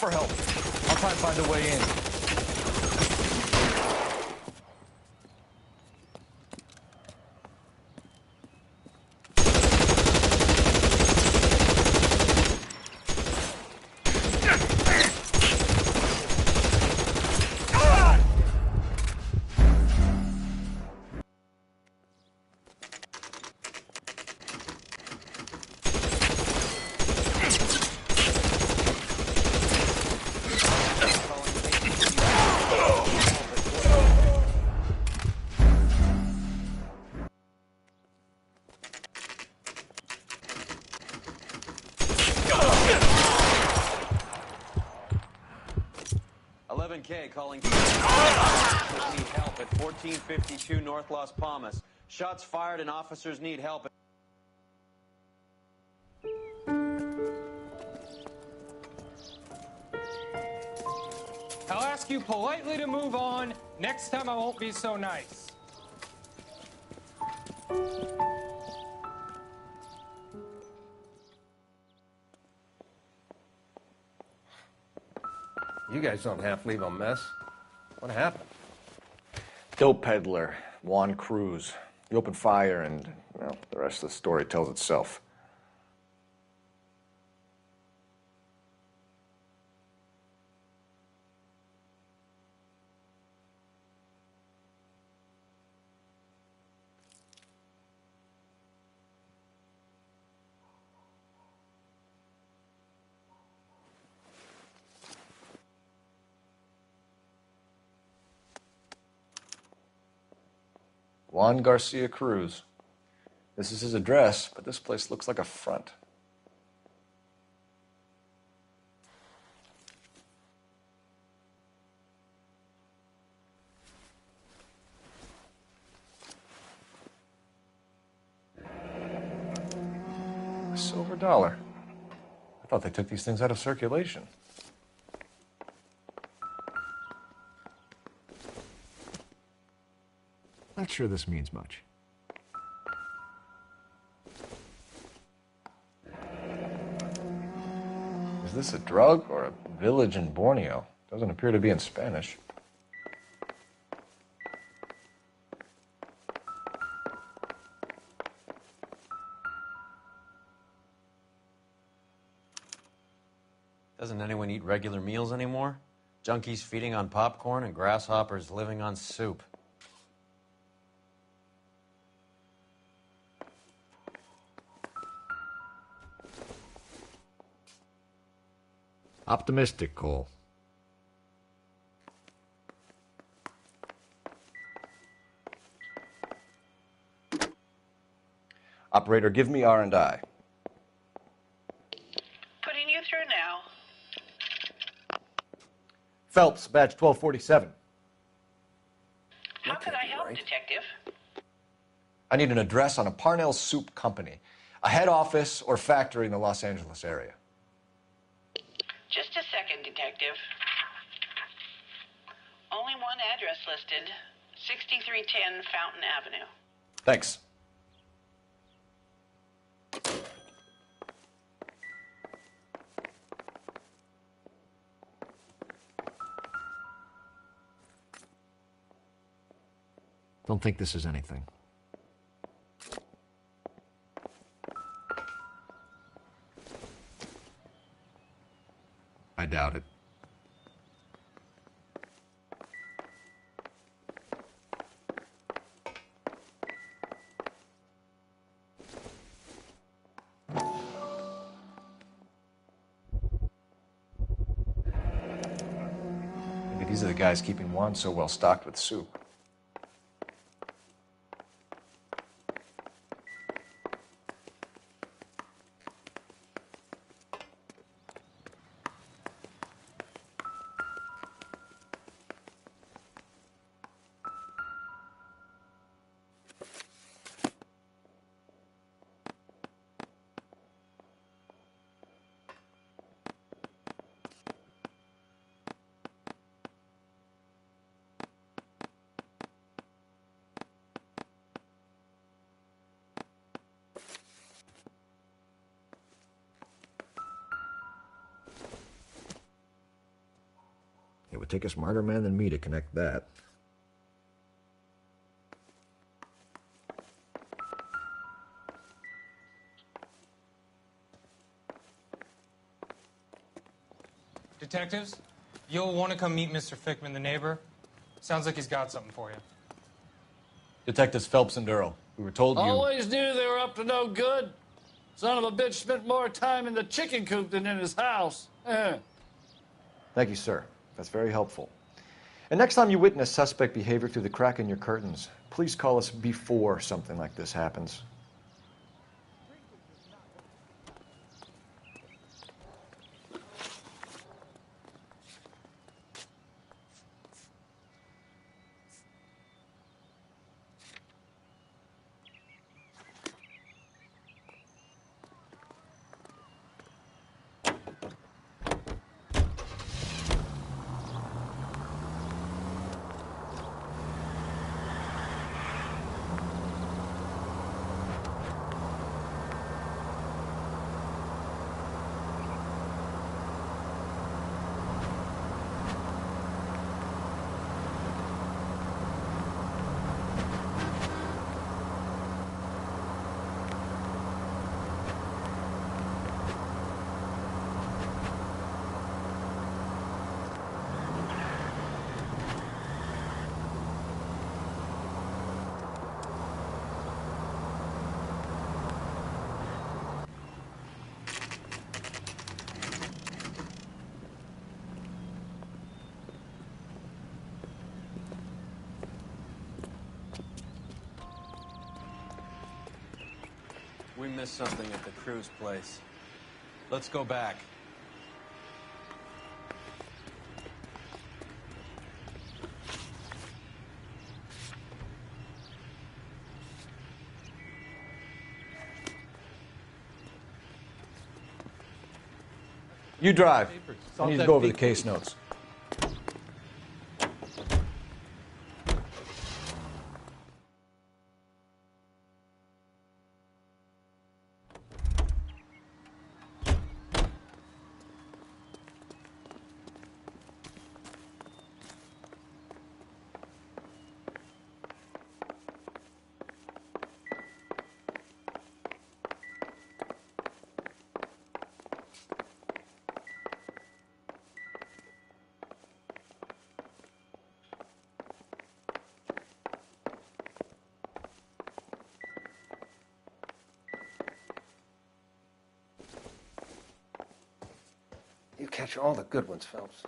for help. I'll try and find a way in. K calling need help at 1452 North Las Palmas. Shots fired and officers need help. I'll ask you politely to move on. Next time I won't be so nice. You guys don't half leave a mess. What happened? Dope peddler, Juan Cruz. He opened fire and, well, the rest of the story tells itself. Juan Garcia Cruz. This is his address, but this place looks like a front. A silver dollar. I thought they took these things out of circulation. Not sure this means much. Is this a drug or a village in Borneo? Doesn't appear to be in Spanish. Doesn't anyone eat regular meals anymore? Junkies feeding on popcorn and grasshoppers living on soup. Optimistic, Cole. Operator, give me R&I. Putting you through now. Phelps, badge 1247. How can I help, Detective? I need an address on a Parnell Soup Company, a head office or factory in the Los Angeles area. Just a second, Detective. Only one address listed, 6310 Fountain Avenue. Thanks. Don't think this is anything. I doubt it. Maybe these are the guys keeping Juan so well stocked with soup. It would take a smarter man than me to connect that. Detectives, you'll want to come meet Mr. Fickman, the neighbor. Sounds like he's got something for you. Detectives Phelps and Earl. We were told you... Always knew they were up to no good. Son of a bitch spent more time in the chicken coop than in his house. Thank you, sir. That's very helpful. And next time you witness suspect behavior through the crack in your curtains, please call us before something like this happens. We missed something at the Cruz place. Let's go back. You drive. I need to go over the case notes. You catch all the good ones, Phelps.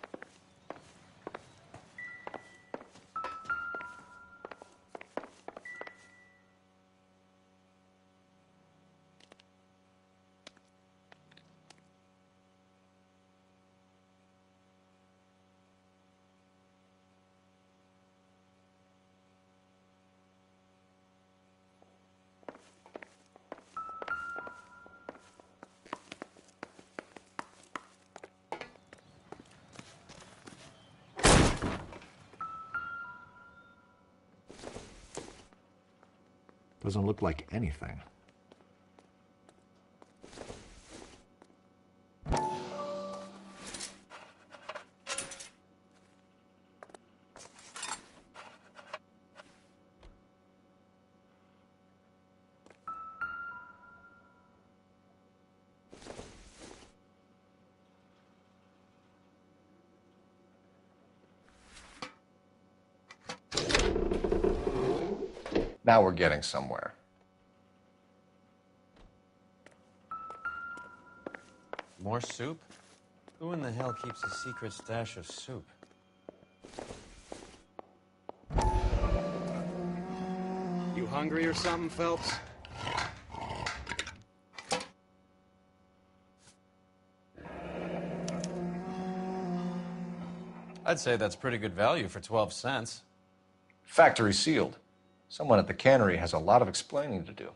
Doesn't look like anything. Now we're getting somewhere. More soup? Who in the hell keeps a secret stash of soup? You hungry or something, Phelps? I'd say that's pretty good value for 12 cents. Factory sealed. Someone at the cannery has a lot of explaining to do.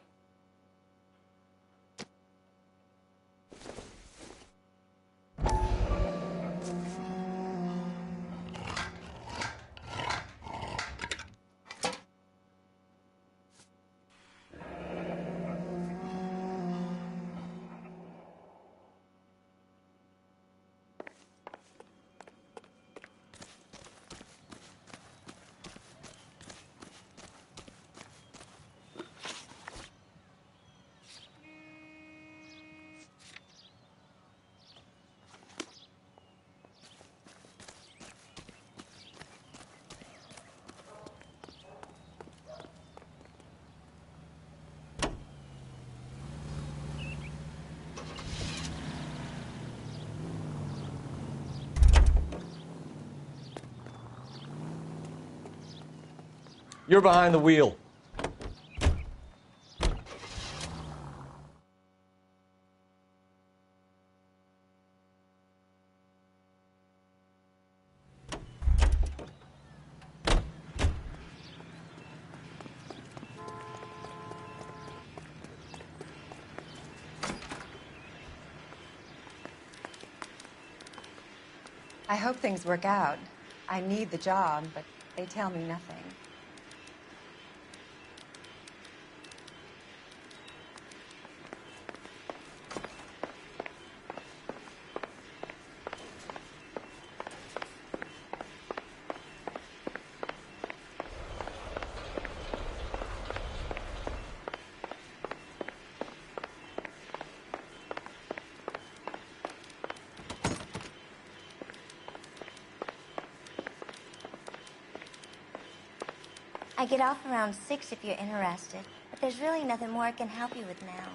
You're behind the wheel. I hope things work out. I need the job, but they tell me nothing. I get off around 6 if you're interested, but there's really nothing more I can help you with now.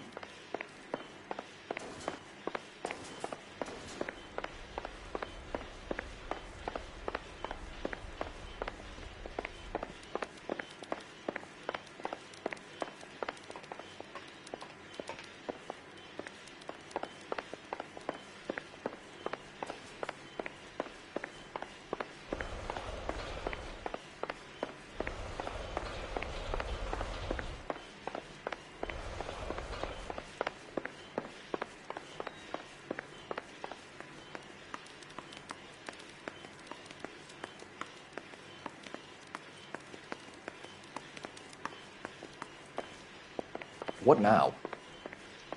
What now?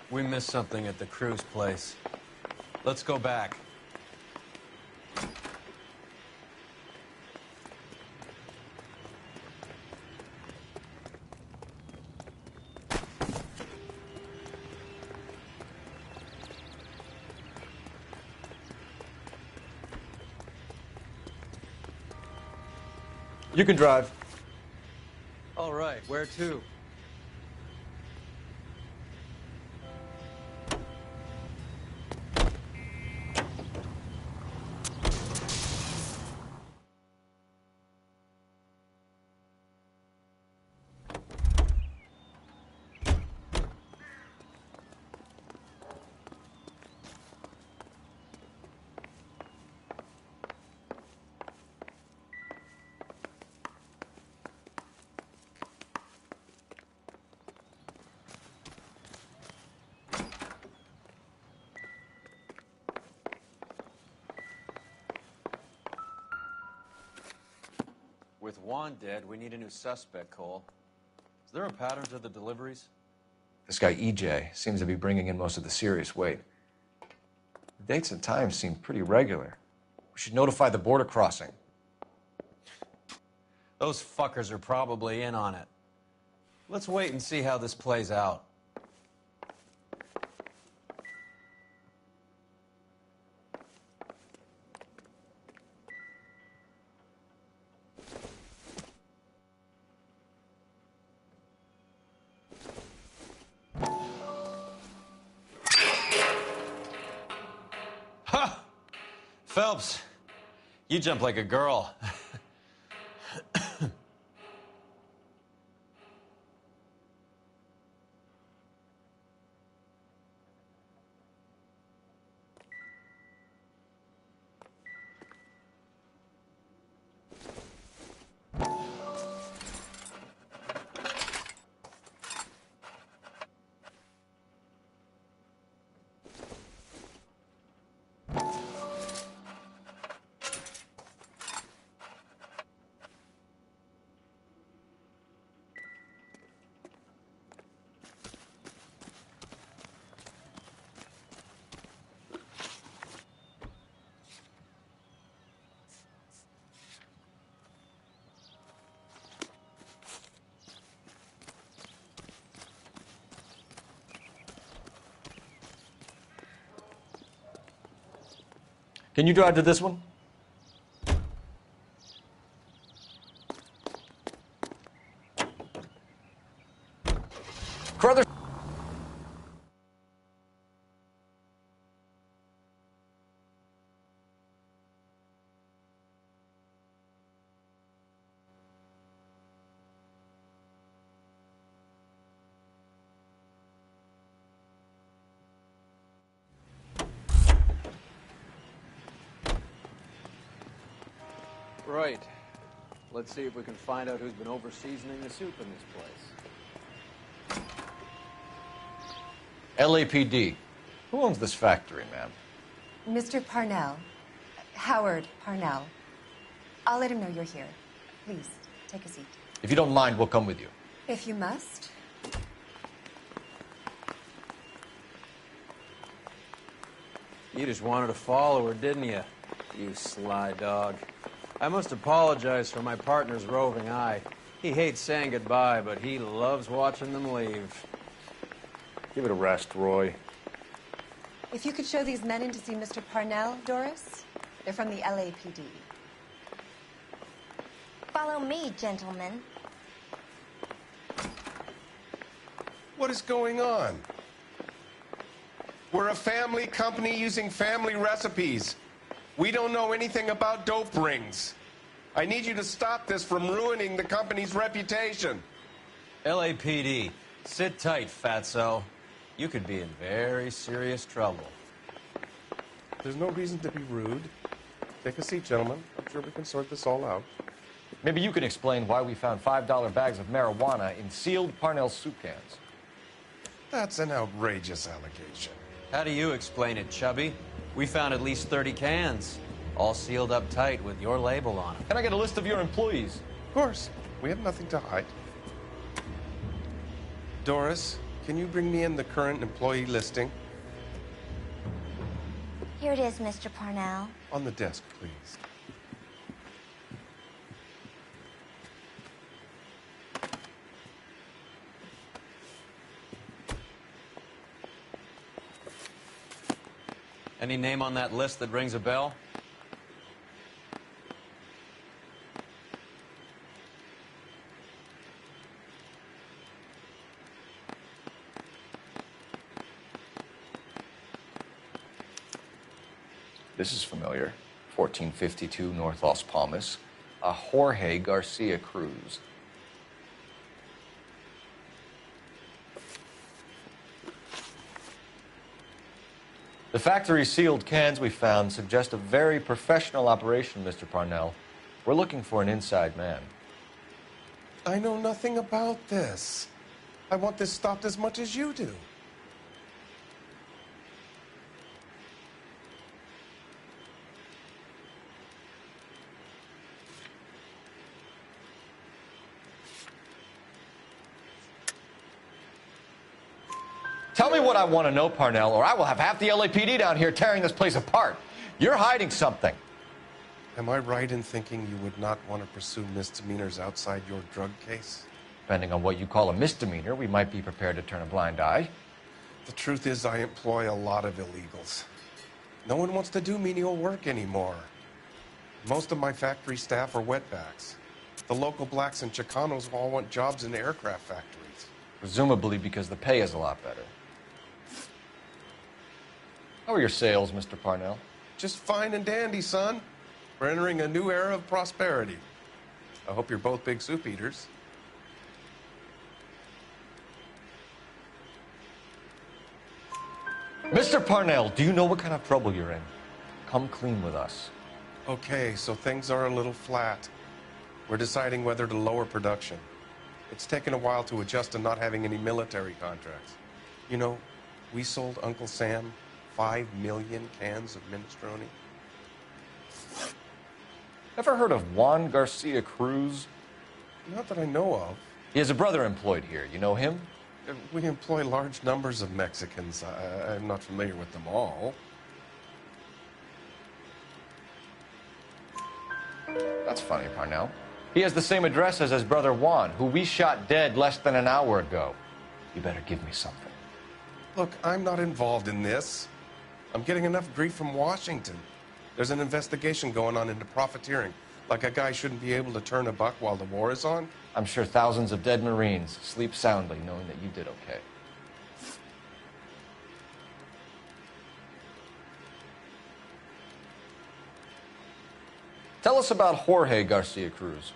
We missed something at the cruise place. Let's go back. You can drive. All right, where to? With Juan dead, we need a new suspect, Cole. Is there a pattern to the deliveries? This guy EJ seems to be bringing in most of the serious weight. The dates and times seem pretty regular. We should notify the border crossing. Those fuckers are probably in on it. Let's wait and see how this plays out. Ha! Phelps, you jump like a girl. Can you drive to this one? Carruthers. Right. Let's see if we can find out who's been over-seasoning the soup in this place. LAPD. Who owns this factory, ma'am? Mr. Parnell. Howard Parnell. I'll let him know you're here. Please, take a seat. If you don't mind, we'll come with you. If you must. You just wanted to follow her, didn't you? You sly dog. I must apologize for my partner's roving eye. He hates saying goodbye, but he loves watching them leave. Give it a rest, Roy. If you could show these men in to see Mr. Parnell, Doris. They're from the LAPD. Follow me, gentlemen. What is going on? We're a family company using family recipes. We don't know anything about dope rings. I need you to stop this from ruining the company's reputation. LAPD, sit tight, fatso. You could be in very serious trouble. There's no reason to be rude. Take a seat, gentlemen. I'm sure we can sort this all out. Maybe you can explain why we found $5 bags of marijuana in sealed Parnell soup cans. That's an outrageous allegation. How do you explain it, Chubby? We found at least 30 cans, all sealed up tight with your label on them. Can I get a list of your employees? Of course. We have nothing to hide. Doris, can you bring me in the current employee listing? Here it is, Mr. Parnell. On the desk, please. Any name on that list that rings a bell? This is familiar. 1452 North Las Palmas. A Jorge Garcia Cruz. The factory sealed cans we found suggest a very professional operation, Mr. Parnell. We're looking for an inside man. I know nothing about this. I want this stopped as much as you do. Tell me what I want to know, Parnell, or I will have half the LAPD down here tearing this place apart. You're hiding something. Am I right in thinking you would not want to pursue misdemeanors outside your drug case? Depending on what you call a misdemeanor, we might be prepared to turn a blind eye. The truth is, I employ a lot of illegals. No one wants to do menial work anymore. Most of my factory staff are wetbacks. The local blacks and Chicanos all want jobs in aircraft factories. Presumably because the pay is a lot better. How are your sales, Mr. Parnell? Just fine and dandy, son. We're entering a new era of prosperity. I hope you're both big soup eaters. Mr. Parnell, do you know what kind of trouble you're in? Come clean with us. Okay, so things are a little flat. We're deciding whether to lower production. It's taken a while to adjust to not having any military contracts. You know, we sold Uncle Sam 5 million cans of minestrone. Ever heard of Juan Garcia Cruz? Not that I know of. He has a brother employed here. You know him? We employ large numbers of Mexicans. I'm not familiar with them all. That's funny, Parnell. He has the same address as his brother Juan, who we shot dead less than an hour ago. You better give me something. Look, I'm not involved in this. I'm getting enough grief from Washington. There's an investigation going on into profiteering. Like a guy shouldn't be able to turn a buck while the war is on. I'm sure thousands of dead Marines sleep soundly knowing that you did okay. Tell us about Jorge Garcia Cruz.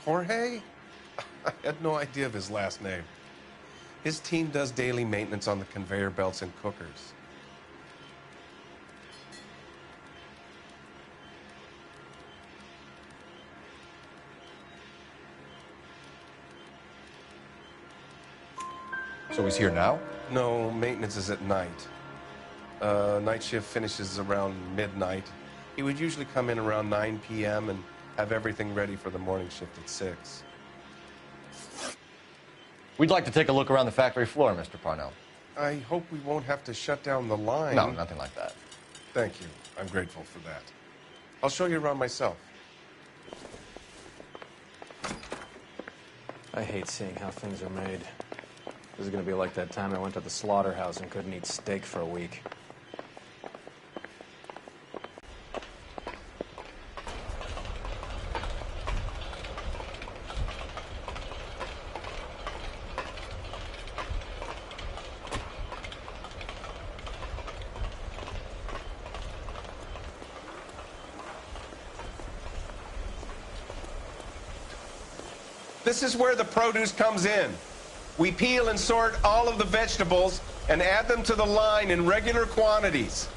Jorge? I had no idea of his last name. His team does daily maintenance on the conveyor belts and cookers. So he's here now? No, maintenance is at night. Night shift finishes around midnight. He would usually come in around 9 p.m. and have everything ready for the morning shift at 6. We'd like to take a look around the factory floor, Mr. Parnell. I hope we won't have to shut down the line. No, nothing like that. Thank you. I'm grateful for that. I'll show you around myself. I hate seeing how things are made. This is gonna be like that time I went to the slaughterhouse and couldn't eat steak for a week. This is where the produce comes in. We peel and sort all of the vegetables and add them to the line in regular quantities.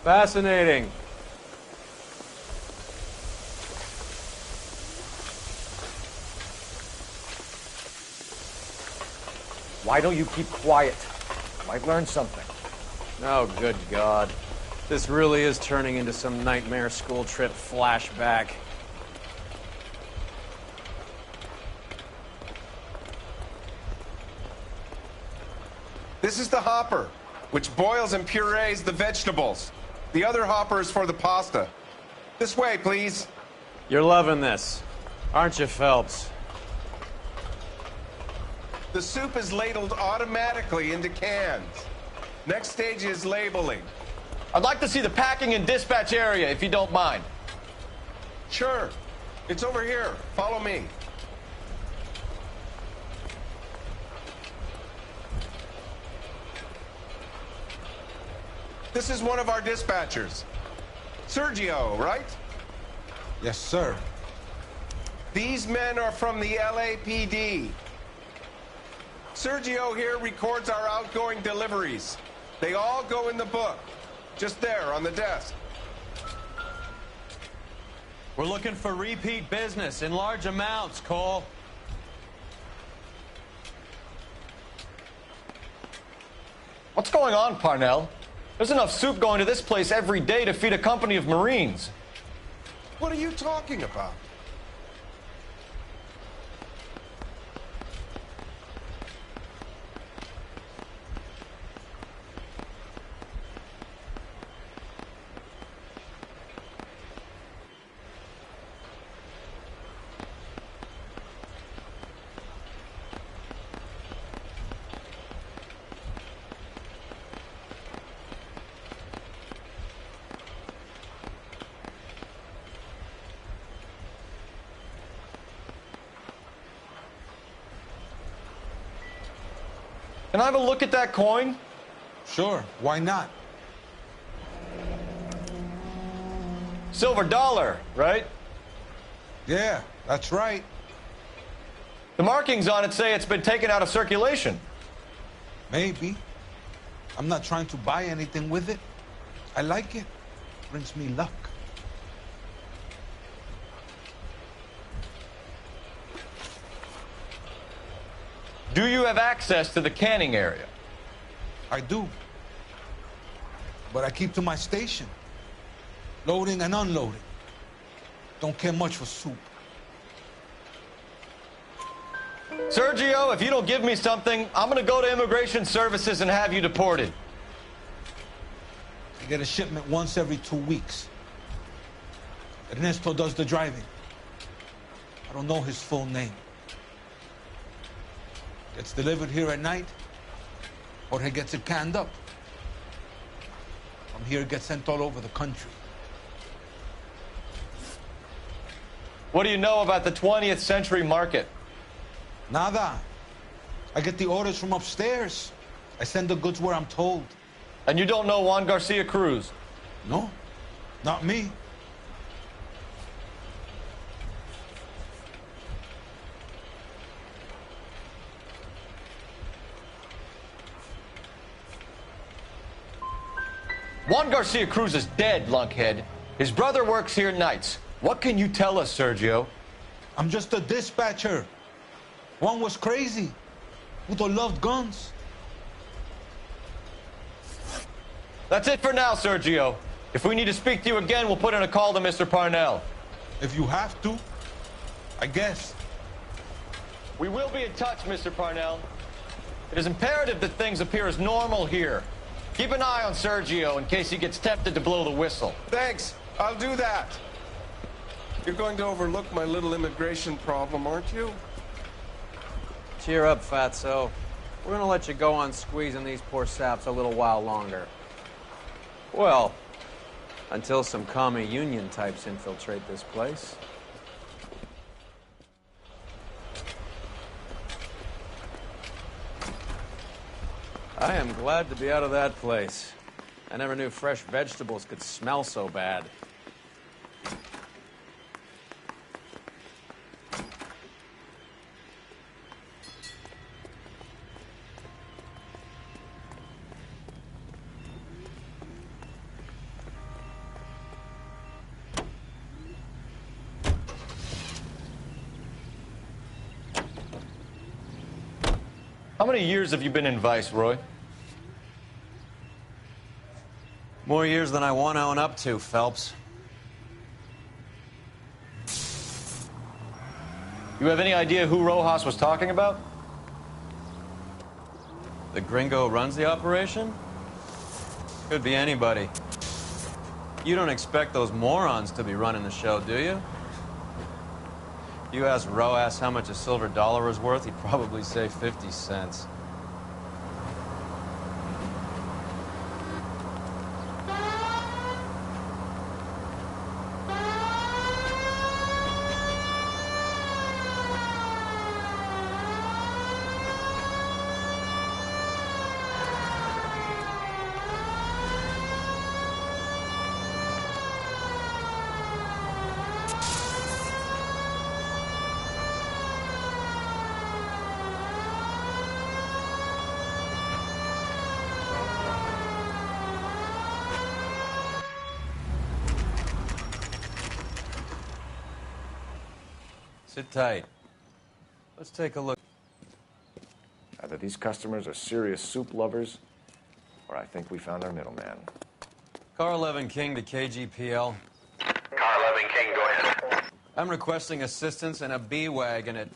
Fascinating. Why don't you keep quiet? Might learn something. Oh, good God. This really is turning into some nightmare school trip flashback. This is the hopper, which boils and purees the vegetables. The other hopper is for the pasta. This way, please. You're loving this, aren't you, Phelps? The soup is ladled automatically into cans. Next stage is labeling. I'd like to see the packing and dispatch area, if you don't mind. Sure. It's over here. Follow me. This is one of our dispatchers. Sergio, right? Yes, sir. These men are from the LAPD. Sergio here records our outgoing deliveries. They all go in the book. Just there on the desk. We're looking for repeat business in large amounts, Cole. What's going on, Parnell? There's enough soup going to this place every day to feed a company of Marines. What are you talking about? Can I have a look at that coin? Sure, why not? Silver dollar, right? Yeah, that's right. The markings on it say it's been taken out of circulation. Maybe. I'm not trying to buy anything with it. I like it. Brings me luck. Do you have access to the canning area? I do. But I keep to my station. Loading and unloading. Don't care much for soup. Sergio, if you don't give me something, I'm going to go to Immigration Services and have you deported. I get a shipment once every 2 weeks. Ernesto does the driving. I don't know his full name. Gets delivered here at night, or he gets it canned up. From here, it gets sent all over the country. What do you know about the 20th century market? Nada. I get the orders from upstairs. I send the goods where I'm told. And you don't know Juan Garcia Cruz? No, not me. Juan Garcia Cruz is dead, lunkhead. His brother works here nights. What can you tell us, Sergio? I'm just a dispatcher. Juan was crazy. who don't love guns. That's it for now, Sergio. If we need to speak to you again, we'll put in a call to Mr. Parnell. If you have to, I guess. We will be in touch, Mr. Parnell. It is imperative that things appear as normal here. Keep an eye on Sergio in case he gets tempted to blow the whistle. Thanks. I'll do that. You're going to overlook my little immigration problem, aren't you? Cheer up, fatso. We're gonna let you go on squeezing these poor saps a little while longer. Well, until some commie union types infiltrate this place. I am glad to be out of that place. I never knew fresh vegetables could smell so bad. How many years have you been in Vice, Roy? More years than I want to own up to, Phelps. You have any idea who Rojas was talking about? The gringo runs the operation? Could be anybody. You don't expect those morons to be running the show, do you? You ask Rojas how much a silver dollar is worth, he'd probably say 50 cents. Sit tight. Let's take a look. Either these customers are serious soup lovers, or I think we found our middleman. Car 11 King to KGPL. Car 11 King, go ahead. I'm requesting assistance in a B-Wagon at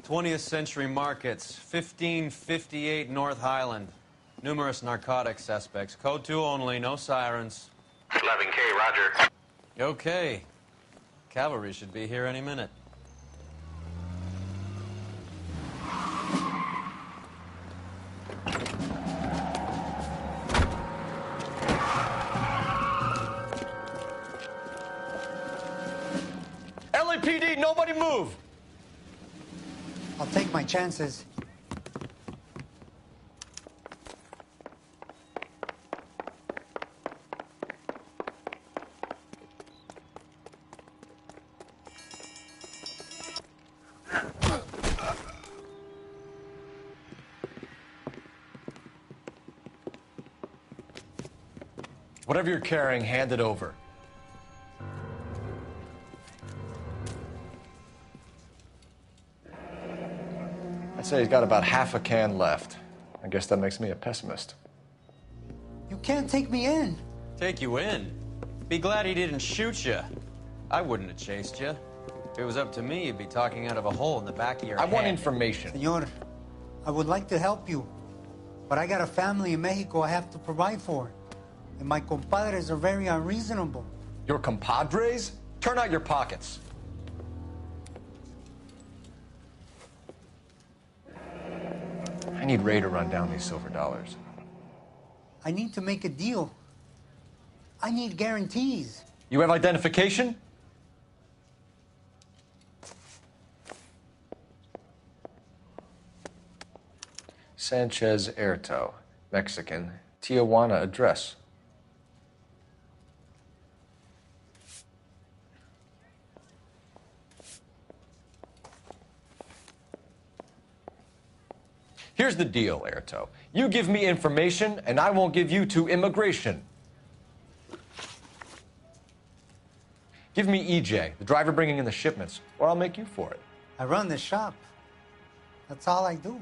20th Century Markets, 1558 North Highland. Numerous narcotic suspects. Code 2 only, no sirens. 11K, roger. Okay. Cavalry should be here any minute. LAPD, nobody move! I'll take my chances. Whatever you're carrying, hand it over. I'd say he's got about half a can left. I guess that makes me a pessimist. You can't take me in. Take you in? Be glad he didn't shoot you. I wouldn't have chased you. If it was up to me, you'd be talking out of a hole in the back of your head. I want information. Senor, I would like to help you, but I got a family in Mexico I have to provide for. And my compadres are very unreasonable. Your compadres? Turn out your pockets. I need Ray to run down these silver dollars. I need to make a deal. I need guarantees. You have identification? Sanchez Erto, Mexican, Tijuana address. Here's the deal, Erto. You give me information, and I won't give you to immigration. Give me EJ, the driver bringing in the shipments, or I'll make you for it. I run the shop. That's all I do.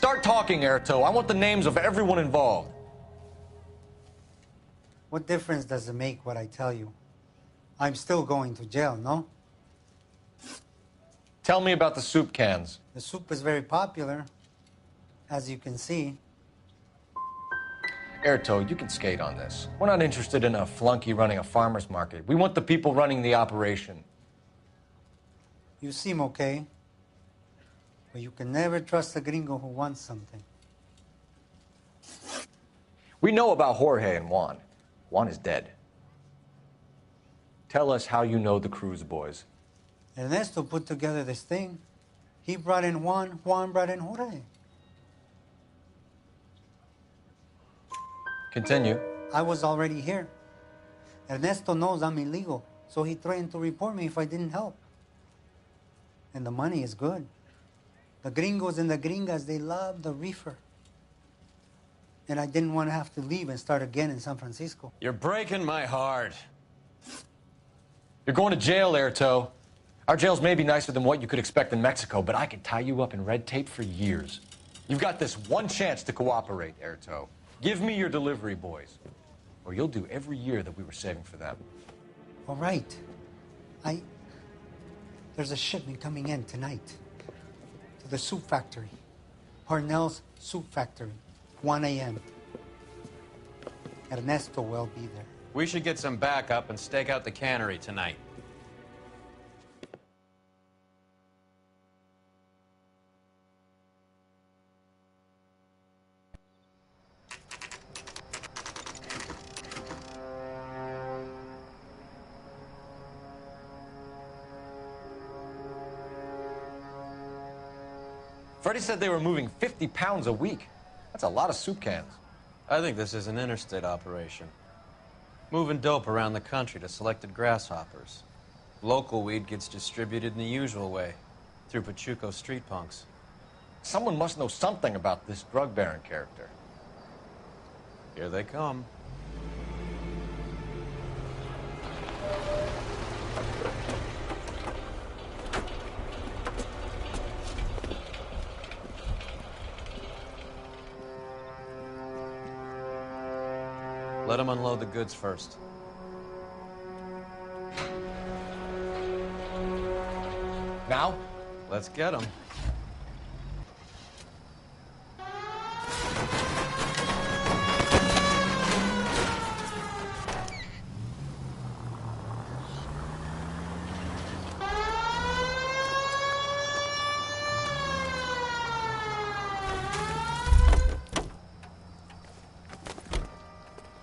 Start talking, Erto. I want the names of everyone involved. What difference does it make what I tell you? I'm still going to jail, no? Tell me about the soup cans. The soup is very popular, as you can see. Erto, you can skate on this. We're not interested in a flunky running a farmer's market. We want the people running the operation. You seem okay, but you can never trust a gringo who wants something. We know about Jorge and Juan. Juan is dead. Tell us how you know the Cruz boys. Ernesto put together this thing. He brought in Juan, Juan brought in Jorge. Continue. I was already here. Ernesto knows I'm illegal, so he threatened to report me if I didn't help. And the money is good. The gringos and the gringas, they love the reefer. And I didn't want to have to leave and start again in San Francisco. You're breaking my heart. You're going to jail, Erto. Our jails may be nicer than what you could expect in Mexico, but I can tie you up in red tape for years. You've got this one chance to cooperate, Erto. Give me your delivery boys, or you'll do every year that we were saving for them. All right. There's a shipment coming in tonight to the soup factory. Parnell's Soup Factory, 1 a.m. Ernesto will be there. We should get some backup and stake out the cannery tonight. Freddie said they were moving 50 pounds a week. That's a lot of soup cans. I think this is an interstate operation. Moving dope around the country to selected grasshoppers. Local weed gets distributed in the usual way, through Pachuco street punks. Someone must know something about this drug baron character. Here they come. Let them unload the goods first. Now? Let's get them.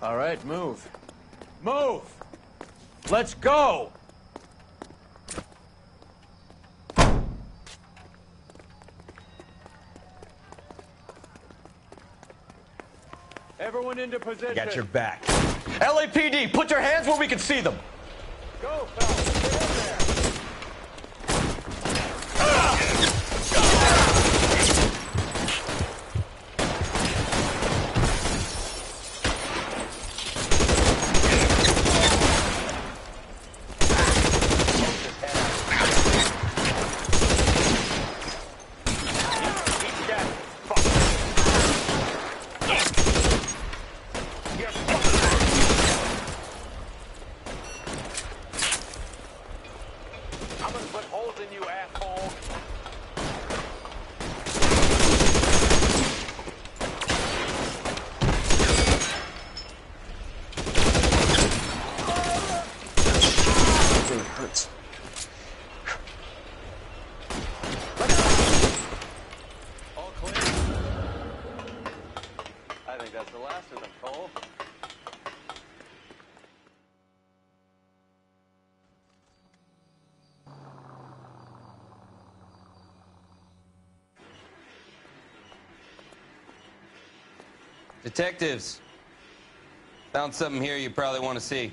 All right, move. Move! Let's go! Everyone into position. Got your back. LAPD, put your hands where we can see them. Go, fellas. Get in there. I'm gonna put holes in you, asshole. It really hurts. All clear? I think that's the last of them, Cole. Detectives, found something here you probably want to see.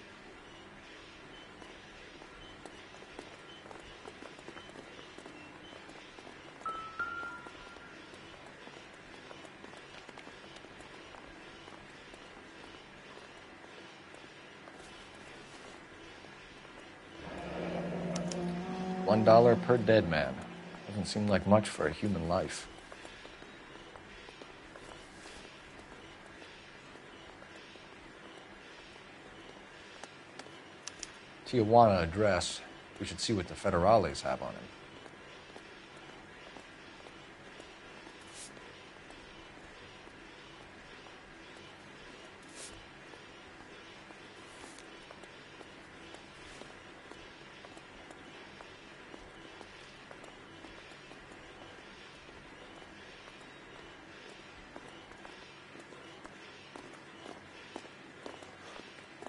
$1 per dead man. Doesn't seem like much for a human life. Tijuana address. We should see what the federales have on him.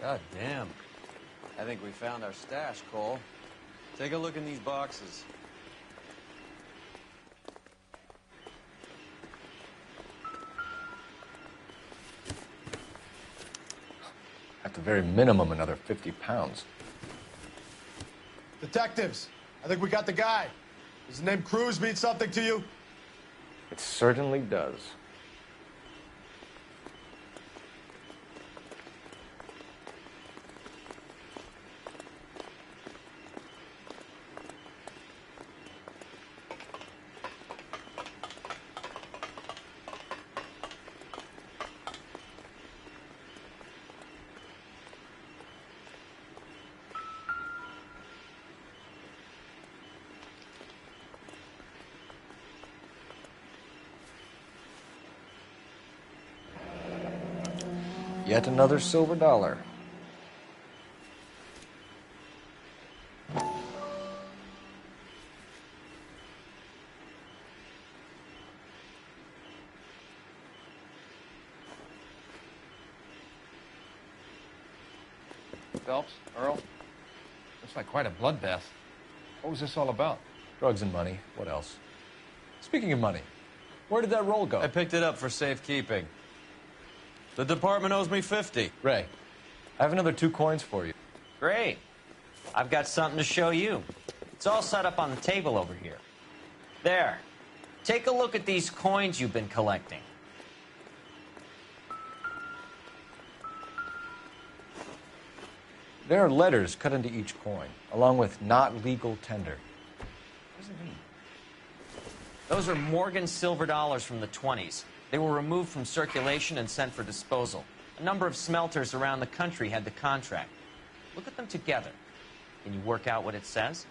God damn. I think we found our stash, Cole. Take a look in these boxes. At the very minimum, another 50 pounds. Detectives, I think we got the guy. Does the name Cruz mean something to you? It certainly does. Yet another silver dollar. Phelps, Earl, looks like quite a bloodbath. What was this all about? Drugs and money. What else? Speaking of money, where did that roll go? I picked it up for safekeeping. The department owes me 50. Ray, I have another 2 coins for you. Great. I've got something to show you. It's all set up on the table over here. There. Take a look at these coins you've been collecting. There are letters cut into each coin, along with not legal tender. What does it mean? Those are Morgan silver dollars from the 20s. They were removed from circulation and sent for disposal. A number of smelters around the country had the contract. Look at them together. Can you work out what it says?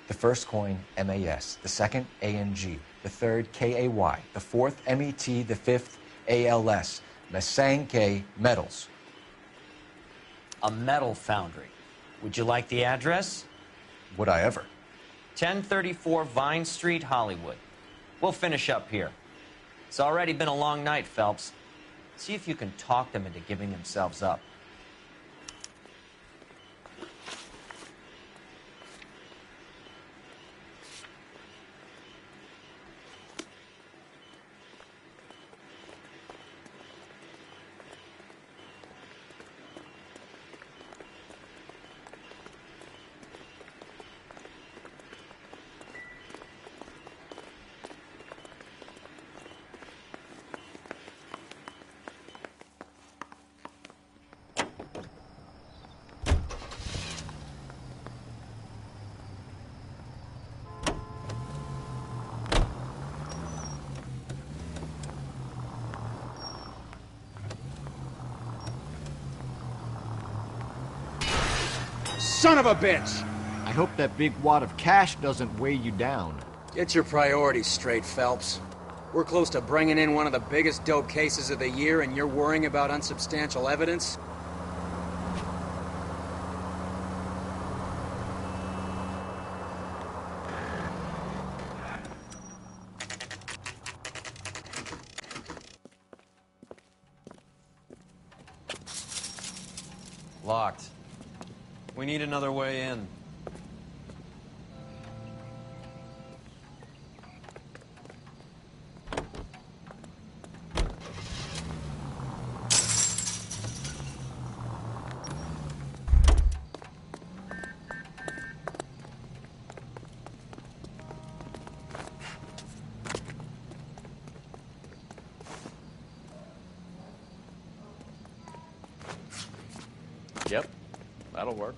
The first coin, MAS. The second, ANG. The third, KAY. The fourth, MET. The fifth, ALS. Masanke Metals. A metal foundry. Would you like the address? Would I ever? 1034 Vine Street, Hollywood. We'll finish up here. It's already been a long night, Phelps. See if you can talk them into giving themselves up. Son of a bitch! I hope that big wad of cash doesn't weigh you down. Get your priorities straight, Phelps. We're close to bringing in one of the biggest dope cases of the year, and you're worrying about unsubstantial evidence? Locked. We need another way in. Yep, that'll work.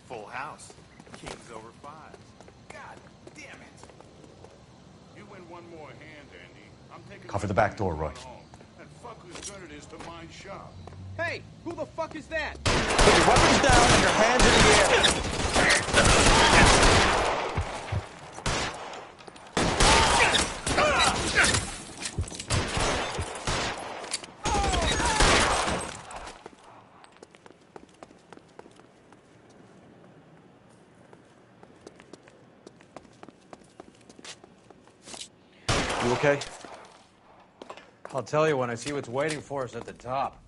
Full house. King's over 5. God damn it. You win one more hand, Andy. I'm taking Cover the back door, Roy. and fuck whose gun it is to my shop. Hey, who the fuck is that? Put your weapons down and your hands in the air. You okay? I'll tell you when I see what's waiting for us at the top.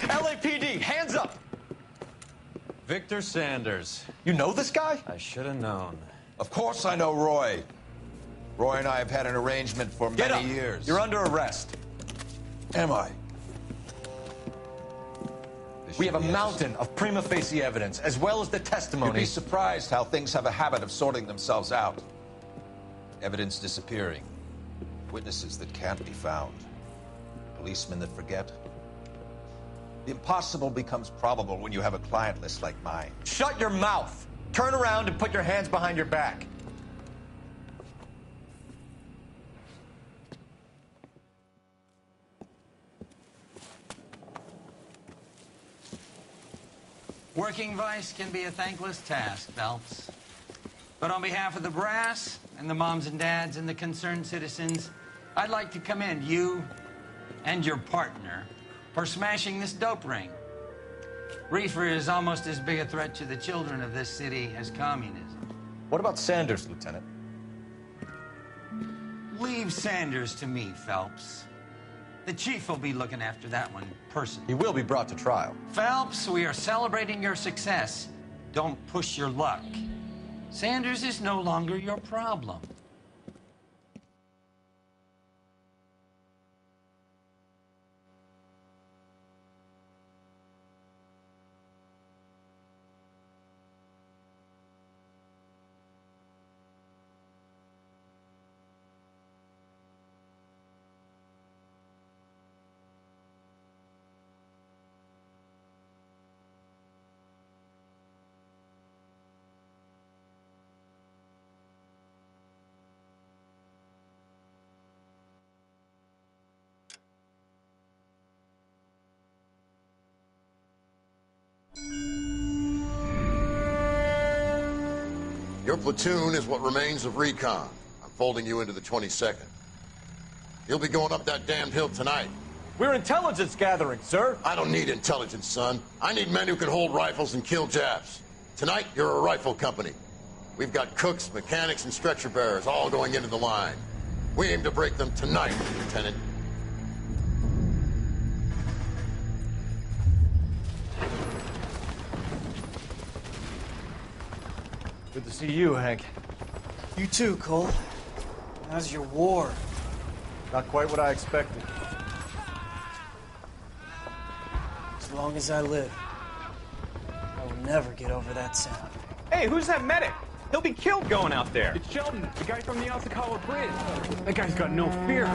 LAPD, hands up! Victor Sanders. You know this guy? I should have known. Of course I know Roy. Roy and I have had an arrangement for Get many up. years. You're under arrest. Am I? We have a mountain of prima facie evidence, as well as the You'd testimony. be surprised how things have a habit of sorting themselves out. Evidence disappearing. Witnesses that can't be found. Policemen that forget. The impossible becomes probable when you have a client list like mine. Shut your mouth! Turn around and put your hands behind your back. Working vice can be a thankless task, Phelps. But on behalf of the brass and the moms and dads and the concerned citizens, I'd like to commend you and your partner for smashing this dope ring. Reefer is almost as big a threat to the children of this city as communism. What about Sanders, Lieutenant? Leave Sanders to me, Phelps. The chief will be looking after that one personally. He will be brought to trial. Phelps, we are celebrating your success. Don't push your luck. Sanders is no longer your problem. Your platoon is what remains of recon. I'm folding you into the 22nd. You'll be going up that damned hill tonight. We're intelligence gathering, sir. I don't need intelligence, son. I need men who can hold rifles and kill Japs. Tonight, you're a rifle company. We've got cooks, mechanics, and stretcher bearers all going into the line. We aim to break them tonight, Lieutenant. Good to see you, Hank. You too, Cole. How's your war? Not quite what I expected. As long as I live, I will never get over that sound. Hey, who's that medic? He'll be killed going out there. It's Sheldon, the guy from the Osakawa Bridge. That guy's got no fear.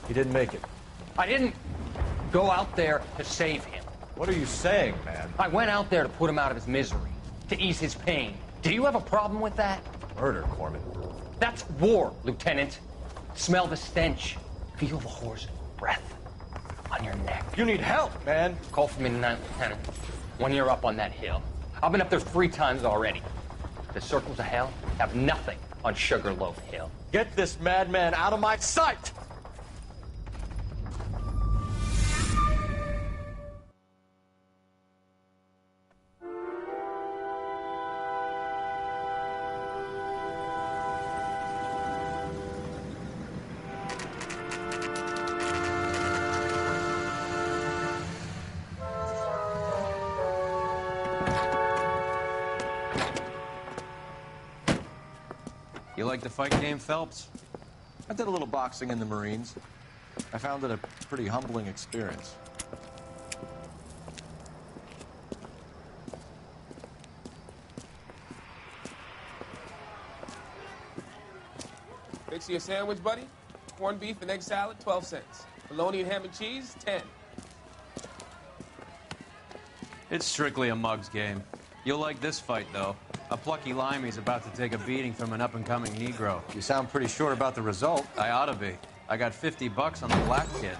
He didn't make it. I didn't go out there to save him. What are you saying, man? I went out there to put him out of his misery, to ease his pain. Do you have a problem with that? Murder, Corman. That's war, Lieutenant. Smell the stench. Feel the horse's breath on your neck. You need help, man. Call for me tonight, Lieutenant. When you're up on that hill. I've been up there 3 times already. The circles of hell have nothing on Sugarloaf Hill. Get this madman out of my sight! You like the fight game, Phelps? I did a little boxing in the Marines. I found it a pretty humbling experience. Fix you a sandwich, buddy? Corned beef and egg salad, 12 cents. Bologna and ham and cheese, 10. It's strictly a mug's game. You'll like this fight, though. A plucky limey's about to take a beating from an up-and-coming Negro. You sound pretty sure about the result. I ought to be. I got $50 on the black kid.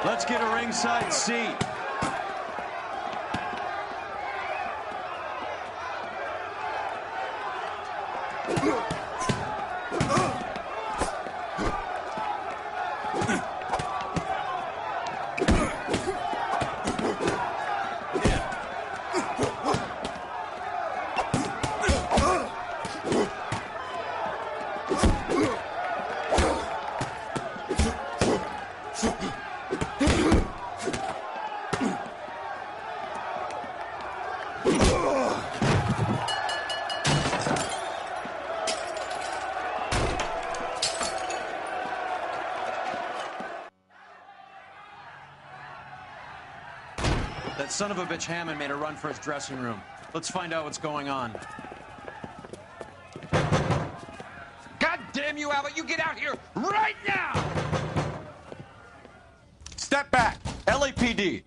Let's get a ringside seat. That son of a bitch Hammond made a run for his dressing room. Let's find out what's going on. God damn you, Albert! You get out here right now! Step back! LAPD!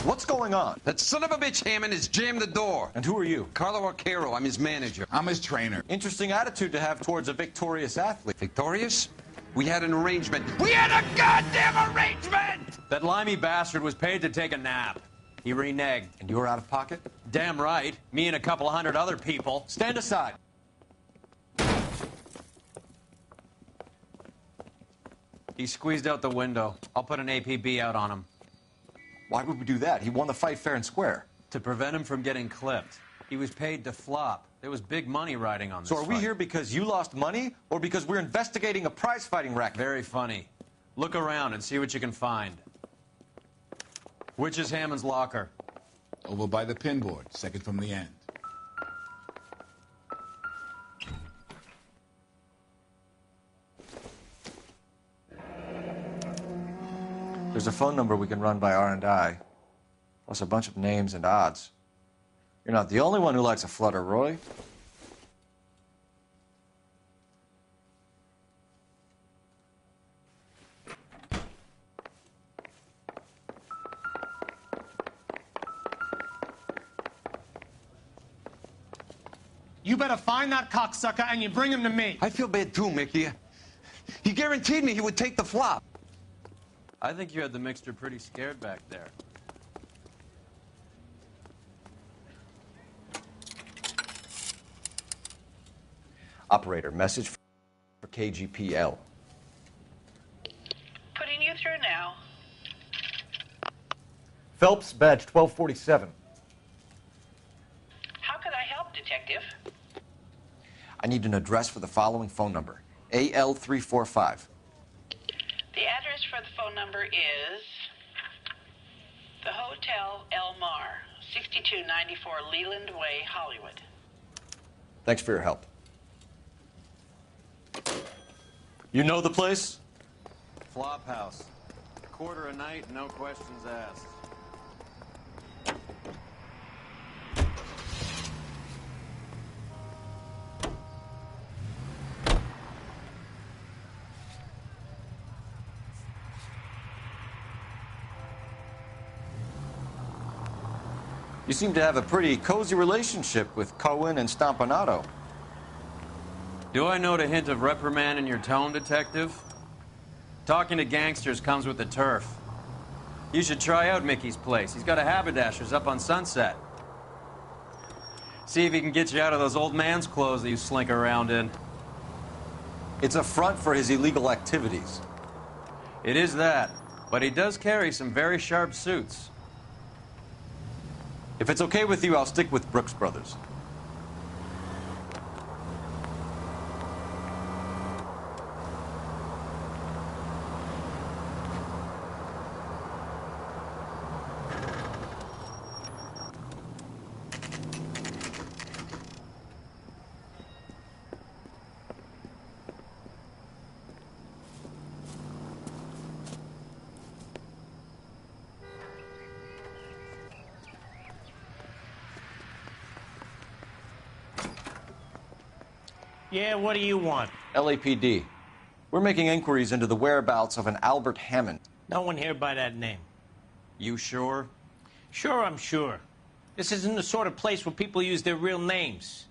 What's going on? That son of a bitch Hammond has jammed the door. And who are you? Carlo Arcaro. I'm his manager. I'm his trainer. Interesting attitude to have towards a victorious athlete. Victorious? We had an arrangement. We had a goddamn arrangement! That limey bastard was paid to take a nap. He reneged. And you were out of pocket? Damn right. Me and a couple 100 other people. Stand aside. He squeezed out the window. I'll put an APB out on him. Why would we do that? He won the fight fair and square. To prevent him from getting clipped. He was paid to flop. There was big money riding on this So are we fight. here because you lost money or because we're investigating a prize-fighting racket? Very funny. Look around and see what you can find. Which is Hammond's locker? Over by the pinboard, second from the end. There's a phone number we can run by R&I, plus a bunch of names and odds. You're not the only one who likes a flutter, Roy. You You better find that cocksucker and you bring him to me. I feel bad too, Mickey. He guaranteed me he would take the flop. I think you had the mixture pretty scared back there. Operator, message for KGPL. Putting you through now. Phelps, badge 1247. How could I help, Detective? I need an address for the following phone number. AL345. The address for the phone number is the Hotel El Mar, 6294 Leland Way, Hollywood. Thanks for your help. You know the place? Flop house. Quarter a night, no questions asked. You seem to have a pretty cozy relationship with Cohen and Stompanato. Do I note a hint of reprimand in your tone, Detective? Talking to gangsters comes with the turf. You should try out Mickey's place. He's got a haberdasher's up on Sunset. See if he can get you out of those old man's clothes that you slink around in. It's a front for his illegal activities. It is that, but he does carry some very sharp suits. If it's okay with you, I'll stick with Brooks Brothers. Yeah, what do you want? LAPD. We're making inquiries into the whereabouts of an Albert Hammond. No one here by that name. You sure? Sure, I'm sure. This isn't the sort of place where people use their real names.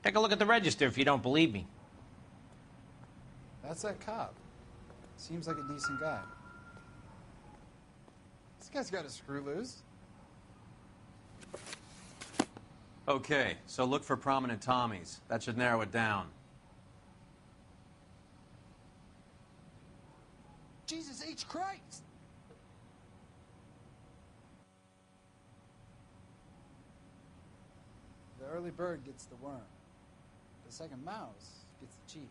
Take a look at the register if you don't believe me. That's that cop. Seems like a decent guy. This guy's got a screw loose. Okay, so look for prominent Tommies. That should narrow it down. Jesus H. Christ! The early bird gets the worm. The second mouse gets the cheese.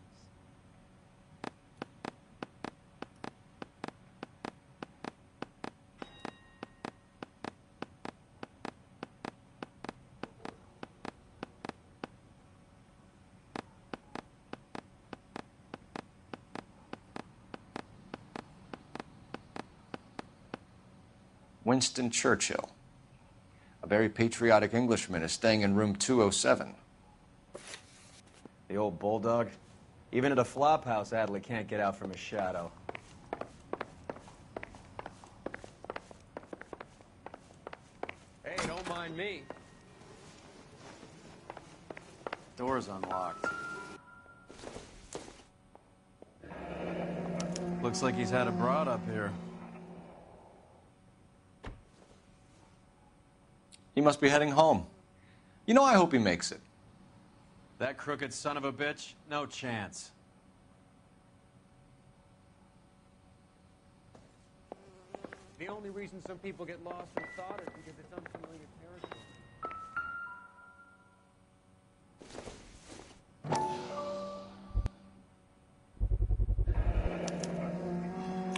Winston Churchill. A very patriotic Englishman is staying in room 207. The old bulldog. Even at a flop house, Adley can't get out from his shadow. Hey, don't mind me. Door's unlocked. Looks like he's had a broad up here. He must be heading home. You know, I hope he makes it. That crooked son of a bitch? No chance. The only reason some people get lost in thought is because it's unfamiliar territory.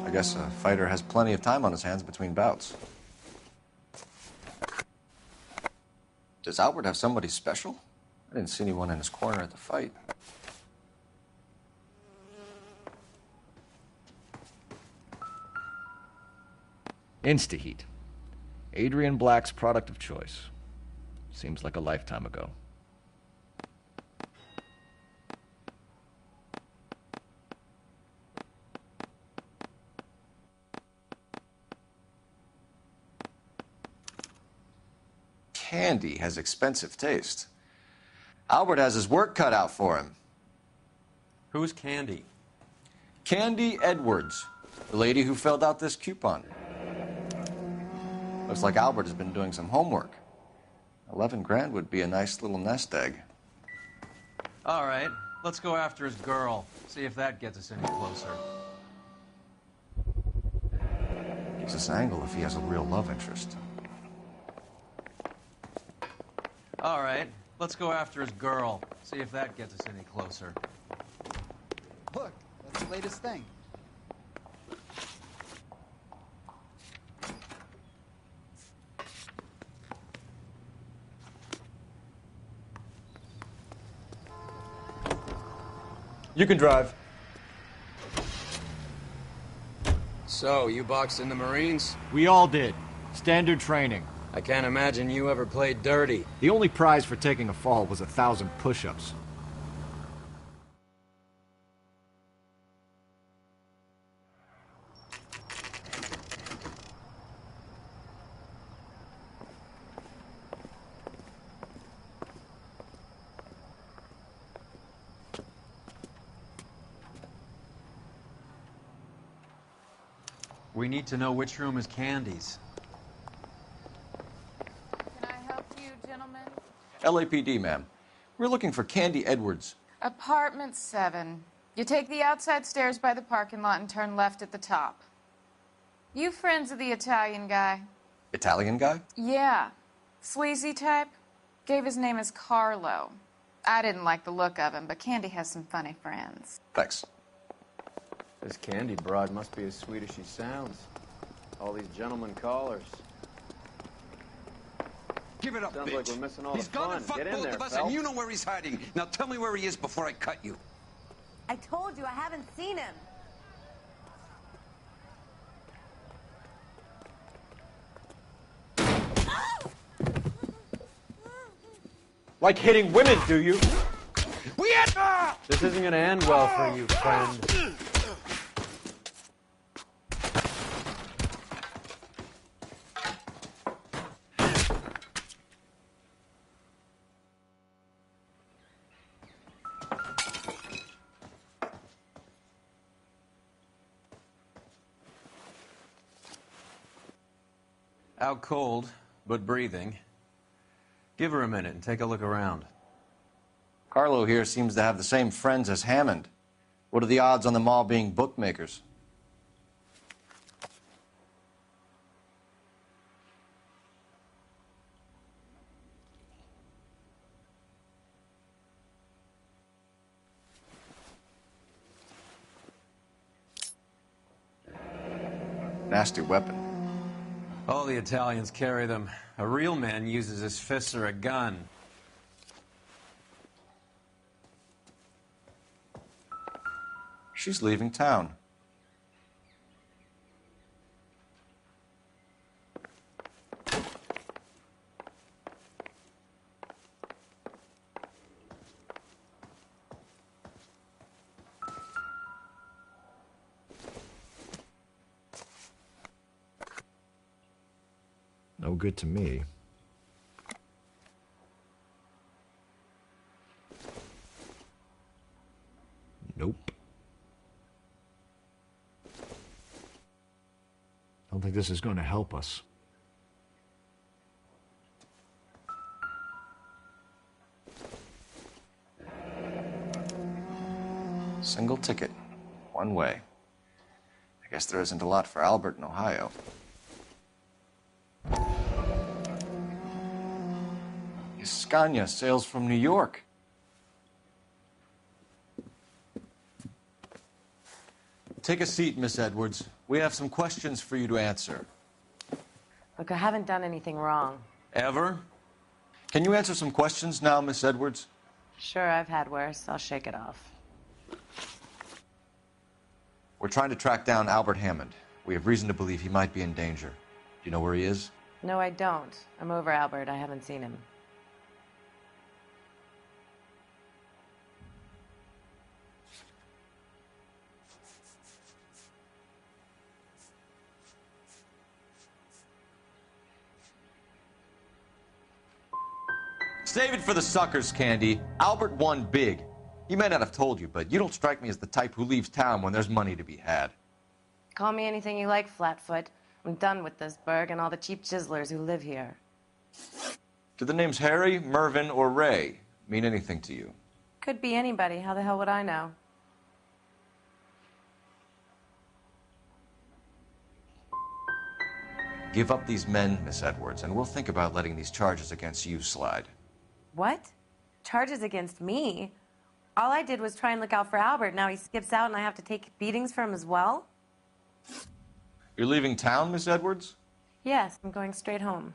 I guess a fighter has plenty of time on his hands between bouts. Does Albert have somebody special? I didn't see anyone in his corner at the fight. Instaheat. Adrian Black's product of choice. Seems like a lifetime ago. Candy has expensive taste. Albert has his work cut out for him. Who's Candy? Candy Edwards, the lady who filled out this coupon. Looks like Albert has been doing some homework. 11 grand would be a nice little nest egg. All right, let's go after his girl. See if that gets us any closer. Gives us an angle if he has a real love interest. All right, let's go after his girl. See if that gets us any closer. Look, that's the latest thing. You can drive. So, you boxed in the Marines? We all did. Standard training. I can't imagine you ever played dirty. The only prize for taking a fall was 1,000 push-ups. We need to know which room is Candy's. Can I help you, gentlemen? LAPD, ma'am. We're looking for Candy Edwards. Apartment 7. You take the outside stairs by the parking lot and turn left at the top. You friends of the Italian guy? Italian guy? Yeah. Sleazy type? Gave his name as Carlo. I didn't like the look of him, but Candy has some funny friends. Thanks. This Candy broad must be as sweet as she sounds. All these gentlemen callers. Give it up, Sounds bitch. like we're missing all He's the gone fun. and fucked Get in both there, of us, Phelps. and you know where he's hiding. Now tell me where he is before I cut you. I told you I haven't seen him. Like hitting women, do you? This isn't gonna end well for you, friend. Out cold, but breathing. Give her a minute and take a look around. Carlo here seems to have the same friends as Hammond. What are the odds on them all being bookmakers? Nasty weapon. All the Italians carry them. A real man uses his fists or a gun. She's leaving town. No good to me. Nope. Don't think this is going to help us. Single ticket. One way. I guess there isn't a lot for Albert in Ohio. Scania sails from New York. Take a seat, Miss Edwards. We have some questions for you to answer. Look, I haven't done anything wrong. Ever? Can you answer some questions now, Miss Edwards? Sure, I've had worse. I'll shake it off. We're trying to track down Albert Hammond. We have reason to believe he might be in danger. Do you know where he is? No, I don't. I'm over Albert. I haven't seen him. Save it for the suckers, Candy. Albert won big. He may not have told you, but you don't strike me as the type who leaves town when there's money to be had. Call me anything you like, Flatfoot. I'm done with this burg and all the cheap chiselers who live here. Do the names Harry, Mervyn, or Ray mean anything to you? Could be anybody. How the hell would I know? Give up these men, Miss Edwards, and we'll think about letting these charges against you slide. What? Charges against me? All I did was try and look out for Albert. Now he skips out and I have to take beatings for him as well? You're leaving town, Miss Edwards? Yes, I'm going straight home.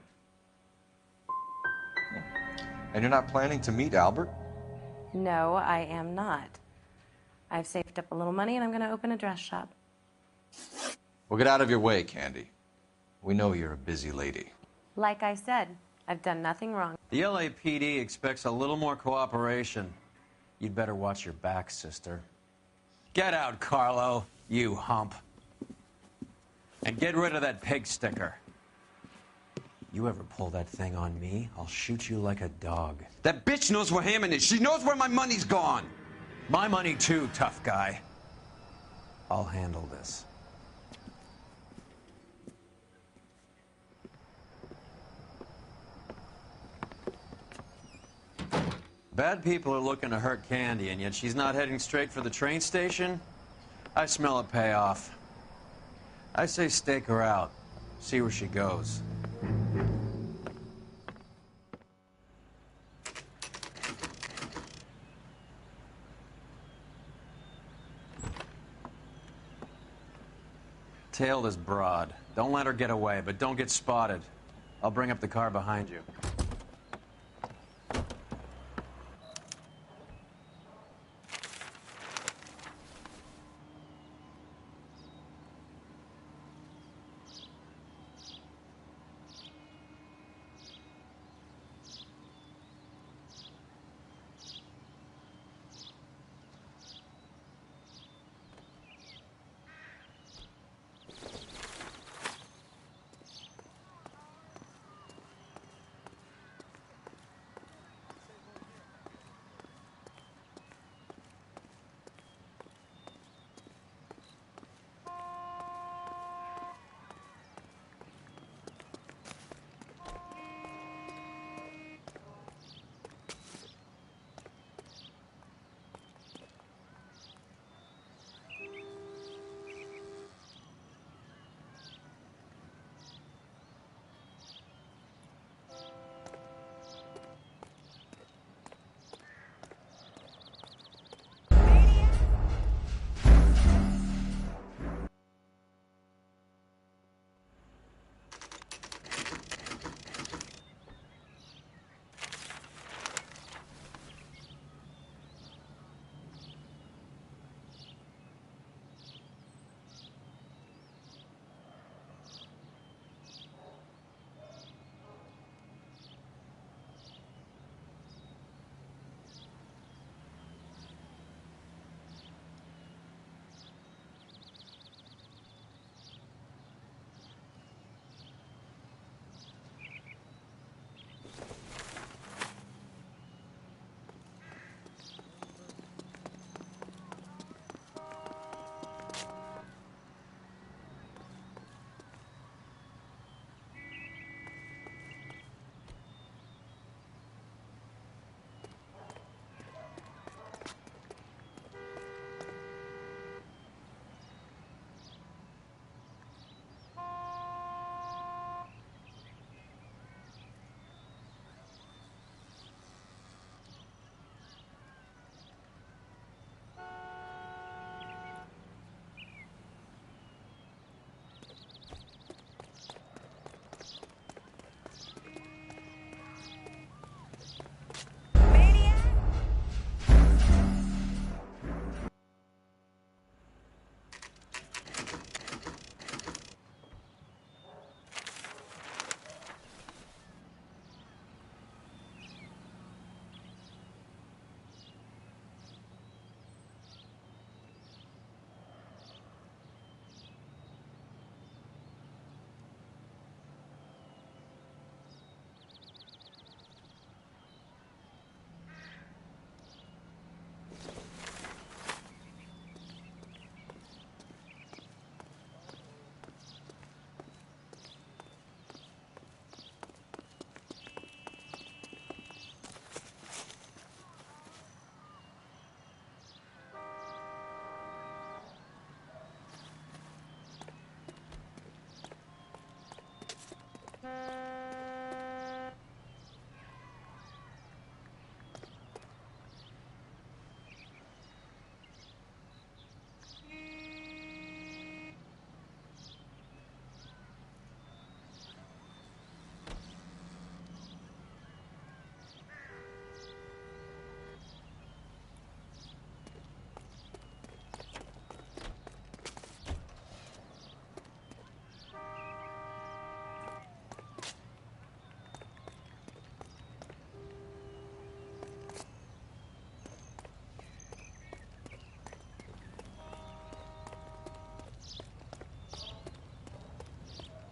And you're not planning to meet Albert? No, I am not. I've saved up a little money and I'm going to open a dress shop. Well, get out of your way, Candy. We know you're a busy lady. Like I said, I've done nothing wrong. The LAPD expects a little more cooperation. You'd better watch your back, sister. Get out, Carlo, you hump. And get rid of that pig sticker. You ever pull that thing on me, I'll shoot you like a dog. That bitch knows where Hammond is. She knows where my money's gone. My money too, tough guy. I'll handle this. Bad people are looking to hurt Candy, and yet she's not heading straight for the train station? I smell a payoff. I say stake her out. See where she goes. Tail this broad. Don't let her get away, but don't get spotted. I'll bring up the car behind you.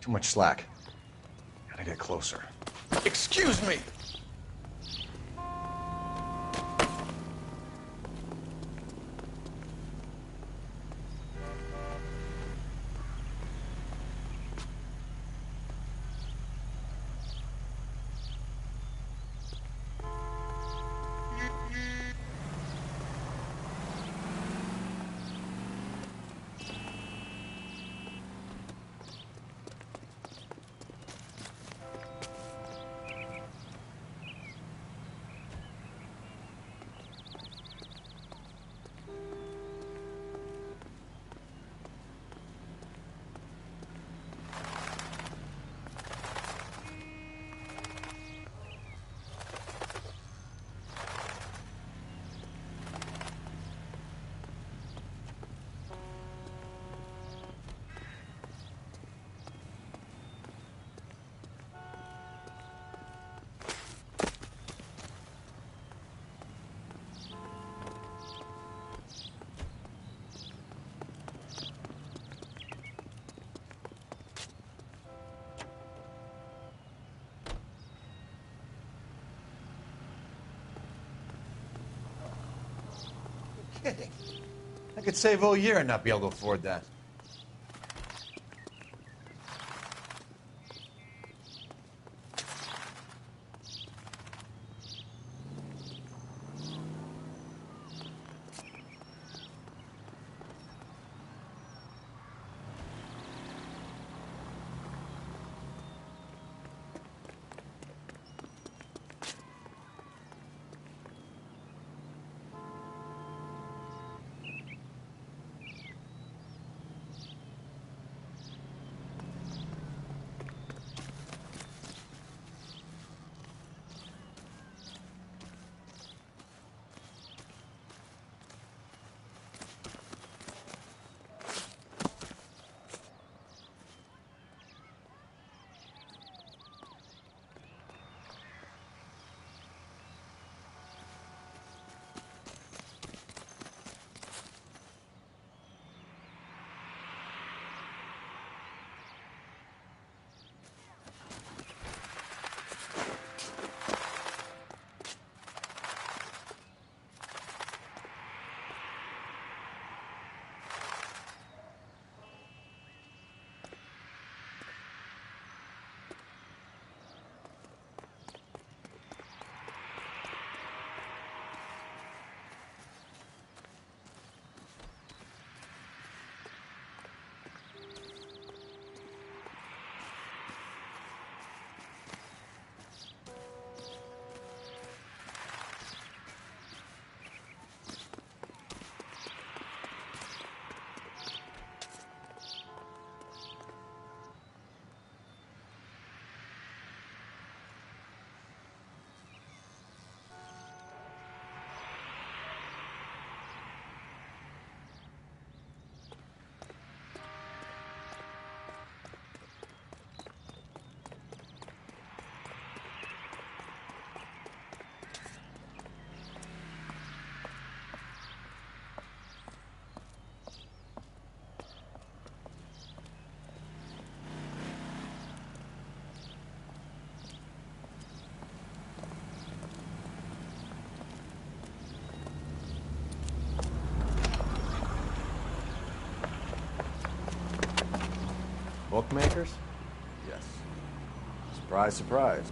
Too much slack. Gotta get closer. Excuse me! Kidding. I could save all year and not be able to afford that. Bookmakers? Yes. Surprise, surprise.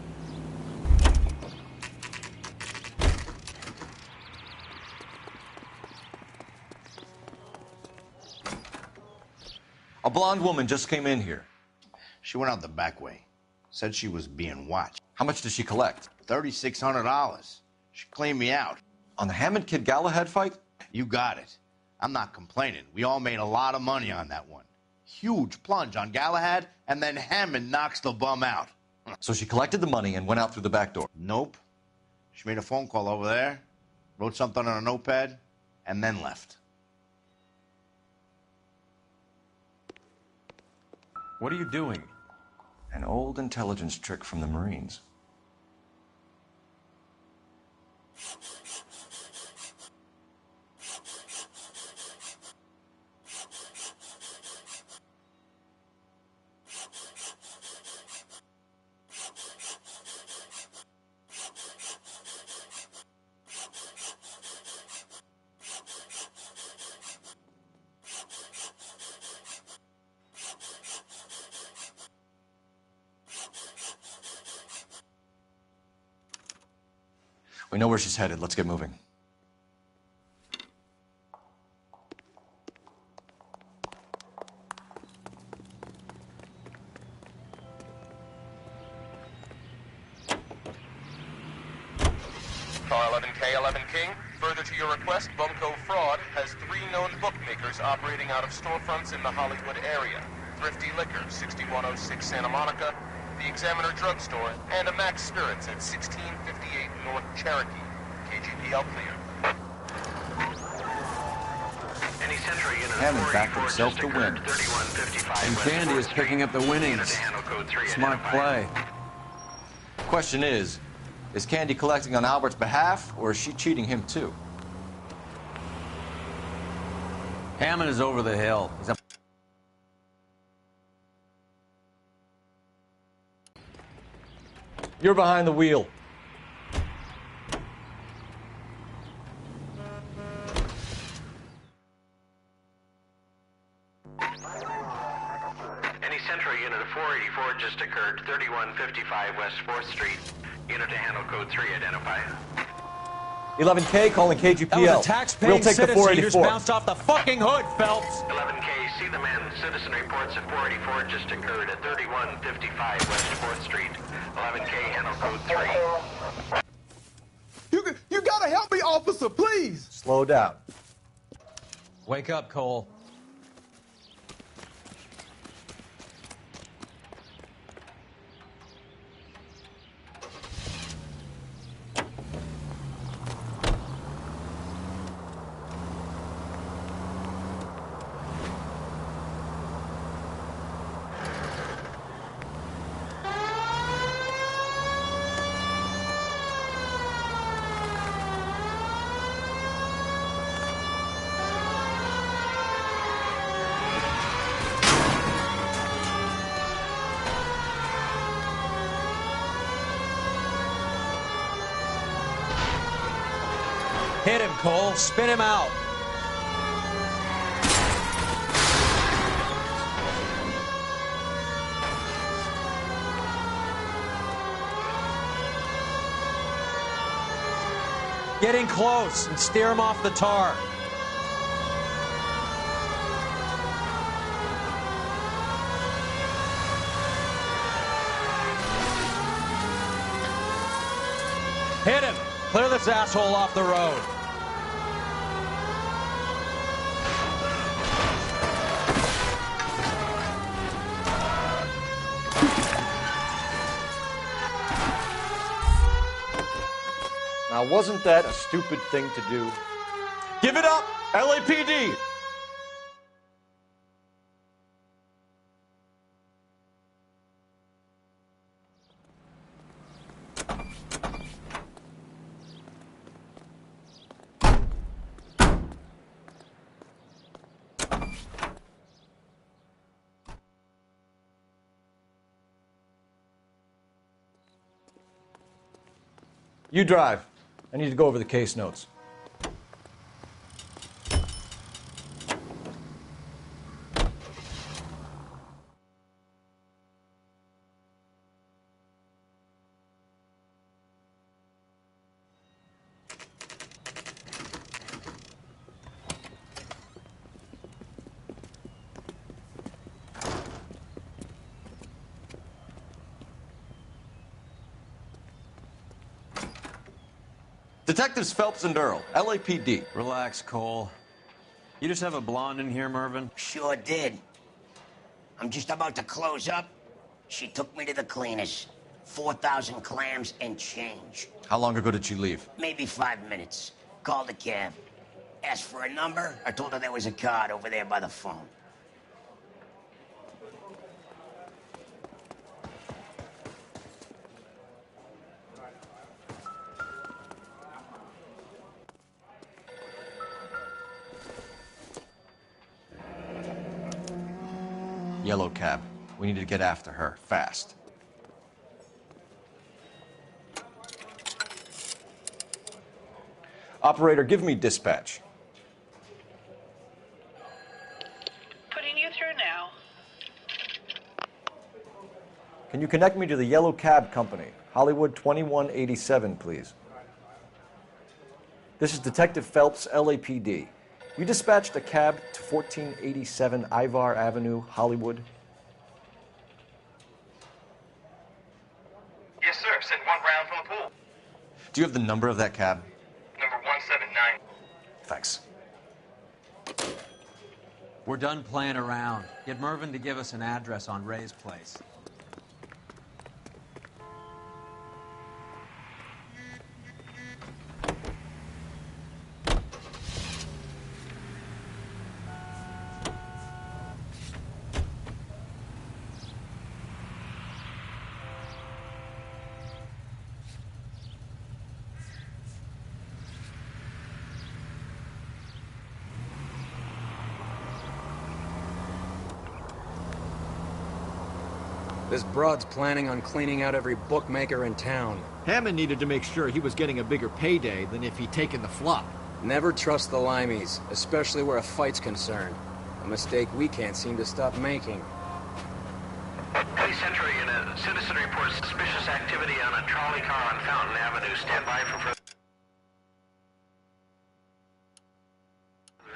A blonde woman just came in here. She went out the back way. Said she was being watched. How much did she collect? $3,600. She cleaned me out. On the Hammond Kid Galahad fight? You got it. I'm not complaining. We all made a lot of money on that one. Huge plunge on Galahad, and then Hammond knocks the bum out. So she collected the money and went out through the back door? Nope. She made a phone call over there, wrote something on a notepad, and then left. What are you doing? An old intelligence trick from the Marines. We know where she's headed. Let's get moving. Car 11K, 11 King. Further to your request, Bumco Fraud has 3 known bookmakers operating out of storefronts in the Hollywood area. Thrifty Liquor, 6106 Santa Monica, the Examiner Drugstore, and a Max Spirits at 1658 North Cherokee. KGPL clear. Any Century unit Hammond backed himself to win. And Candy is picking up the winnings. Smart play. Question is Candy collecting on Albert's behalf, or is she cheating him too? Hammond is over the hill. He's up. You're behind the wheel. Any Century unit of 484 just occurred, 3155 West 4th Street. Unit to handle code 3, identify. 11K calling KGPL. That was a tax-paying we'll take the citizen. You just 484. bounced off the fucking hood, Phelps. 11K, see the man. Citizen reports of 484 just occurred at 3155 West 4th Street. 11K, handle code 3. You gotta help me, officer, please! Slow down. Wake up, Cole. Hit him, Cole. Spin him out. Get in close and steer him off the tar. Hit him. Clear this asshole off the road. Now, wasn't that a stupid thing to do? Give it up, LAPD! You drive. I need to go over the case notes. Detectives Phelps and Earl, LAPD. Relax, Cole. You just have a blonde in here, Mervyn? Sure did. I'm just about to close up. She took me to the cleaners. 4,000 clams and change. How long ago did she leave? Maybe 5 minutes. Called a cab. Asked for a number. I told her there was a card over there by the phone. Yellow cab. We need to get after her, fast. Operator, give me dispatch. Putting you through now. Can you connect me to the Yellow Cab Company? Hollywood 2187, please. This is Detective Phelps, LAPD. You dispatched a cab to 1487 Ivar Avenue, Hollywood. Yes, sir. Sent one round from the pool. Do you have the number of that cab? Number 179. Thanks. We're done playing around. Get Mervyn to give us an address on Ray's place. This broad's planning on cleaning out every bookmaker in town. Hammond needed to make sure he was getting a bigger payday than if he'd taken the flop. Never trust the limeys, especially where a fight's concerned. A mistake we can't seem to stop making. Police Central Unit. Citizen reports suspicious activity on a trolley car on Fountain Avenue. Stand by for further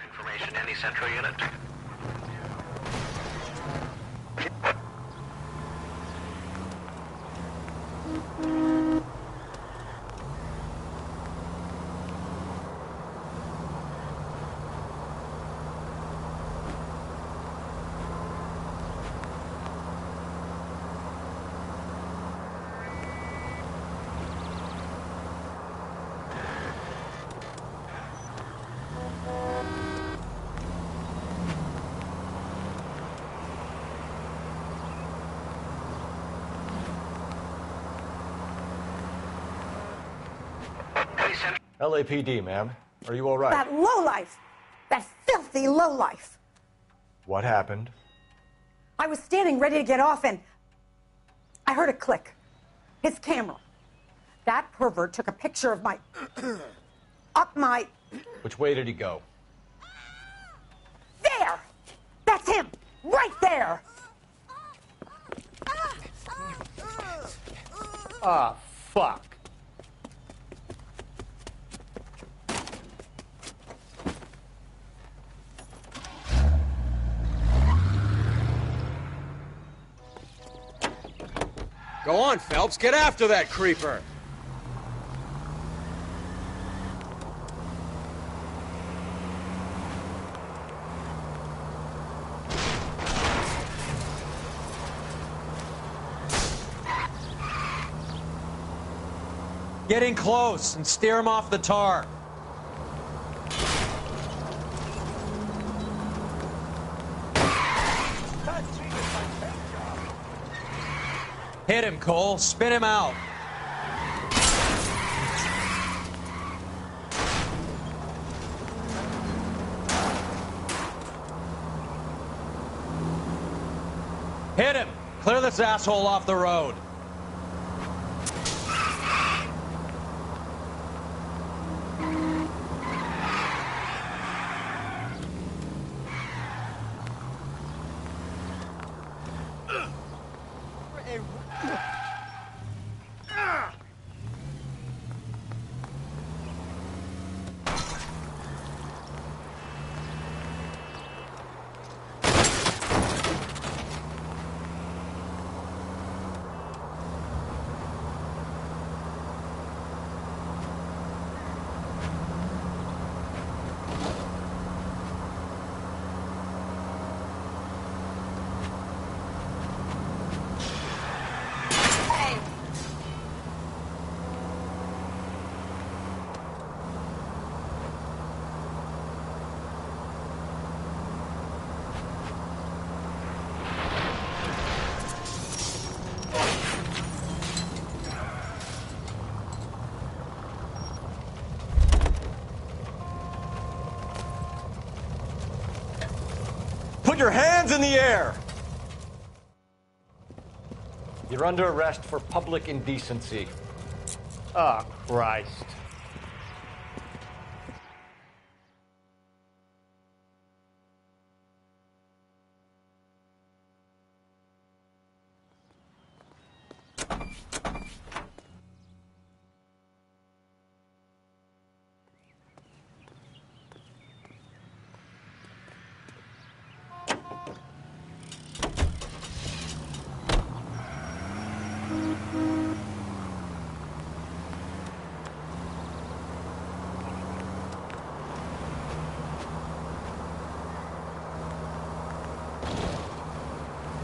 information. Any Central Unit? LAPD, ma'am. Are you all right? That lowlife! That filthy lowlife! What happened? I was standing ready to get off and I heard a click. His camera. That pervert took a picture of my... up my... Which way did he go? There! That's him! Right there! Ah, fuck. Go on, Phelps, get after that creeper! Get in close and steer him off the tar. Hit him, Cole. Spin him out. Hit him. Clear this asshole off the road. Put your hands in the air! You're under arrest for public indecency. Oh, Christ.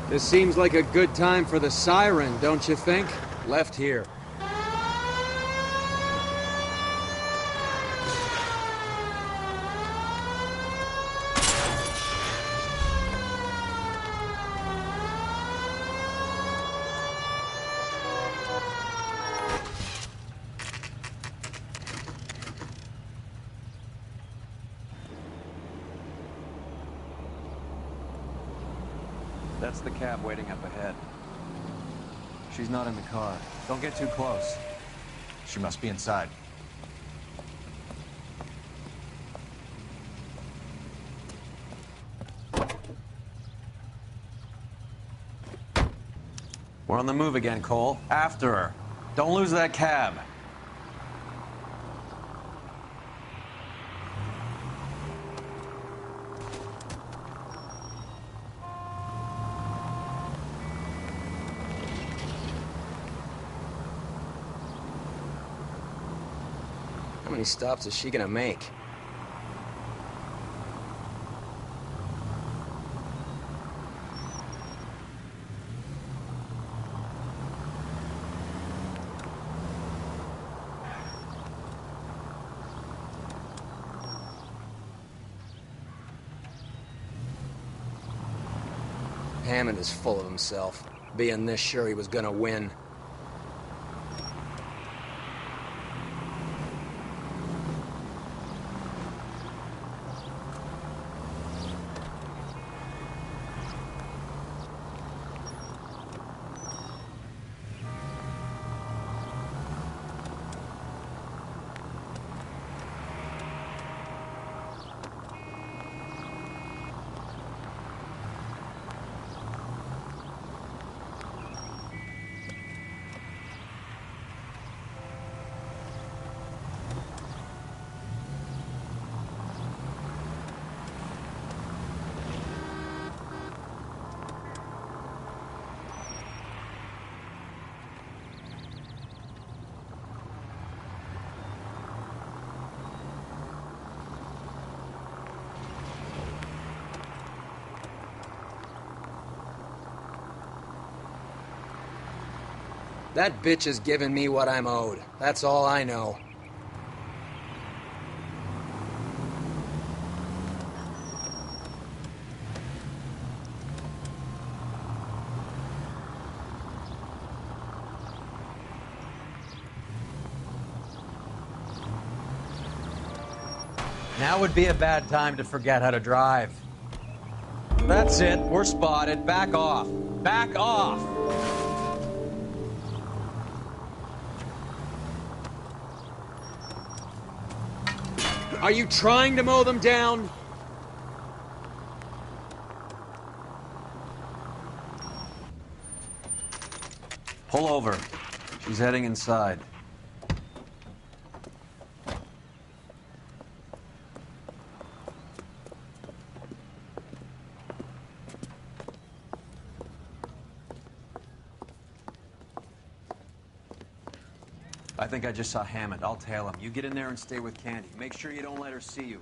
This seems like a good time for the siren, don't you think? Left here. That's the cab waiting up ahead. She's not in the car. Don't get too close. She must be inside. We're on the move again, Cole. After her. Don't lose that cab. How many stops is she gonna make? Hammond is full of himself, being this sure he was gonna win. That bitch is giving me what I'm owed. That's all I know. Now would be a bad time to forget how to drive. That's it. We're spotted. Back off. Back off! Are you trying to mow them down? Pull over. She's heading inside. I think I just saw Hammond. I'll tail him. You get in there and stay with Candy. Make sure you don't let her see you.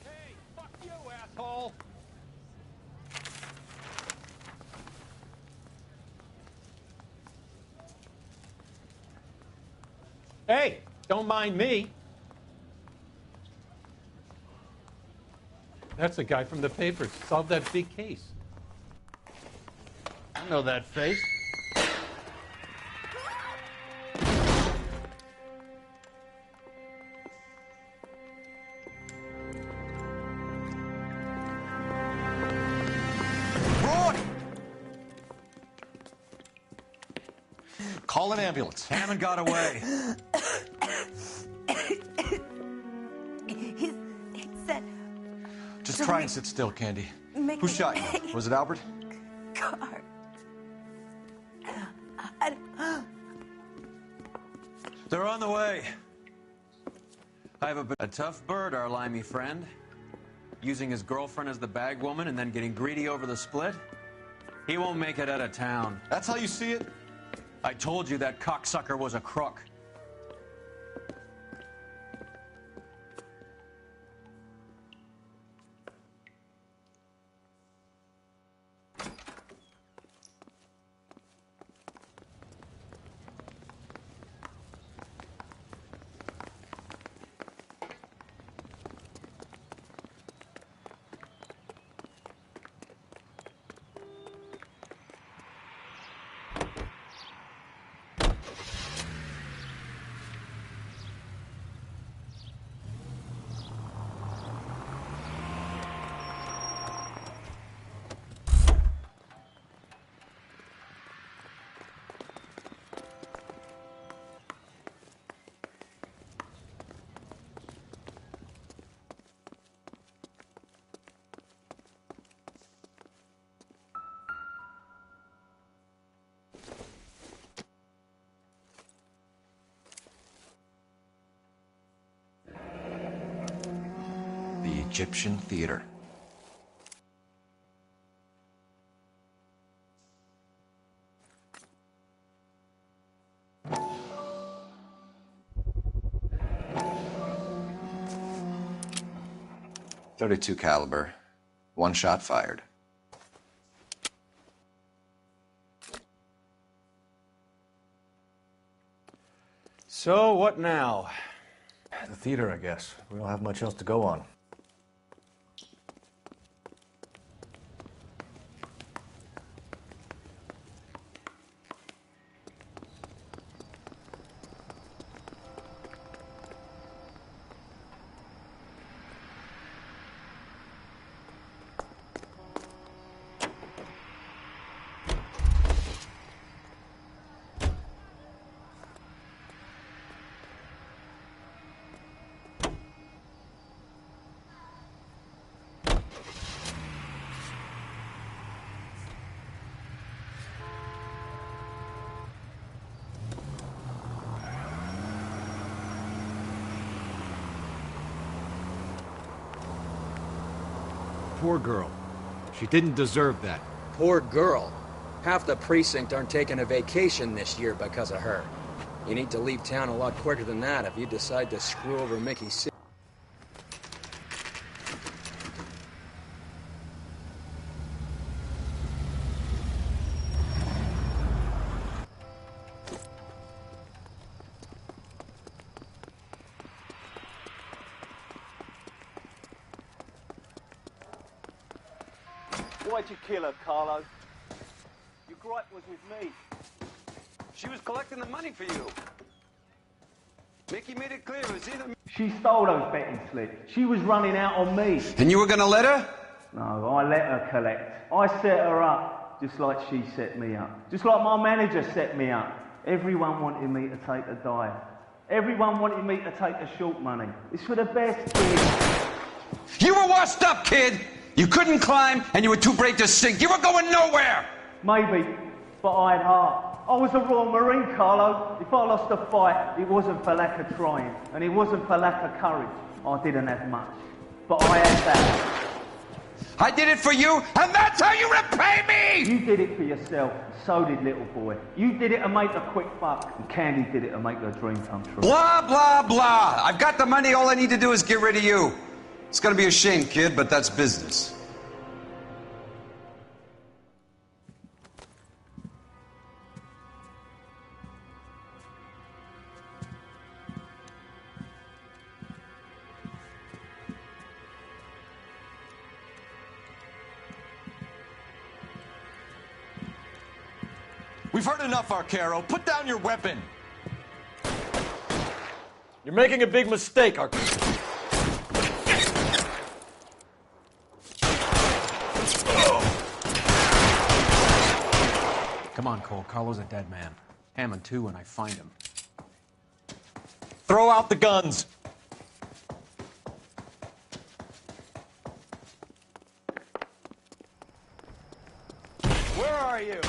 Hey, fuck you, asshole! Hey, don't mind me. That's the guy from the papers. Solved that big case. I know that face. Broad! Call an ambulance. Hammond got away. He said... Just try and sit still, Candy. Who shot you? Was it Albert? Car. They're on the way. I have a tough bird, our limey friend. Using his girlfriend as the bag woman and then getting greedy over the split. He won't make it out of town. That's how you see it? I told you that cocksucker was a crook. Egyptian theater. .32 caliber. One shot fired. So, what now? The theater, I guess. We don't have much else to go on. Poor girl. She didn't deserve that. Poor girl. Half the precinct aren't taking a vacation this year because of her. You need to leave town a lot quicker than that if you decide to screw over Mickey C. Why'd you kill her, Carlo? Your gripe was with me. She was collecting the money for you. Mickey made it clear it was either... She stole those betting slips. She was running out on me. And you were gonna let her? No, I let her collect. I set her up, just like she set me up. Just like my manager set me up. Everyone wanted me to take a dive. Everyone wanted me to take the short money. It's for the best, kid. You were washed up, kid! You couldn't climb, and you were too brave to sink. You were going nowhere! Maybe, but I had heart. I was a Royal Marine, Carlo. If I lost a fight, it wasn't for lack of trying, and it wasn't for lack of courage. I didn't have much, but I had that. I did it for you, and that's how you repay me! You did it for yourself, so did little boy. You did it to make a quick buck, and Candy did it to make her dream come true. Blah, blah, blah. I've got the money. All I need to do is get rid of you. It's gonna be a shame, kid, but that's business. We've heard enough, Arcaro. Put down your weapon. You're making a big mistake, Arcaro. Come on, Cole. Carlo's a dead man. Hammond, too, when I find him. Throw out the guns. Where are you?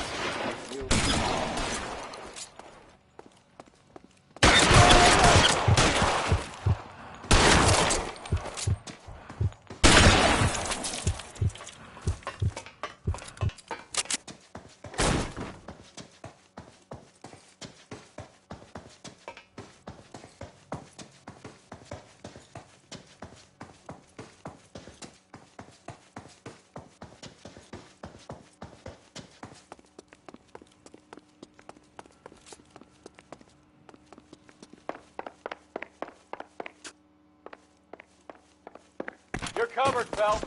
You're covered, Phelps.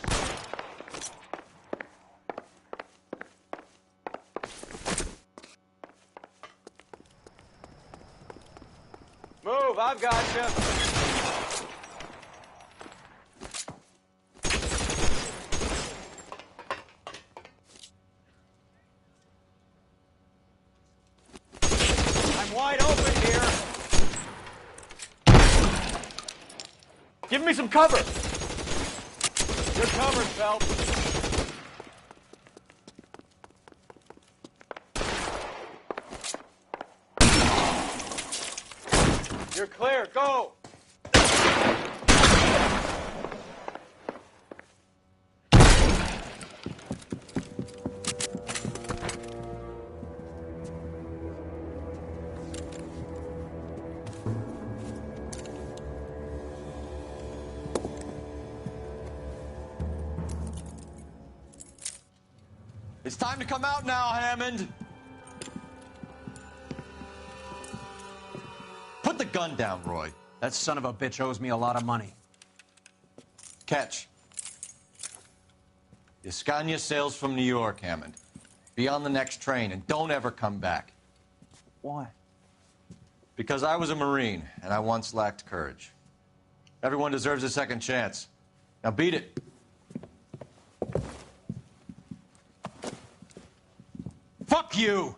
Move, I've got you. I'm wide open here. Give me some cover. You're covered, Phelps. You're clear. Go. It's time to come out now, Hammond. Put the gun down, Roy. That son of a bitch owes me a lot of money. Catch. The Scania sails from New York, Hammond. Be on the next train and don't ever come back. Why? Because I was a Marine and I once lacked courage. Everyone deserves a second chance. Now beat it. Fuck you!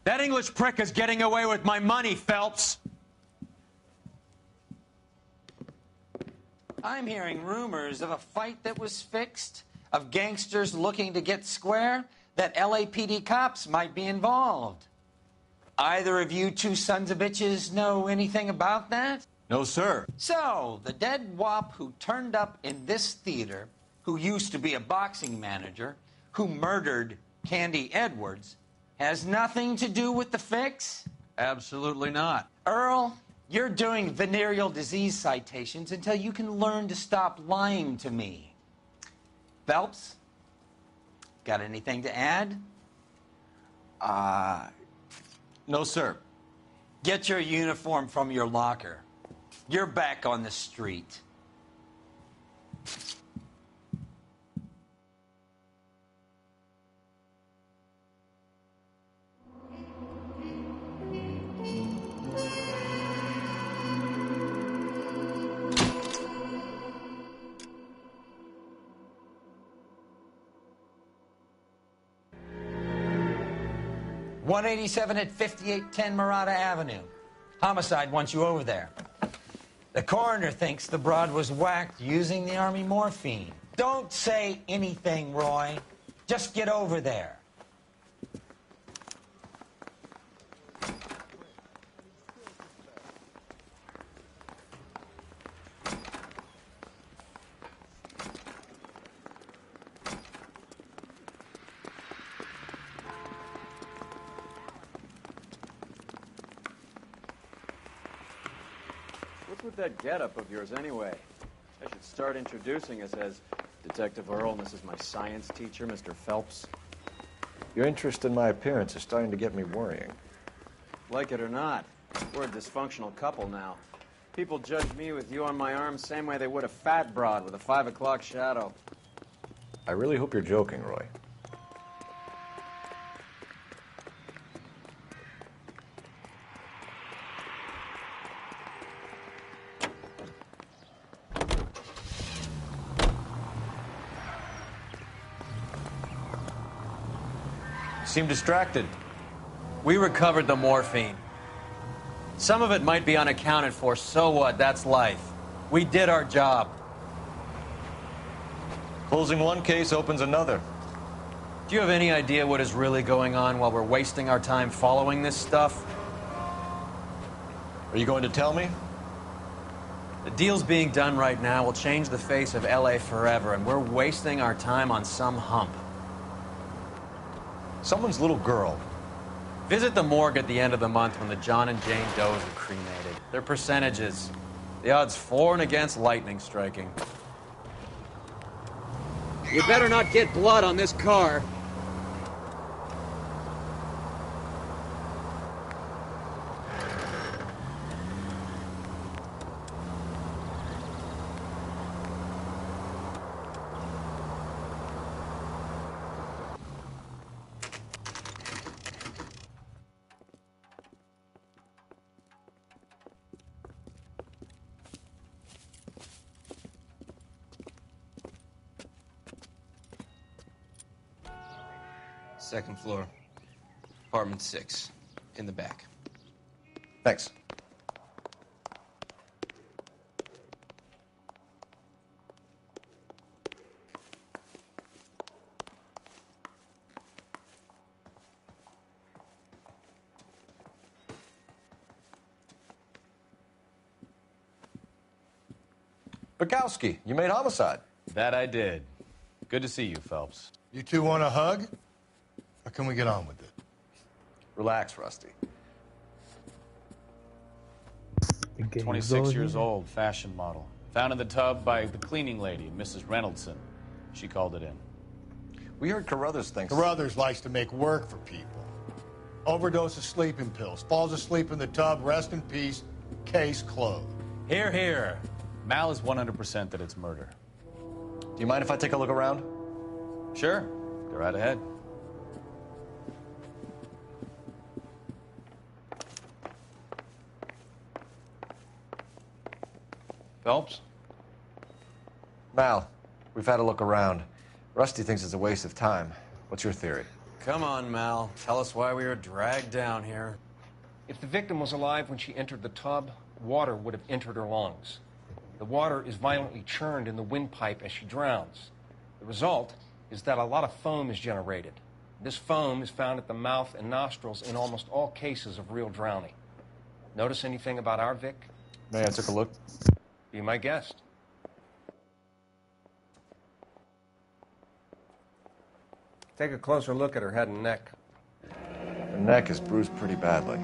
That English prick is getting away with my money, Phelps! I'm hearing rumors of a fight that was fixed, of gangsters looking to get square, that LAPD cops might be involved. Either of you two sons of bitches know anything about that? No, sir. So, the dead wop who turned up in this theater, who used to be a boxing manager, who murdered Candy Edwards, has nothing to do with the fix? Absolutely not. Earl, you're doing venereal disease citations until you can learn to stop lying to me. Phelps, got anything to add? No, sir. Get your uniform from your locker. You're back on the street. .187 at 5810 Murata Avenue. Homicide wants you over there. The coroner thinks the broad was whacked using the Army morphine. Don't say anything, Roy. Just get over there. What's with that getup of yours anyway? I should start introducing us as Detective Earl, and this is my science teacher, Mr. Phelps. Your interest in my appearance is starting to get me worrying. Like it or not, we're a dysfunctional couple now. People judge me with you on my arm same way they would a fat broad with a 5 o'clock shadow. I really hope you're joking, Roy. Seem distracted. We recovered the morphine. Some of it might be unaccounted for, so what? That's life. We did our job. Closing one case opens another. Do you have any idea what is really going on while we're wasting our time following this stuff? Are you going to tell me? The deals being done right now will change the face of LA forever, and we're wasting our time on some hump. Someone's little girl. Visit the morgue at the end of the month when the John and Jane Does are cremated. Their percentages. The odds for and against lightning striking. You better not get blood on this car. Second floor, apartment 6, in the back. Thanks. Bukowski, you made Homicide. That I did. Good to see you, Phelps. You two want a hug? Or can we get on with it? Relax, Rusty. 26 years old, fashion model. Found in the tub by the cleaning lady, Mrs. Reynoldson. She called it in. We heard Carruthers thinks... Carruthers likes to make work for people. Overdose of sleeping pills. Falls asleep in the tub. Rest in peace. Case closed. Here, here. Mal is 100% that it's murder. Do you mind if I take a look around? Sure. Go right ahead. Phelps? Mal, we've had a look around. Rusty thinks it's a waste of time. What's your theory? Come on, Mal. Tell us why we were dragged down here. If the victim was alive when she entered the tub, water would have entered her lungs. The water is violently churned in the windpipe as she drowns. The result is that a lot of foam is generated. This foam is found at the mouth and nostrils in almost all cases of real drowning. Notice anything about our Vic? May I take a look? Be my guest. Take a closer look at her head and neck. Her neck is bruised pretty badly.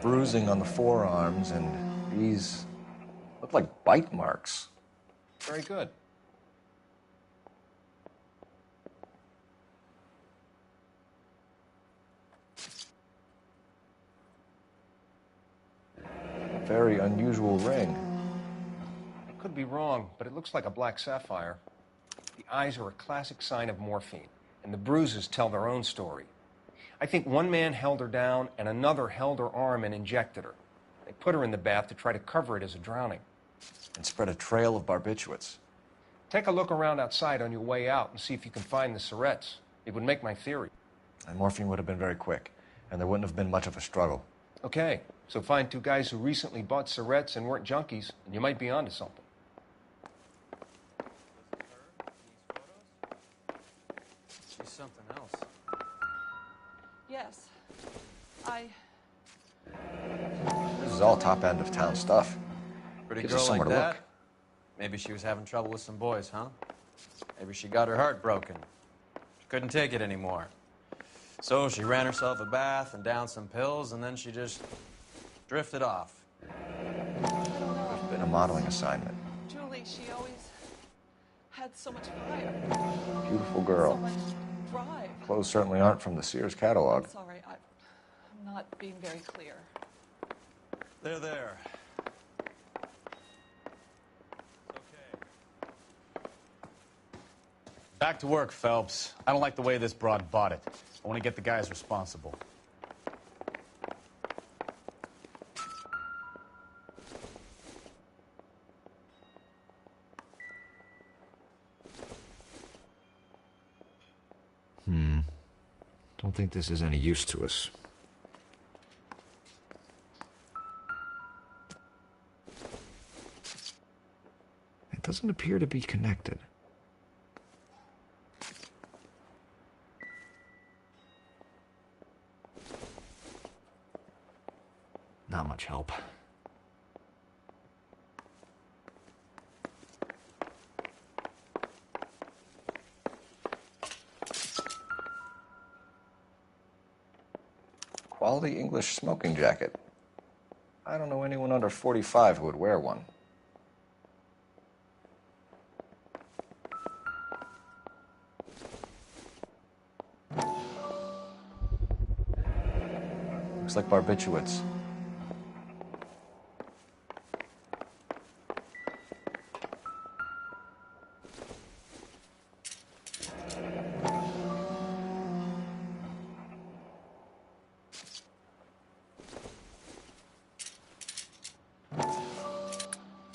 Bruising on the forearms, and these look like bite marks. Very good. A very unusual ring. I could be wrong, but it looks like a black sapphire. The eyes are a classic sign of morphine, and the bruises tell their own story. I think one man held her down and another held her arm and injected her. They put her in the bath to try to cover it as a drowning. And spread a trail of barbiturates. Take a look around outside on your way out and see if you can find the syrettes. It would make my theory. And morphine would have been very quick, and there wouldn't have been much of a struggle. Okay, so find two guys who recently bought syrettes and weren't junkies, and you might be onto something. She's something else. Yes. I... This is all top end of town stuff. Pretty Gives us girl like somewhere to that? look. Maybe she was having trouble with some boys, huh? Maybe she got her heart broken. She couldn't take it anymore. So she ran herself a bath and downed some pills, and then she just drifted off. It's been a modeling assignment. Julie, she always had so much fire. Beautiful girl. So much drive. Clothes certainly aren't from the Sears catalog. Sorry, I'm not being very clear. There. Back to work, Phelps. I don't like the way this broad bought it. I want to get the guys responsible. Don't think this is any use to us. It doesn't appear to be connected. Not much help. Quality English smoking jacket. I don't know anyone under 45 who would wear one. Looks like barbiturates.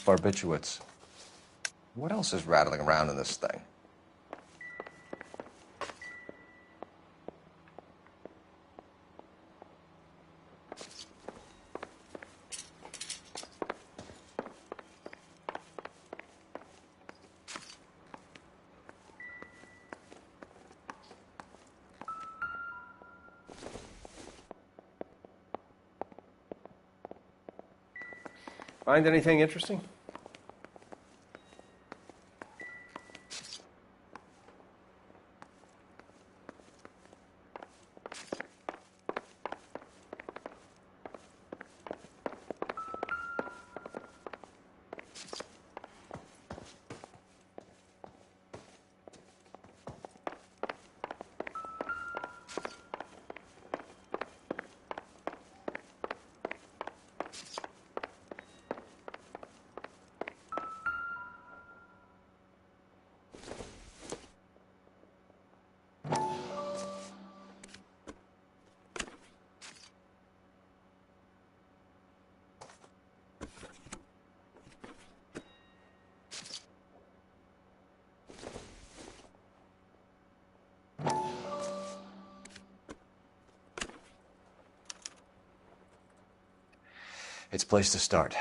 Barbiturates. What else is rattling around in this thing? Find anything interesting? It's a place to start.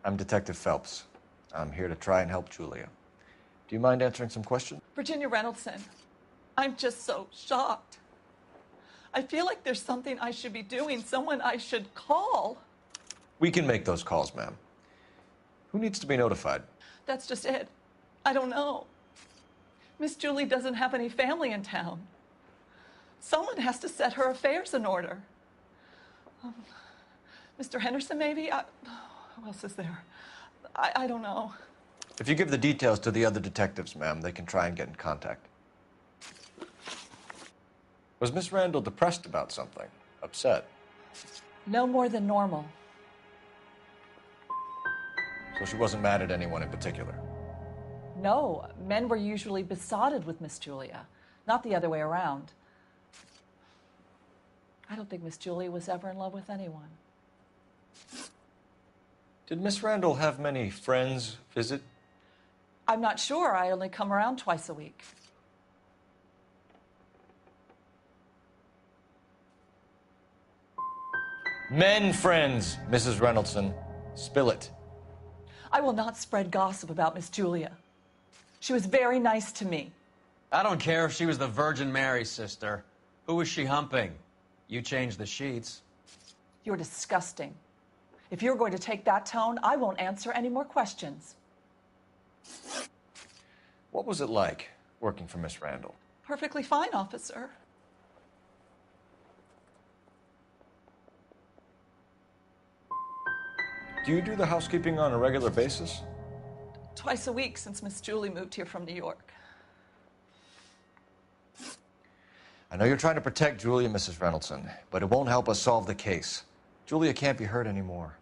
I'm Detective Phelps. I'm here to try and help Julia. Do you mind answering some questions? Virginia Reynoldson, I'm just so shocked. I feel like there's something I should be doing, someone I should call. We can make those calls, ma'am. Who needs to be notified? That's just it. I don't know. Miss Julie doesn't have any family in town. Someone has to set her affairs in order. Mr. Henderson, maybe? Who else is there? I don't know. If you give the details to the other detectives, ma'am, they can try and get in contact. Was Miss Randall depressed about something? Upset? No more than normal. So she wasn't mad at anyone in particular? No, men were usually besotted with Miss Julia, not the other way around. I don't think Miss Julia was ever in love with anyone. Did Miss Randall have many friends visit? I'm not sure. I only come around twice a week. Men friends, Mrs. Reynoldson. Spill it. I will not spread gossip about Miss Julia. She was very nice to me. I don't care if she was the Virgin Mary's sister. Who was she humping? You changed the sheets. You're disgusting. If you're going to take that tone, I won't answer any more questions. What was it like working for Miss Randall? Perfectly fine, officer. Do you do the housekeeping on a regular basis? Twice a week since Miss Julie moved here from New York. I know you're trying to protect Julia, Mrs. Reynoldson, but it won't help us solve the case. Julia can't be hurt anymore.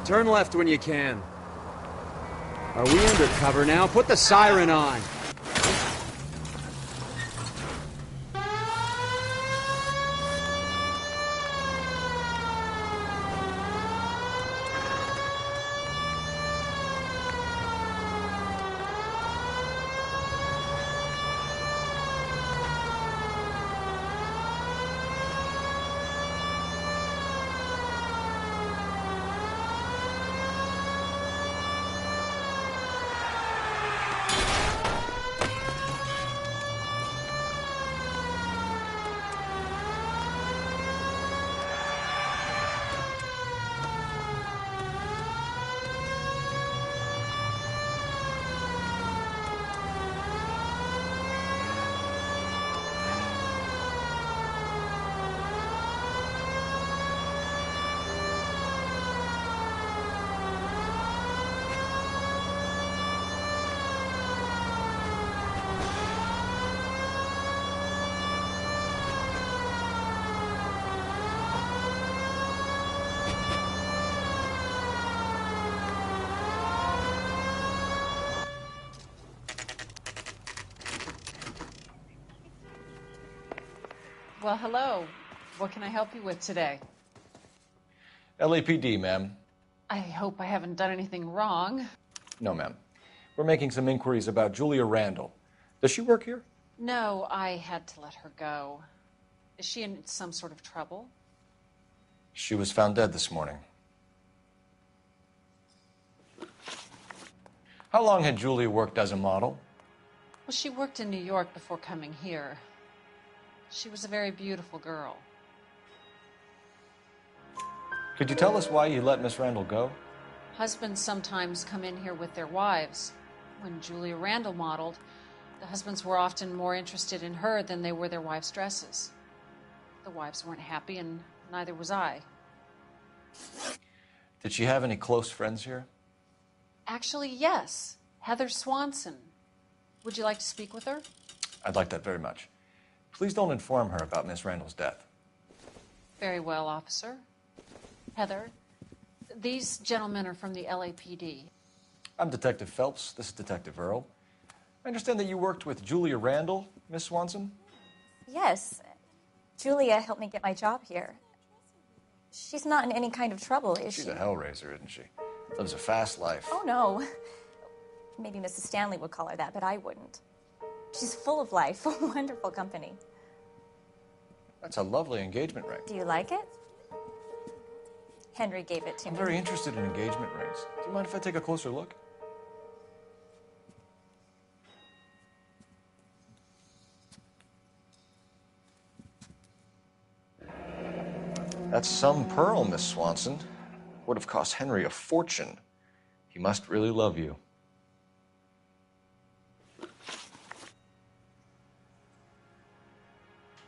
Turn left when you can. Are we undercover now? Put the siren on. Well, hello. What can I help you with today? LAPD, ma'am. I hope I haven't done anything wrong. No, ma'am. We're making some inquiries about Julia Randall. Does she work here? No, I had to let her go. Is she in some sort of trouble? She was found dead this morning. How long had Julia worked as a model? Well, she worked in New York before coming here. She was a very beautiful girl. Could you tell us why you let Miss Randall go? Husbands sometimes come in here with their wives. When Julia Randall modeled, the husbands were often more interested in her than they were their wives' dresses. The wives weren't happy, and neither was I. Did she have any close friends here? Actually, yes. Heather Swanson. Would you like to speak with her? I'd like that very much. Please don't inform her about Miss Randall's death. Very well, officer. Heather, these gentlemen are from the LAPD. I'm Detective Phelps. This is Detective Earl. I understand that you worked with Julia Randall, Miss Swanson? Yes. Julia helped me get my job here. She's not in any kind of trouble, is she? She's a hellraiser, isn't she? Lives a fast life. Oh, no. Maybe Mrs. Stanley would call her that, but I wouldn't. She's full of life, wonderful company. That's a lovely engagement ring. Do you like it? Henry gave it to I'm me. very interested in engagement rings. Do you mind if I take a closer look? That's some pearl, Miss Swanson. Would have cost Henry a fortune. He must really love you.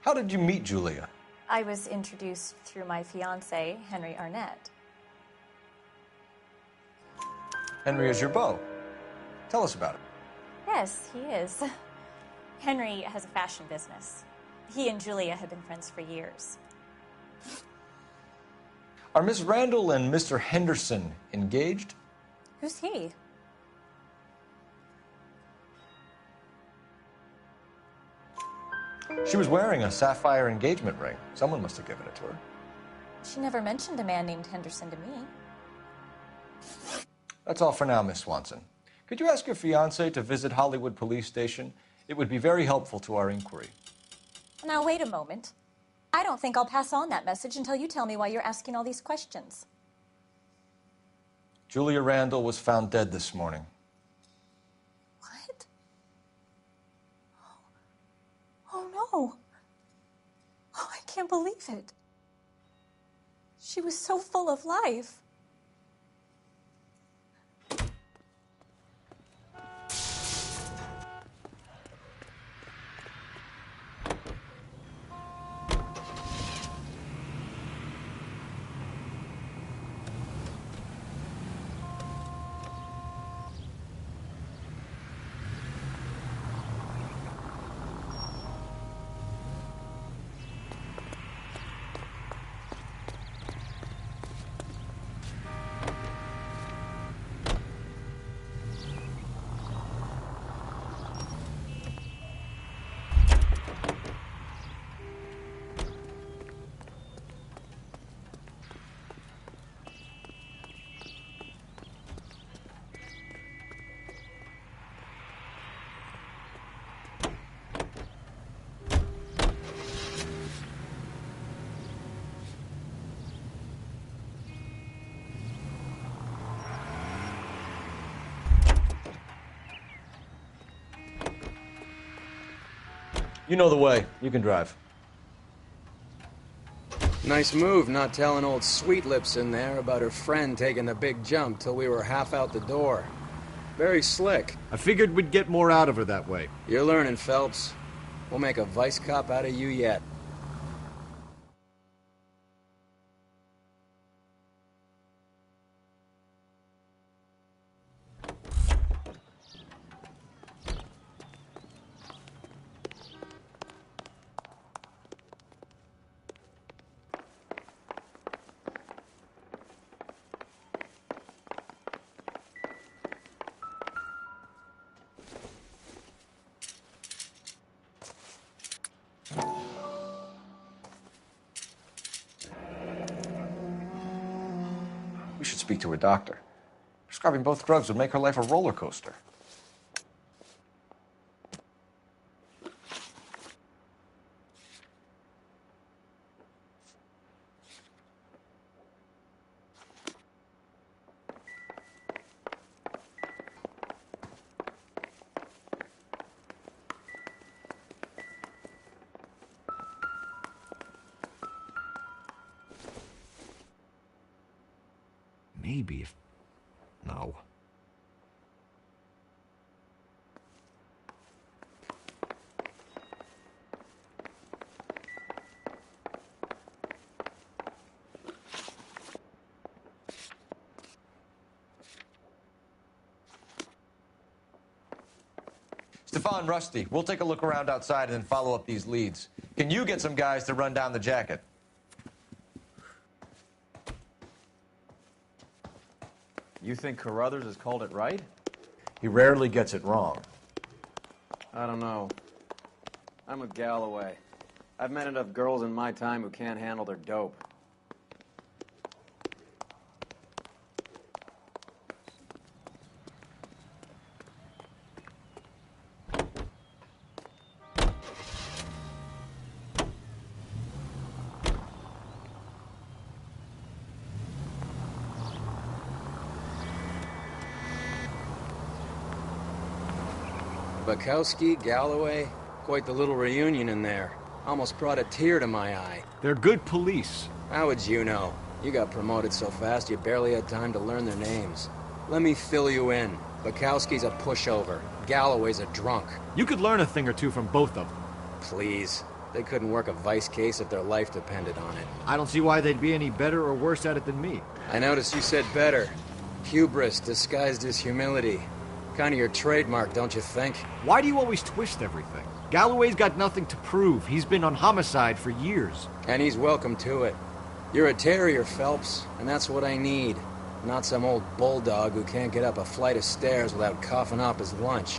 How did you meet Julia? I was introduced through my fiancé, Henry Arnett. Henry is your beau. Tell us about it. Yes, he is. Henry has a fashion business. He and Julia have been friends for years. Are Miss Randall and Mr. Henderson engaged? Who's he? She was wearing a sapphire engagement ring. Someone must have given it to her. She never mentioned a man named Henderson to me. That's all for now, Miss Swanson. Could you ask your fiancé to visit Hollywood Police Station? It would be very helpful to our inquiry. Now, wait a moment. I don't think I'll pass on that message until you tell me why you're asking all these questions. Julia Randall was found dead this morning. What? Oh, no. Oh, I can't believe it. She was so full of life. You know the way. You can drive. Nice move not telling old Sweet Lips in there about her friend taking the big jump till we were half out the door. Very slick. I figured we'd get more out of her that way. You're learning, Phelps. We'll make a vice cop out of you yet. speak to her doctor. Prescribing both drugs would make her life a roller coaster. Maybe if... No. Stefan, Rusty, we'll take a look around outside and then follow up these leads. Can you get some guys to run down the jacket? You think Carruthers has called it right? He rarely gets it wrong. I don't know. I'm with Galloway. I've met enough girls in my time who can't handle their dope. Bukowski, Galloway, quite the little reunion in there. Almost brought a tear to my eye. They're good police. How would you know? You got promoted so fast you barely had time to learn their names. Let me fill you in. Bukowski's a pushover. Galloway's a drunk. You could learn a thing or two from both of them. Please. They couldn't work a vice case if their life depended on it. I don't see why they'd be any better or worse at it than me. I noticed you said better. Hubris disguised as humility. Kind of your trademark, don't you think? Why do you always twist everything? Galloway's got nothing to prove. He's been on Homicide for years. And he's welcome to it. You're a terrier, Phelps, and that's what I need. Not some old bulldog who can't get up a flight of stairs without coughing up his lunch.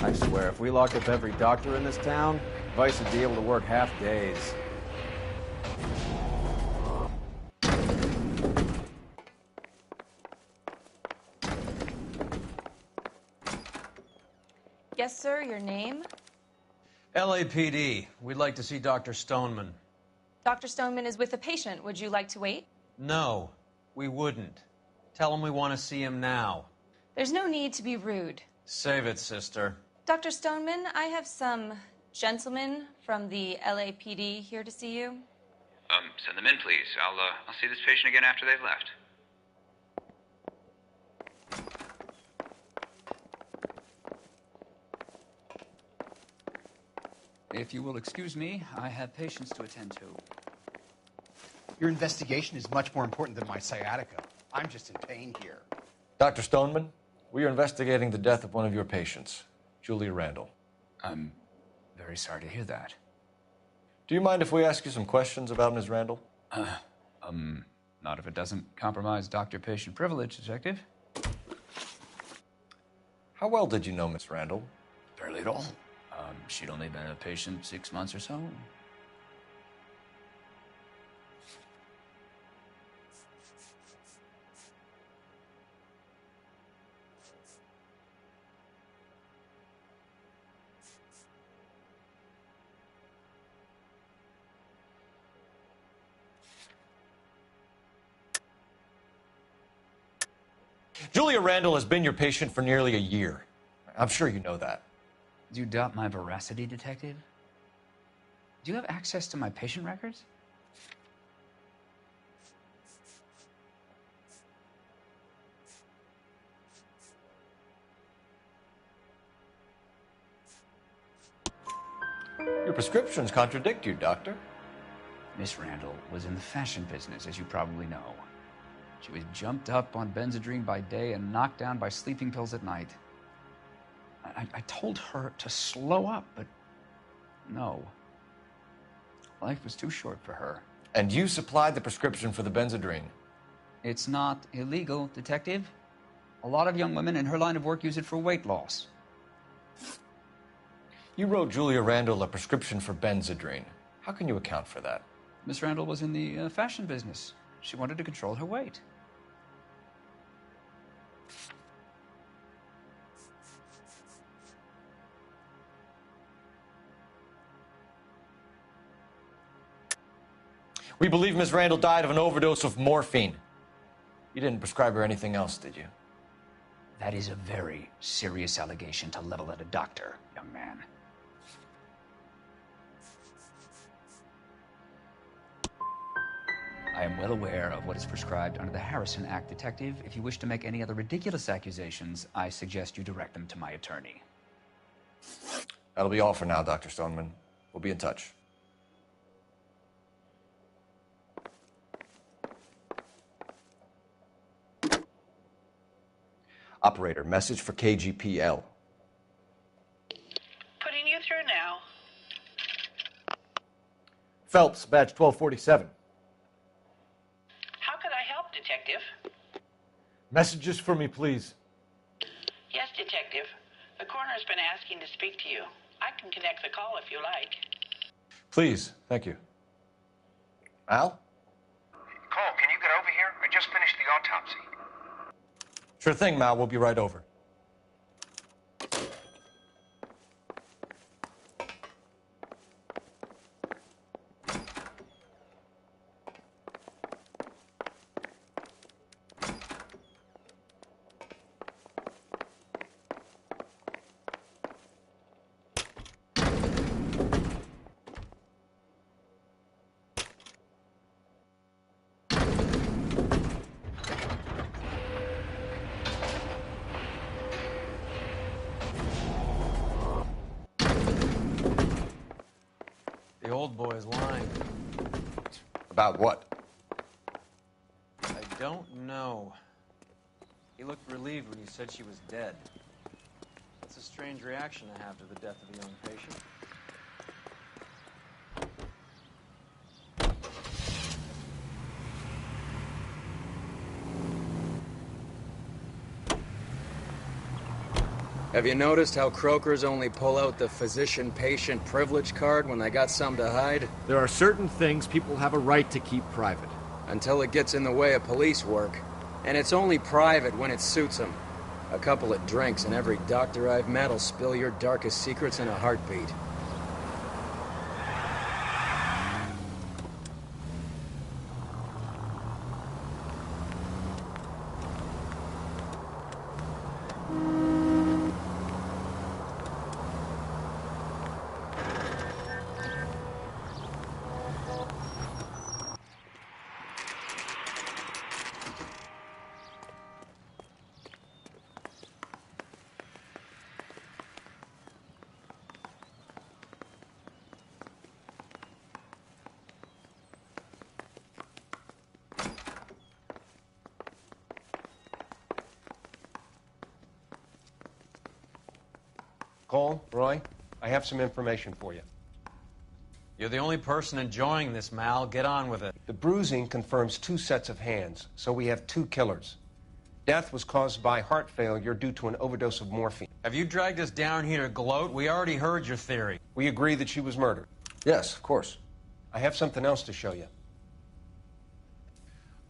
I swear, if we locked up every doctor in this town, Vice would be able to work half days. Yes, sir, your name? LAPD. We'd like to see Dr. Stoneman. Dr. Stoneman is with a patient. Would you like to wait? No, we wouldn't. Tell him we want to see him now. There's no need to be rude. Save it, sister. Dr. Stoneman, I have some gentlemen from the LAPD here to see you. Send them in, please. I'll see this patient again after they've left. If you will excuse me, I have patients to attend to. Your investigation is much more important than my sciatica. I'm just in pain here. Dr. Stoneman, we are investigating the death of one of your patients, Julia Randall. very sorry to hear that. Do you mind if we ask you some questions about Ms. Randall? Not if it doesn't compromise doctor-patient privilege, Detective. How well did you know Miss Randall? Barely at all. She'd only been a patient 6 months or so. Julia Randall has been your patient for nearly a year. I'm sure you know that. Do you doubt my veracity, Detective? Do you have access to my patient records? Your prescriptions contradict you, Doctor. Miss Randall was in the fashion business, as you probably know. She was jumped up on Benzedrine by day and knocked down by sleeping pills at night. I told her to slow up, but no. Life was too short for her. And you supplied the prescription for the Benzedrine? It's not illegal, Detective. A lot of young women in her line of work use it for weight loss. You wrote Julia Randall a prescription for Benzedrine. How can you account for that? Miss Randall was in the fashion business. She wanted to control her weight. We believe Miss Randall died of an overdose of morphine. You didn't prescribe her anything else, did you? That is a very serious allegation to level at a doctor, young man. I am well aware of what is prescribed under the Harrison Act, Detective. If you wish to make any other ridiculous accusations, I suggest you direct them to my attorney. That'll be all for now, Dr. Stoneman. We'll be in touch. Operator, message for KGPL. Putting you through now. Phelps, badge 1247. How could I help, Detective? Messages for me, please. Yes, Detective. The coroner's been asking to speak to you. I can connect the call if you like. Please, thank you. Al? Cole, can you get over here? I just finished the autopsy. Sure thing, Mal. We'll be right over. The old boy is lying. About what? I don't know. He looked relieved when you said she was dead. That's a strange reaction to have to the death of a young patient. Have you noticed how croakers only pull out the physician-patient privilege card when they got something to hide? There are certain things people have a right to keep private. Until it gets in the way of police work. And it's only private when it suits them. A couple of drinks and every doctor I've met will spill your darkest secrets in a heartbeat. Cole, Roy, I have some information for you. You're the only person enjoying this, Mal. Get on with it. The bruising confirms 2 sets of hands, so we have 2 killers. Death was caused by heart failure due to an overdose of morphine. Have you dragged us down here to gloat? We already heard your theory. We agree that she was murdered. Yes, of course. I have something else to show you.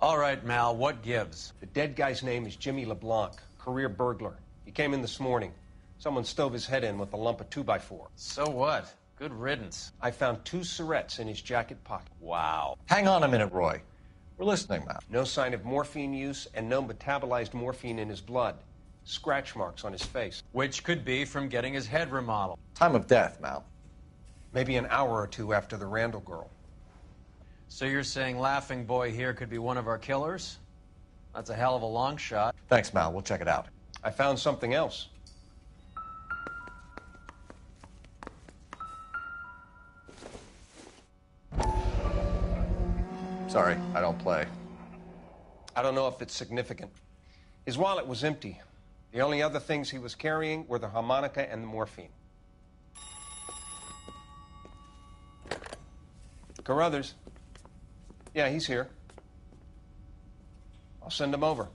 All right, Mal, what gives? The dead guy's name is Jimmy LeBlanc, career burglar. He came in this morning. Someone stove his head in with a lump of 2x4. So what? Good riddance. I found 2 cigarettes in his jacket pocket. Wow. Hang on a minute, Roy. We're listening, Mal. No sign of morphine use and no metabolized morphine in his blood. Scratch marks on his face. Which could be from getting his head remodeled. Time of death, Mal. Maybe an hour or 2 after the Randall girl. So you're saying Laughing Boy here could be one of our killers? That's a hell of a long shot. Thanks, Mal. We'll check it out. I found something else. Sorry, I don't play. I don't know if it's significant. His wallet was empty. The only other things he was carrying were the harmonica and the morphine. Carruthers. Yeah, he's here. I'll send him over.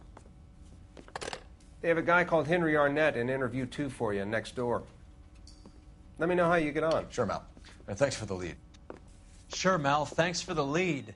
They have a guy called Henry Arnett in interview 2 for you next door. Let me know how you get on. Sure, Mal. And thanks for the lead. Sure, Mal. Thanks for the lead.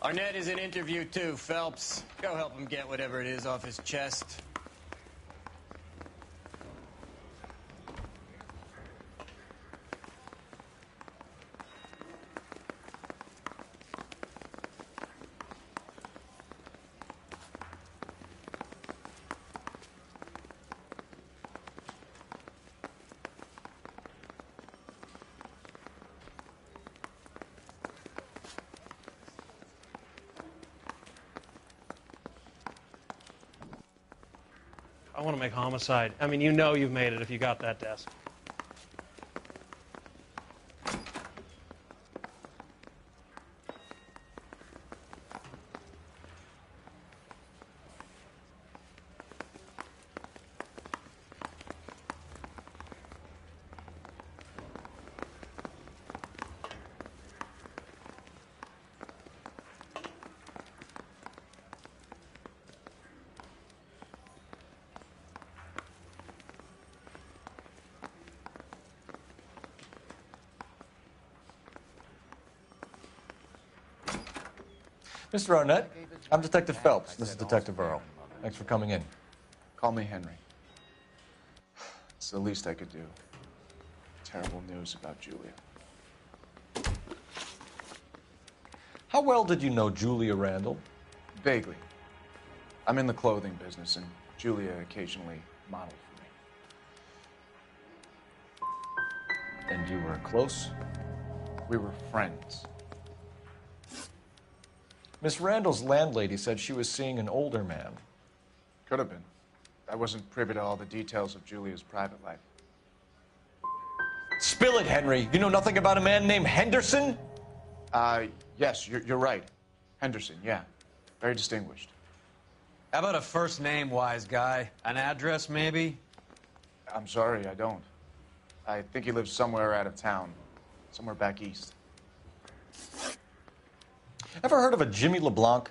Arnett is in interview 2, Phelps. Go help him get whatever it is off his chest. I want to make Homicide. I mean, you know you've made it if you got that desk. Mr. Arnett, I'm Detective Phelps. This is Detective Earl. Thanks for coming in. Call me Henry. It's the least I could do. Terrible news about Julia. How well did you know Julia Randall? Vaguely. I'm in the clothing business, and Julia occasionally modeled for me. And you were close? We were friends. Miss Randall's landlady said she was seeing an older man. Could have been. I wasn't privy to all the details of Julia's private life. Spill it, Henry. You know nothing about a man named Henderson? Yes, you're right. Henderson, yeah. Very distinguished. How about a first name, wise guy? An address, maybe? I'm sorry, I don't. I think he lives somewhere out of town. Somewhere back east. Ever heard of a Jimmy LeBlanc?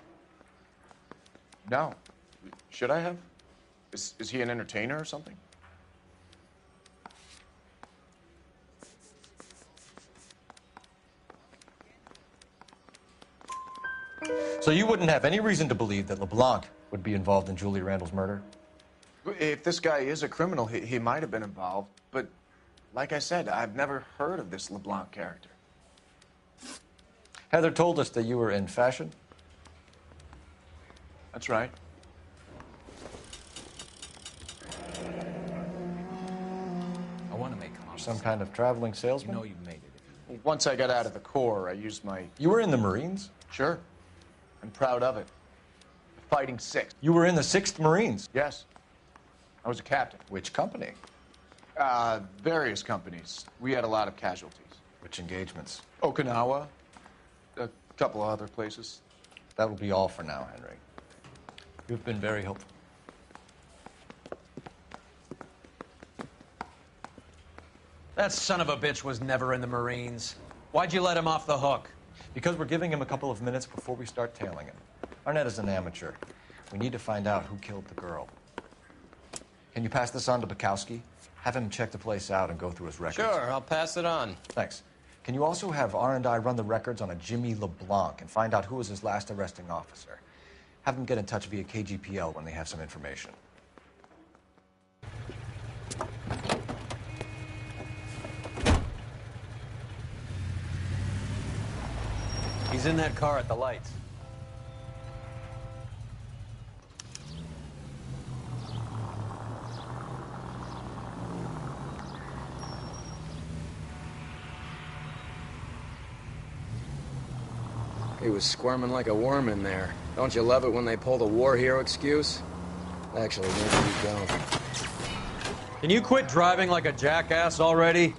No. Should I have? Is he an entertainer or something? So you wouldn't have any reason to believe that LeBlanc would be involved in Julia Randall's murder? If this guy is a criminal, he might have been involved, but Like I said, I've never heard of this LeBlanc character. Heather told us that you were in fashion. That's right. I want to make Homicide. Some kind of traveling salesman? You know you've made it. Once I got out of the Corps, I used my... You were in the Marines? Sure. I'm proud of it. The Fighting Sixth. You were in the 6th Marines? Yes. I was a captain. Which company? Various companies. We had a lot of casualties. Which engagements? Okinawa. A couple of other places. That will be all for now, Henry. You've been very helpful. That son of a bitch was never in the Marines. Why'd you let him off the hook? Because we're giving him a couple of minutes before we start tailing him. Arnett is an amateur. We need to find out who killed the girl. Can you pass this on to Bukowski? Have him check the place out and go through his records. Sure, I'll pass it on. Thanks. Can you also have R&I run the records on a Jimmy LeBlanc and find out who was his last arresting officer? Have them get in touch via KGPL when they have some information. He's in that car at the lights. He was squirming like a worm in there. Don't you love it when they pull the war hero excuse? Actually, maybe you don't. Can you quit driving like a jackass already?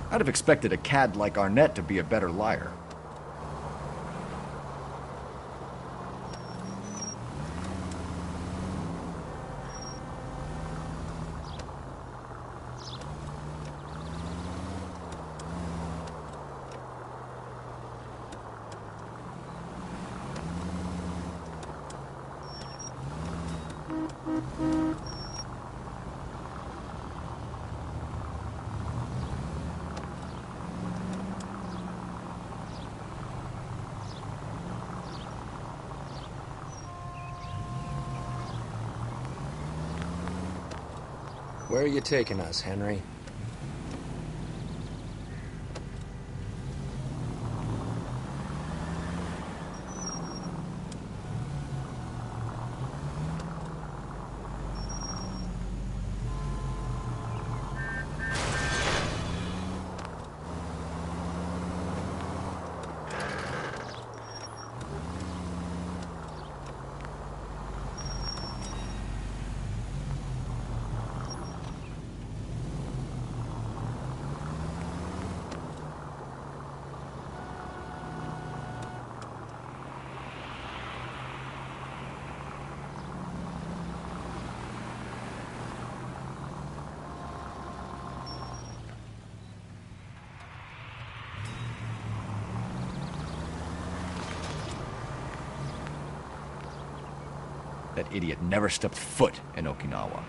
I'd have expected a cad like Arnett to be a better liar. Where are you taking us, Henry? That idiot never stepped foot in Okinawa.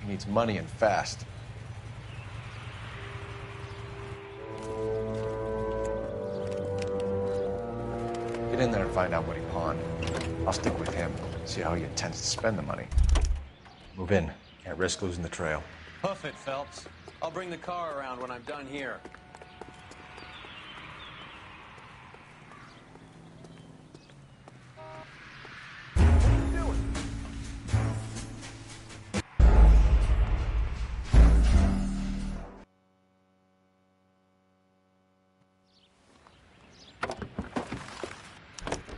He needs money and fast. Get in there and find out what he pawned. I'll stick with him, see how he intends to spend the money. Move in. Can't risk losing the trail. Hoof it, Phelps. I'll bring the car around when I'm done here.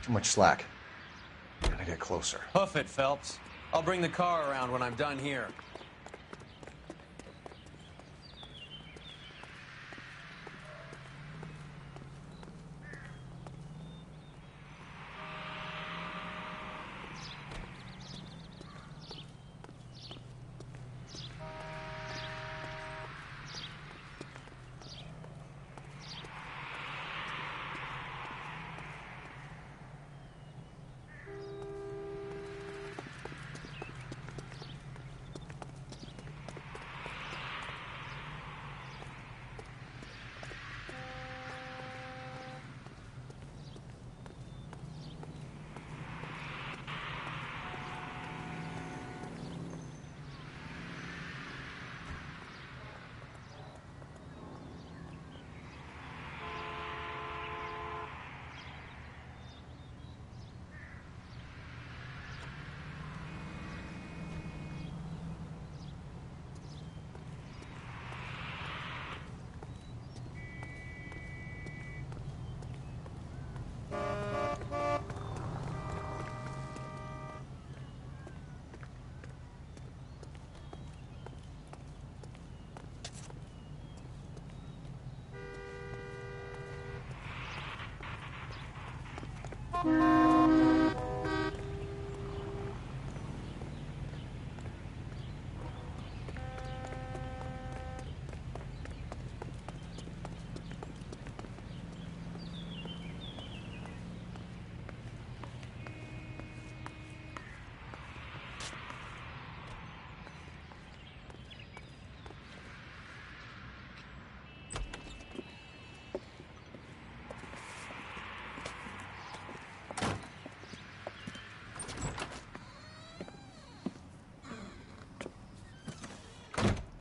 Too much slack. Gotta get closer. Hoof it, Phelps. I'll bring the car around when I'm done here.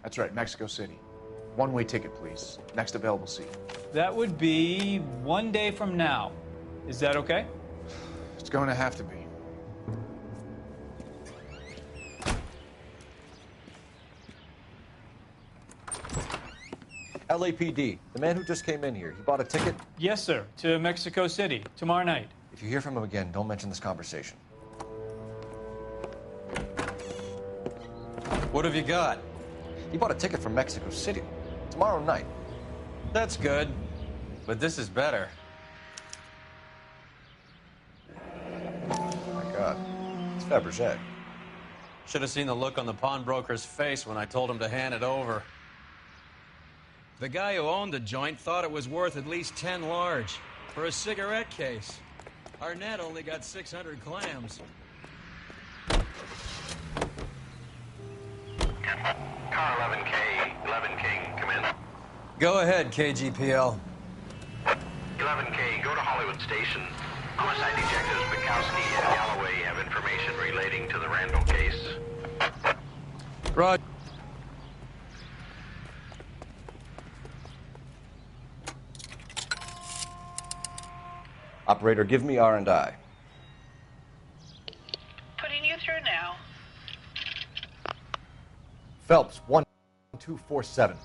That's right, Mexico City. One-way ticket, please. Next available seat. That would be 1 day from now. Is that okay? It's going to have to be. LAPD, the man who just came in here, he bought a ticket? Yes, sir. To Mexico City, tomorrow night. If you hear from him again, don't mention this conversation. What have you got? He bought a ticket from Mexico City. Tomorrow night. That's good. But this is better. Oh my God. It's Fabergé. Should have seen the look on the pawnbroker's face when I told him to hand it over. The guy who owned the joint thought it was worth at least 10 large for a cigarette case. Arnett only got 600 clams. Car 11K, come in. Go ahead, KGPL. 11K, go to Hollywood Station. Homicide detectives Bukowski and Galloway have information relating to the Randall case. Roger. Operator, give me R&I. Putting you through now. Phelps, 1247.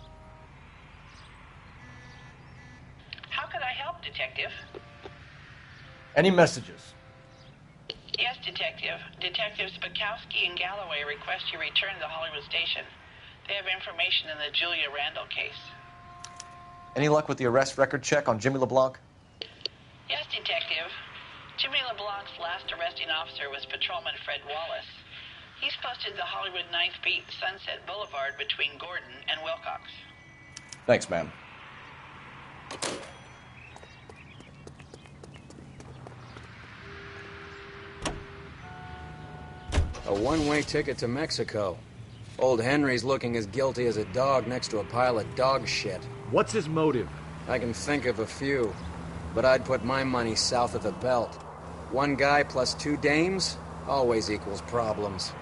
How could I help, Detective? Any messages? Yes, Detective. Detectives Bukowski and Galloway request you return to the Hollywood Station. They have information in the Julia Randall case. Any luck with the arrest record check on Jimmy LeBlanc? Yes, Detective. Jimmy LeBlanc's last arresting officer was Patrolman Fred Wallace. He's posted the Hollywood 9th Beat Sunset Boulevard between Gordon and Wilcox. Thanks, ma'am. A one-way ticket to Mexico. Old Henry's looking as guilty as a dog next to a pile of dog shit. What's his motive? I can think of a few, but I'd put my money south of the belt. One guy plus two dames always equals problems.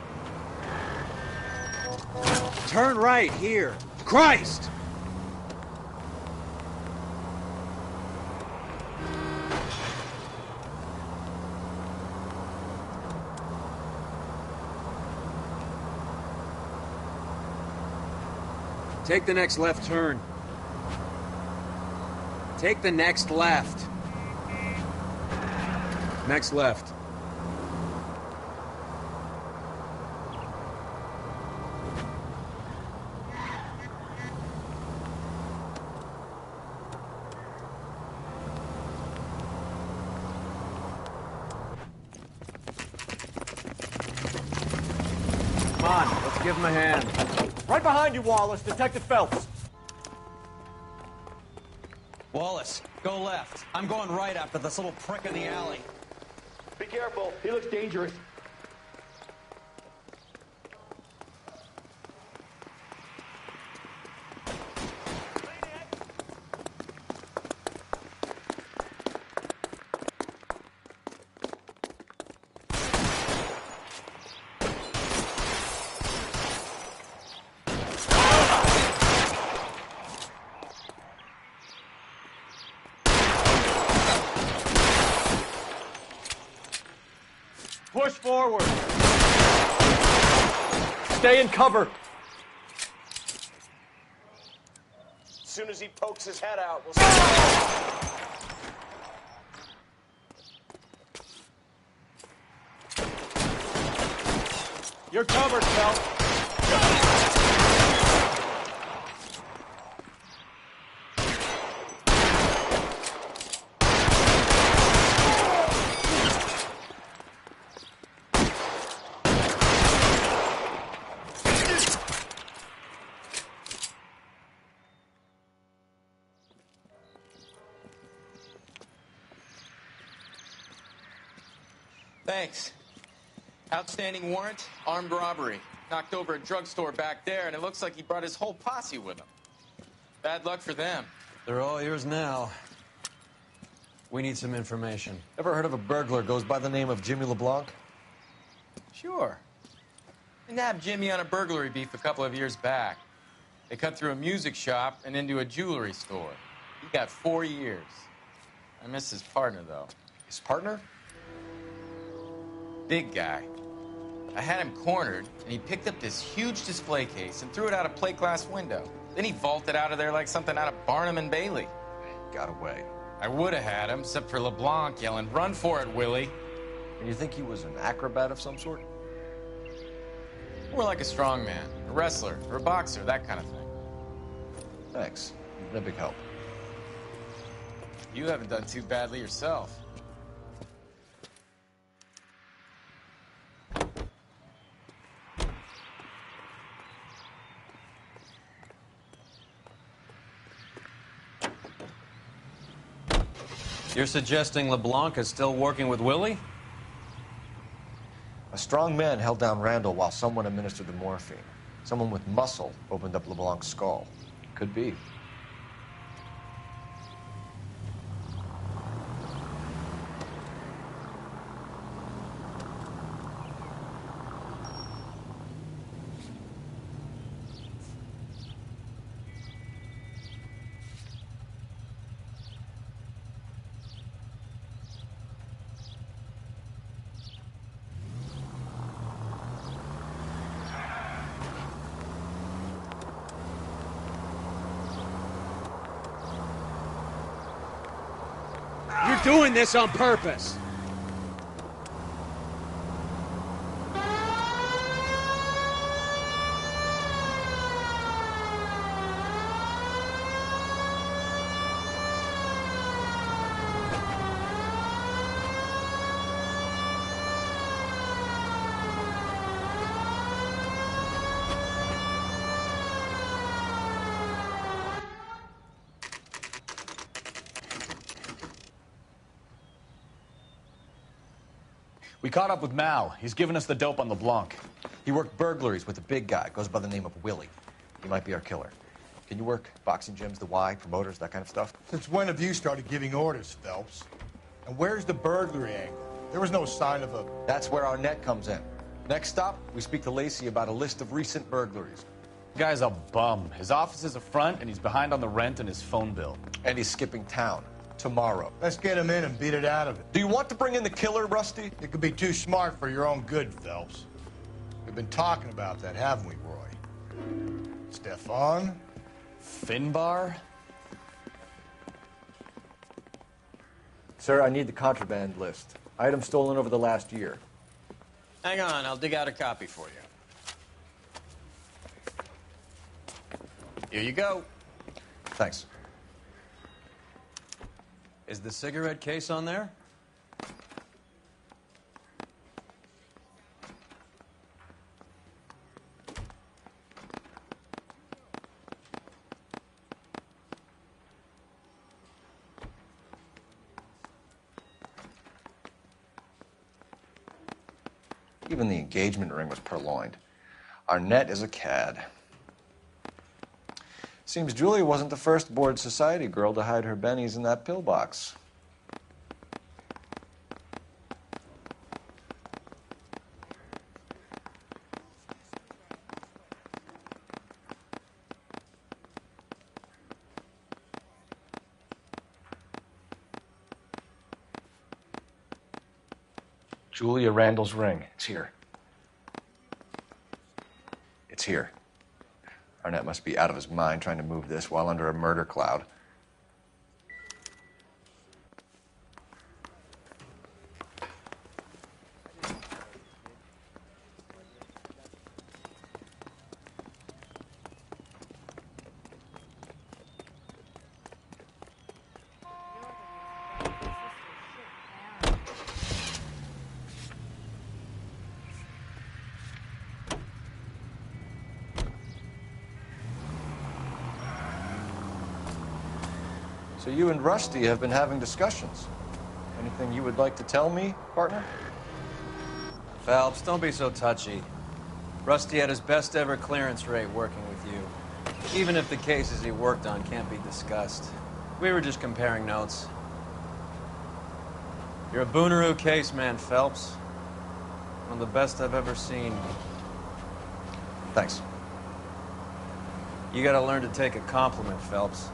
Turn right here. Christ! Take the next left turn. Take the next left. Next left. Come on, let's give him a hand. Right behind you, Wallace. Detective Phelps. Wallace, go left. I'm going right after this little prick in the alley. Be careful. He looks dangerous. Push forward. Stay in cover. As soon as he pokes his head out, we'll see. You're covered, Phelps. Thanks. Outstanding warrant, armed robbery. Knocked over a drugstore back there, and it looks like he brought his whole posse with him. Bad luck for them. They're all yours now. We need some information. Ever heard of a burglar goes by the name of Jimmy LeBlanc? Sure. I nabbed Jimmy on a burglary beef a couple of years back. They cut through a music shop and into a jewelry store. He got 4 years. I miss his partner, though. His partner? Big guy. I had him cornered, and he picked up this huge display case and threw it out a plate glass window. Then he vaulted out of there like something out of Barnum and Bailey. Got away. I would have had him, except for LeBlanc yelling, "Run for it, Willie!" And you think he was an acrobat of some sort? More like a strongman, a wrestler, or a boxer, that kind of thing. Thanks. You've been a big help. You haven't done too badly yourself. You're suggesting LeBlanc is still working with Willie? A strong man held down Randall while someone administered the morphine. Someone with muscle opened up LeBlanc's skull. Could be. You're doing this on purpose. We caught up with Mao. He's given us the dope on LeBlanc. He worked burglaries with a big guy. Goes by the name of Willie. He might be our killer. Can you work boxing gyms, the Y, promoters, that kind of stuff? Since when have you started giving orders, Phelps? And where's the burglary angle? There was no sign of a... That's where our net comes in. Next stop, we speak to Lacey about a list of recent burglaries. Guy's a bum. His office is a front, and he's behind on the rent and his phone bill. And he's skipping town. Tomorrow. Let's get him in and beat it out of it. Do you want to bring in the killer, Rusty? It could be too smart for your own good, Phelps. We've been talking about that, haven't we, Roy? Stefan? Finbar? Sir, I need the contraband list. Items stolen over the last year. Hang on, I'll dig out a copy for you. Here you go. Thanks. Is the cigarette case on there? Even the engagement ring was purloined. Arnett is a cad. Seems Julia wasn't the first bored society girl to hide her bennies in that pillbox. Julia Randall's ring. It's here. It's here. Arnett must be out of his mind trying to move this while under a murder cloud. So you and Rusty have been having discussions. Anything you would like to tell me, partner? Phelps, don't be so touchy. Rusty had his best ever clearance rate working with you. Even if the cases he worked on can't be discussed. We were just comparing notes. You're a Booneroo case man, Phelps. One of the best I've ever seen. Thanks. You gotta learn to take a compliment, Phelps.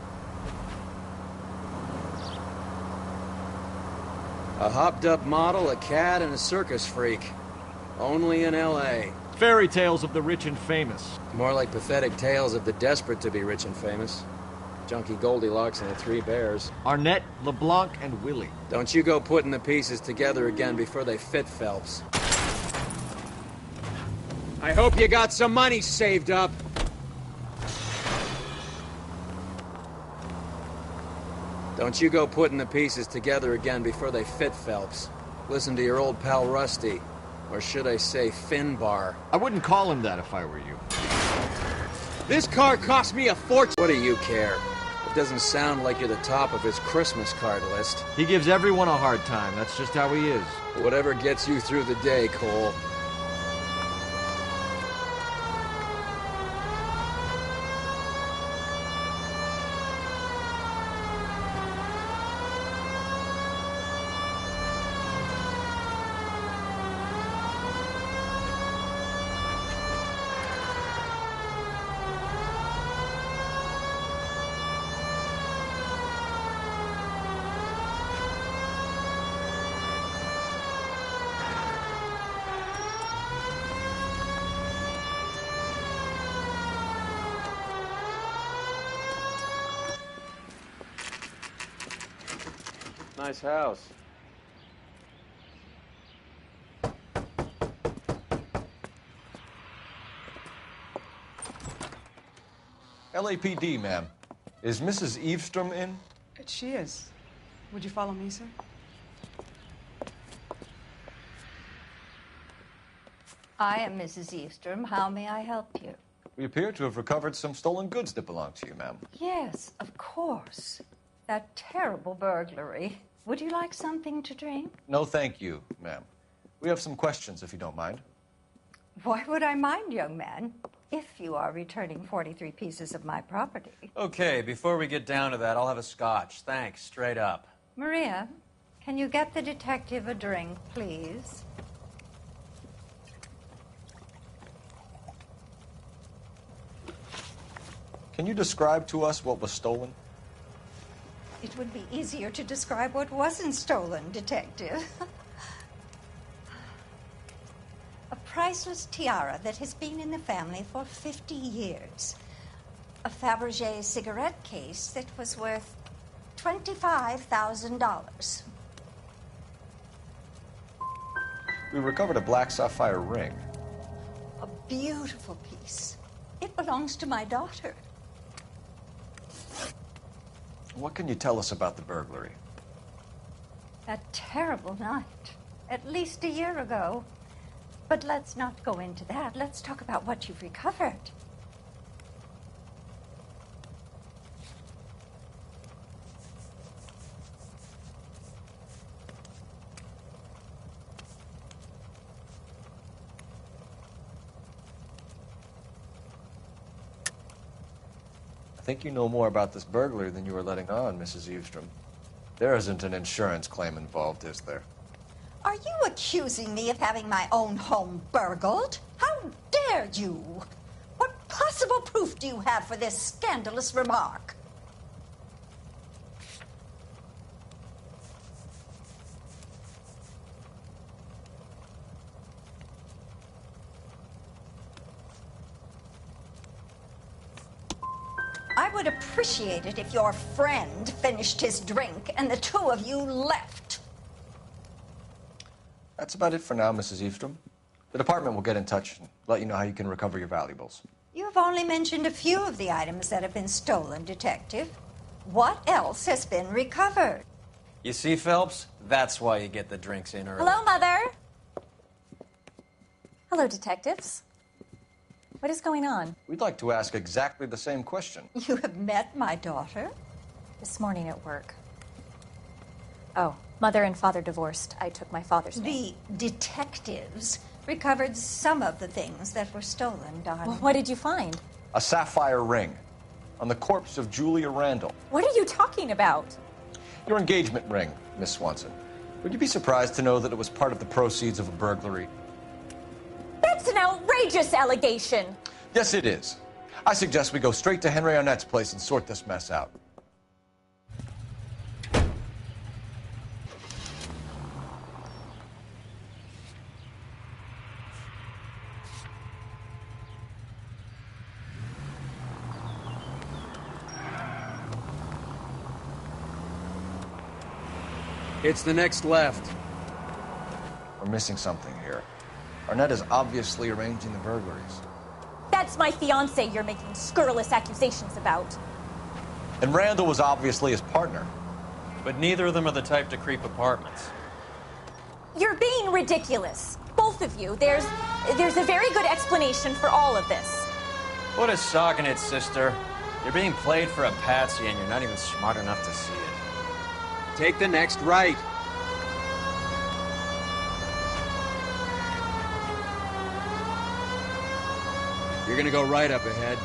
A hopped-up model, a cad, and a circus freak. Only in L.A. Fairy tales of the rich and famous. More like pathetic tales of the desperate to be rich and famous. Junkie Goldilocks and the Three Bears. Arnett, LeBlanc, and Willie. Don't you go putting the pieces together again before they fit, Phelps. I hope you got some money saved up. Don't you go putting the pieces together again before they fit, Phelps. Listen to your old pal Rusty. Or should I say Finbar. I wouldn't call him that if I were you. This car cost me a fortune. What do you care? It doesn't sound like you're the top of his Christmas card list. He gives everyone a hard time. That's just how he is. Whatever gets you through the day, Cole. Nice house. LAPD, ma'am. Is Mrs. Eavestrom in? She is. Would you follow me, sir? I am Mrs. Eastrom. How may I help you? We appear to have recovered some stolen goods that belong to you, ma'am. Yes, of course. That terrible burglary. Would you like something to drink? No, thank you, ma'am. We have some questions, if you don't mind. Why would I mind, young man, if you are returning 43 pieces of my property? Okay, before we get down to that, I'll have a scotch. Thanks, straight up. Maria, can you get the detective a drink, please? Can you describe to us what was stolen? It would be easier to describe what wasn't stolen, Detective. A priceless tiara that has been in the family for 50 years. A Fabergé cigarette case that was worth $25,000. We recovered a black sapphire ring. A beautiful piece. It belongs to my daughter. What can you tell us about the burglary? A terrible night. At least a year ago. But let's not go into that. Let's talk about what you've recovered. I think you know more about this burglary than you were letting on, Mrs. Eavestrom. There isn't an insurance claim involved, is there? Are you accusing me of having my own home burgled? How dare you? What possible proof do you have for this scandalous remark? I would appreciate it if your friend finished his drink and the two of you left. That's about it for now, Mrs. Eavestrom. The department will get in touch and let you know how you can recover your valuables. You've only mentioned a few of the items that have been stolen, Detective. What else has been recovered? You see, Phelps? That's why you get the drinks in early. Hello, Mother. Hello, detectives. What is going on? We'd like to ask exactly the same question. You have met my daughter? This morning at work. Oh, Mother and Father divorced. I took my father's name. The detectives recovered some of the things that were stolen, darling. Well, what did you find? A sapphire ring on the corpse of Julia Randall. What are you talking about? Your engagement ring, Miss Swanson. Would you be surprised to know that it was part of the proceeds of a burglary? That's an outrageous allegation. Yes, it is. I suggest we go straight to Henry Arnett's place and sort this mess out. It's the next left. We're missing something here. Arnett is obviously arranging the burglaries. That's my fiancé you're making scurrilous accusations about. And Randall was obviously his partner. But neither of them are the type to creep apartments. You're being ridiculous. Both of you. There's a very good explanation for all of this. What is sogging it, sister? You're being played for a patsy and you're not even smart enough to see it. Take the next right. You're gonna go right up ahead.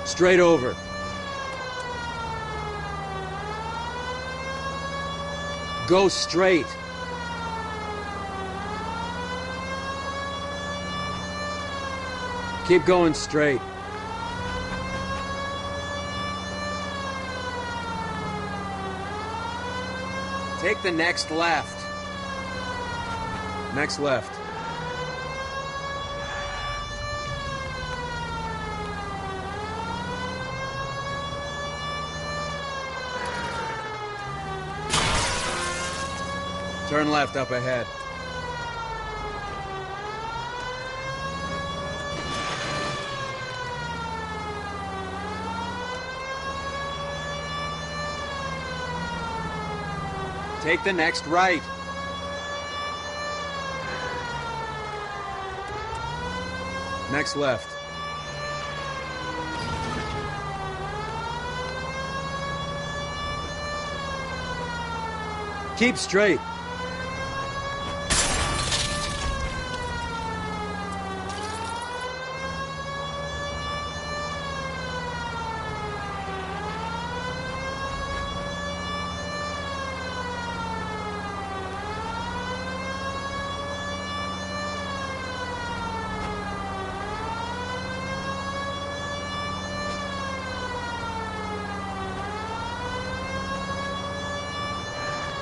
Straight over. Go straight. Keep going straight. Take the next left. Next left. Turn left up ahead. Take the next right. Next left. Keep straight.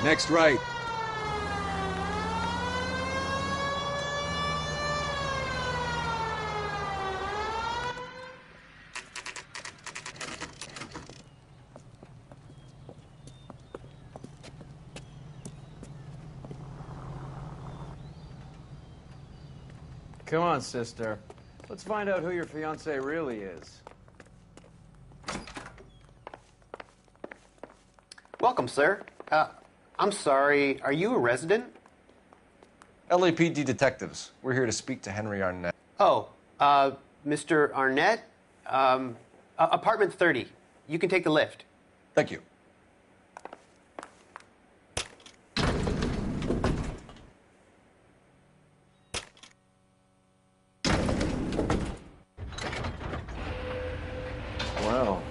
Next right. come on, sister. Let's find out who your fiancé really is. Welcome, sir. I'm sorry, are you a resident? LAPD detectives. We're here to speak to Henry Arnett. Oh, Mr. Arnett? Apartment 30. You can take the lift. Thank you. Well,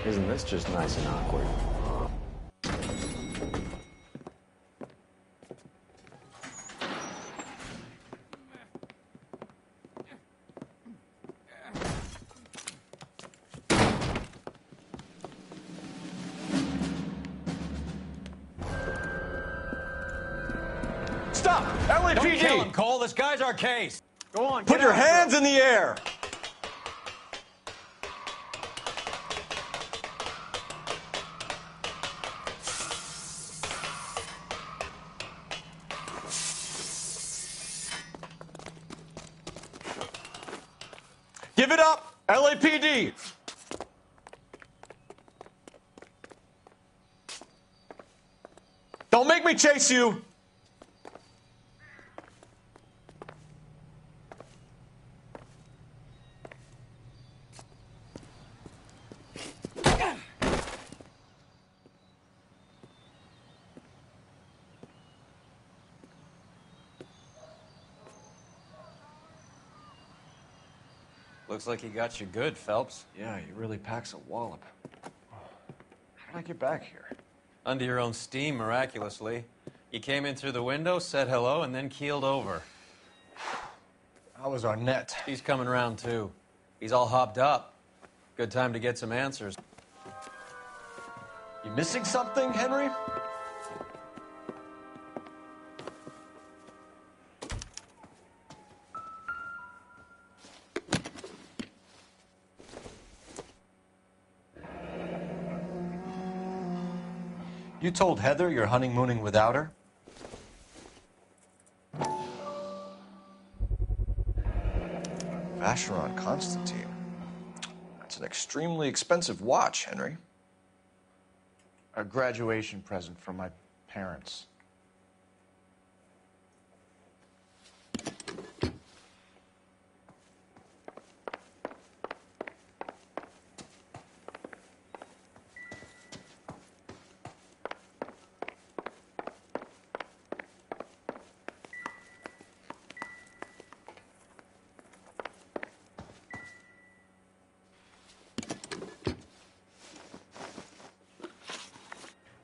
isn't this just nice and awkward? Stop! LAPD! Don't kill him, Cole. This guy's our case. Go on, Put get your after hands him. in the air! Give it up, LAPD! Don't make me chase you! Looks like he got you good, Phelps. Yeah, he really packs a wallop. How did I get back here? Under your own steam, miraculously. You came in through the window, said hello, and then keeled over. How was Arnett? He's coming round, too. He's all hopped up. Good time to get some answers. You missing something, Henry? You told Heather you're honeymooning without her? Vacheron Constantine. That's an extremely expensive watch, Henry. A graduation present from my parents.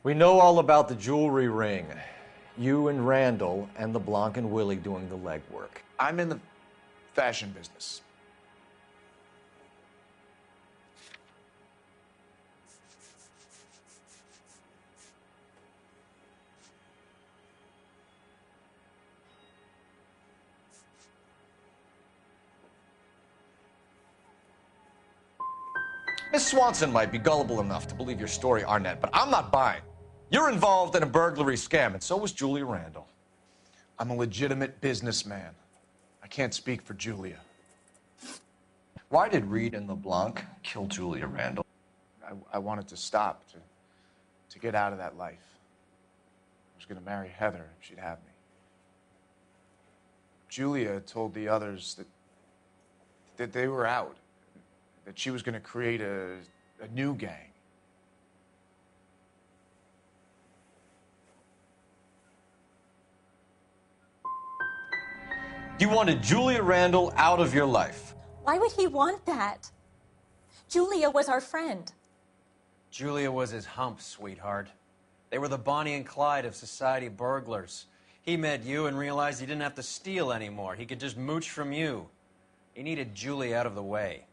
We know all about the jewelry ring. You and Randall and the Blanc and Willie doing the legwork. I'm in the fashion business. Miss Swanson might be gullible enough to believe your story, Arnett, but I'm not buying. You're involved in a burglary scam, and so was Julia Randall. I'm a legitimate businessman. I can't speak for Julia. Why did Reed and LeBlanc kill Julia Randall? I wanted to stop, to get out of that life. I was going to marry Heather if she'd have me. Julia told the others that they were out, that she was going to create a new gang. You wanted Julia Randall out of your life. Why would he want that? Julia was our friend. Julia was his hump, sweetheart. They were the Bonnie and Clyde of society burglars. He met you and realized he didn't have to steal anymore. He could just mooch from you. He needed Julia out of the way.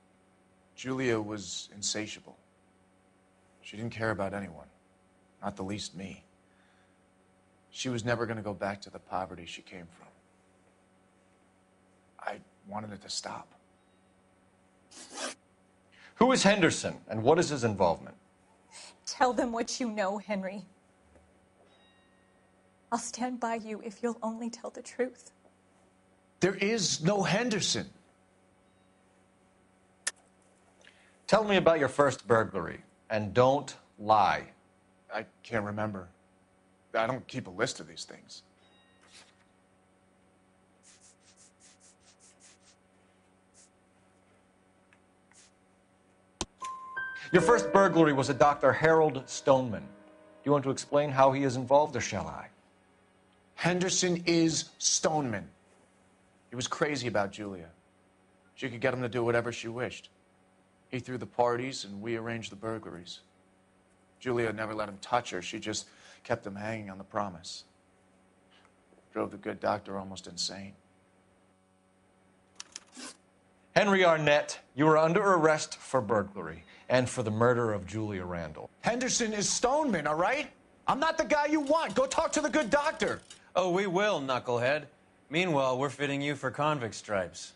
Julia was insatiable. She didn't care about anyone, not the least me. She was never going to go back to the poverty she came from. I wanted it to stop. Who is Henderson, and what is his involvement? Tell them what you know, Henry. I'll stand by you if you'll only tell the truth. There is no Henderson. Tell me about your first burglary, and don't lie. I can't remember. I don't keep a list of these things. Your first burglary was a Dr. Harold Stoneman. Do you want to explain how he is involved, or shall I? Henderson is Stoneman. He was crazy about Julia. She could get him to do whatever she wished. He threw the parties, and we arranged the burglaries. Julia never let him touch her. She just kept him hanging on the promise. Drove the good doctor almost insane. Henry Arnett, you are under arrest for burglary and for the murder of Julia Randall. Henderson is Stoneman, all right? I'm not the guy you want. Go talk to the good doctor. Oh, we will, knucklehead. Meanwhile, we're fitting you for convict stripes.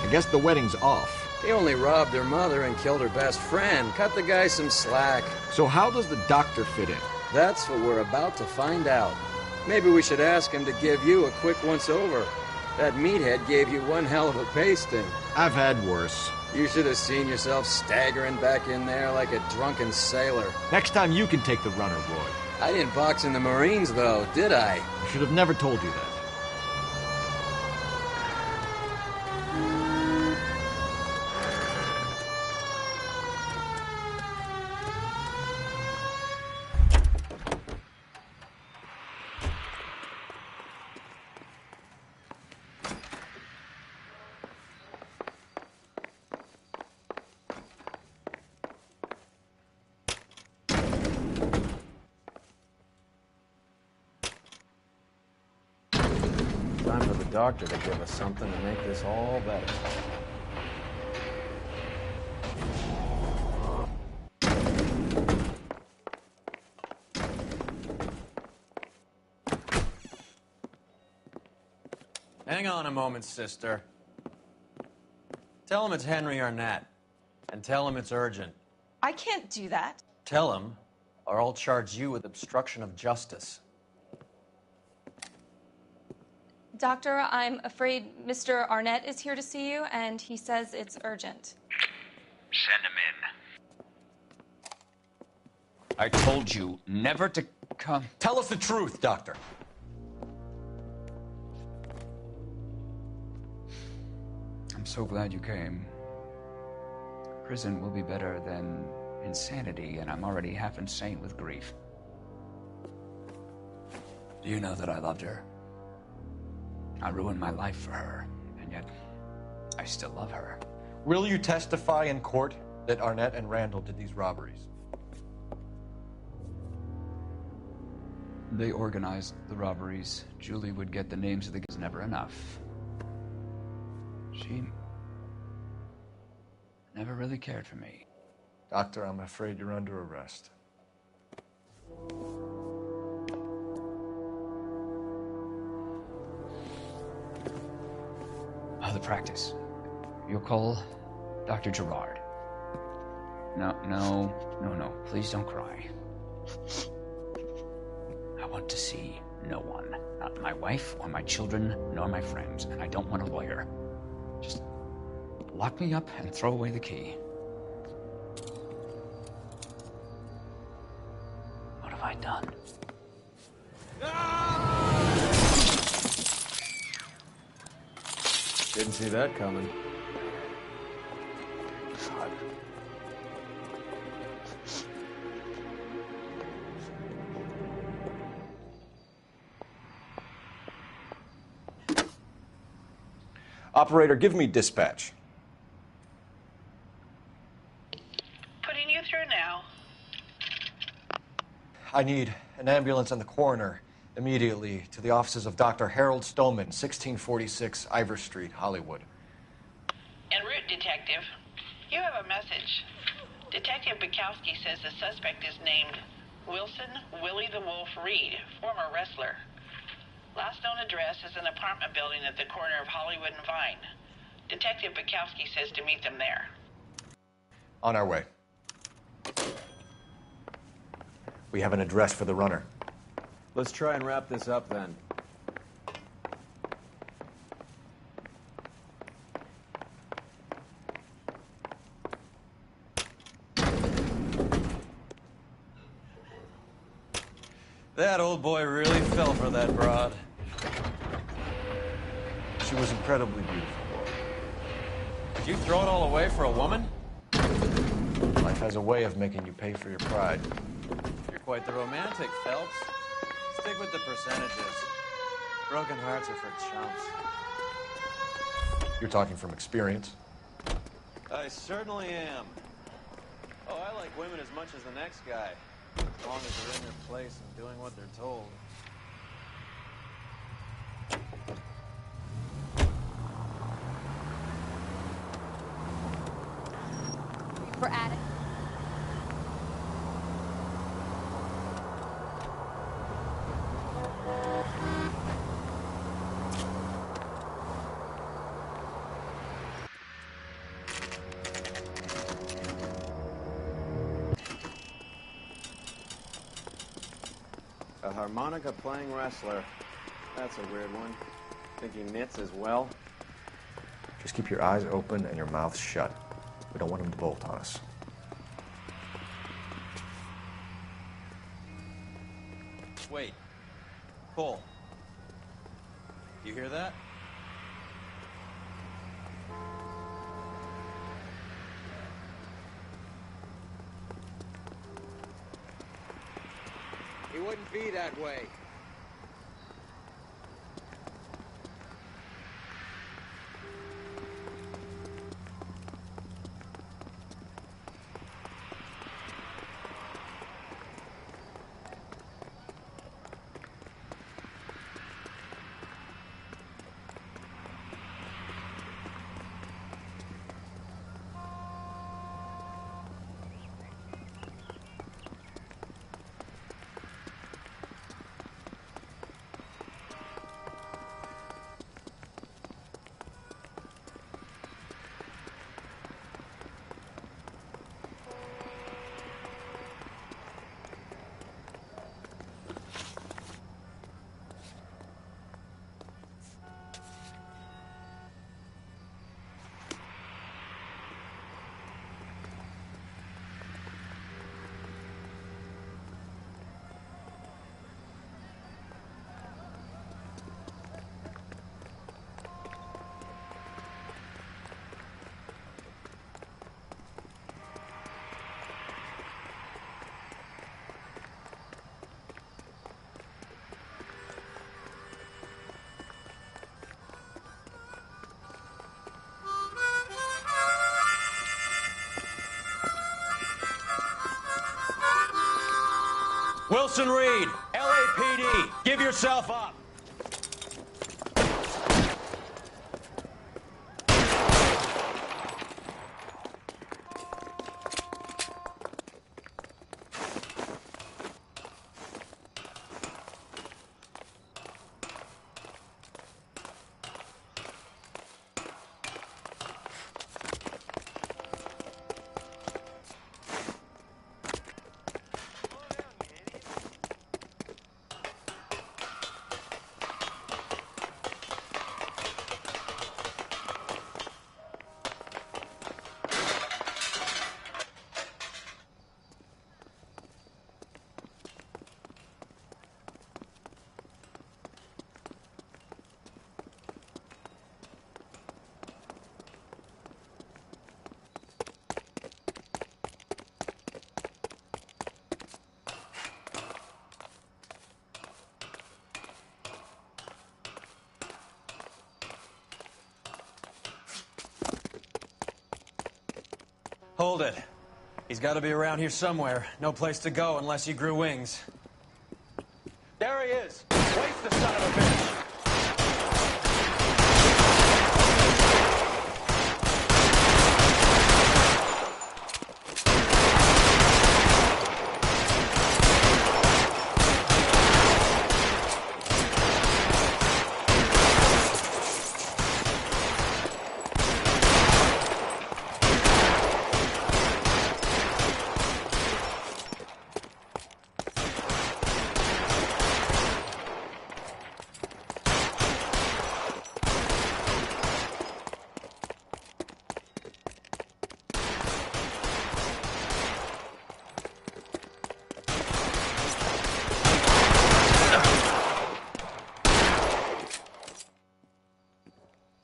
I guess the wedding's off. He only robbed her mother and killed her best friend. Cut the guy some slack. So how does the doctor fit in? That's what we're about to find out. Maybe we should ask him to give you a quick once-over. That meathead gave you one hell of a pasting. I've had worse. You should have seen yourself staggering back in there like a drunken sailor. Next time you can take the runner, Roy. I didn't box in the Marines, though, did I? I should have never told you that. Time for the doctor to give us something to make this all better. Hang on a moment, sister. Tell him it's Henry Arnett. And tell him it's urgent. I can't do that. Tell him, or I'll charge you with obstruction of justice. Doctor, I'm afraid Mr. Arnett is here to see you, and he says it's urgent. Send him in. I told you never to come. Tell us the truth, Doctor. I'm so glad you came. Prison will be better than insanity, and I'm already half insane with grief. Do you know that I loved her? I ruined my life for her, and yet I still love her. Will you testify in court that Arnett and Randall did these robberies? They organized the robberies. Julie would get the names of the guys. Never enough. She never really cared for me. Doctor, I'm afraid you're under arrest. The practice. You'll call Dr. Gerard. No. Please don't cry. I want to see no one. Not my wife or my children, nor my friends. And I don't want a lawyer. Just lock me up and throw away the key. What have I done? Didn't see that coming. God. Operator, give me dispatch. Putting you through now. I need an ambulance and the coroner Immediately to the offices of Dr. Harold Stoneman, 1646 Ivor Street, Hollywood. En route, Detective. You have a message. Detective Bukowski says the suspect is named Wilson Willie the Wolf Reed, former wrestler. Last known address is an apartment building at the corner of Hollywood and Vine. Detective Bukowski says to meet them there. On our way. We have an address for the runner. Let's try and wrap this up then. That old boy really fell for that broad. She was incredibly beautiful. Did you throw it all away for a woman? Life has a way of making you pay for your pride. You're quite the romantic, Phelps. Stick with the percentages. Broken hearts are for chumps. You're talking from experience. I certainly am. Oh, I like women as much as the next guy. As long as they're in their place and doing what they're told. We're at it. A harmonica-playing wrestler. That's a weird one. Think he knits as well? Just keep your eyes open and your mouth shut. We don't want him to bolt on us. Wait. Cole. You hear that? He wouldn't be that way. Wilson Reed, LAPD, give yourself up. Hold it. He's got to be around here somewhere. No place to go unless he grew wings. There he is! son of a bitch!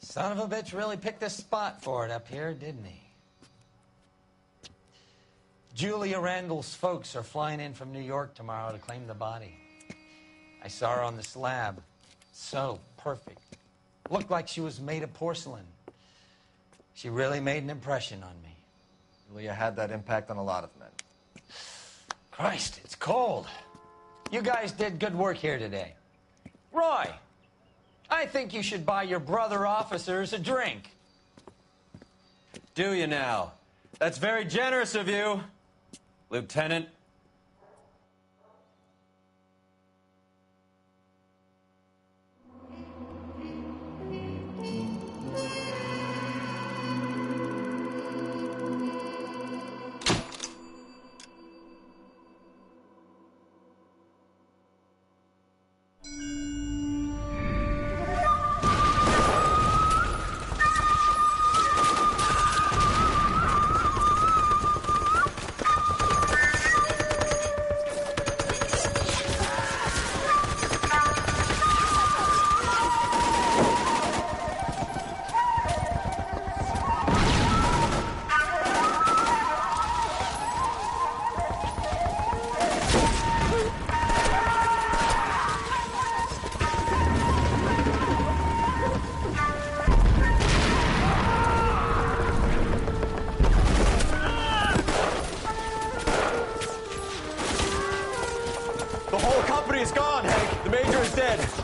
Son of a bitch really picked this spot for it up here, didn't he? Julia Randall's folks are flying in from New York tomorrow to claim the body. I saw her on the slab. So perfect. Looked like she was made of porcelain. She really made an impression on me. Julia had that impact on a lot of men. Christ, it's cold. You guys did good work here today. Roy, I think you should buy your brother officers a drink. Do you now? That's very generous of you, Lieutenant.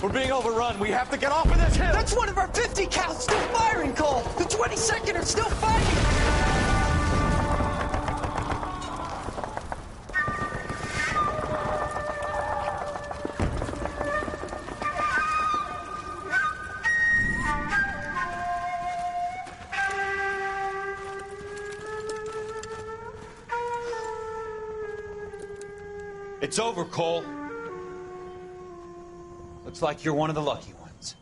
We're being overrun. We have to get off of this hill. That's one of our 50 cal still firing, Cole. The 22nd are still fighting. It's over, Cole. Looks like you're one of the lucky ones.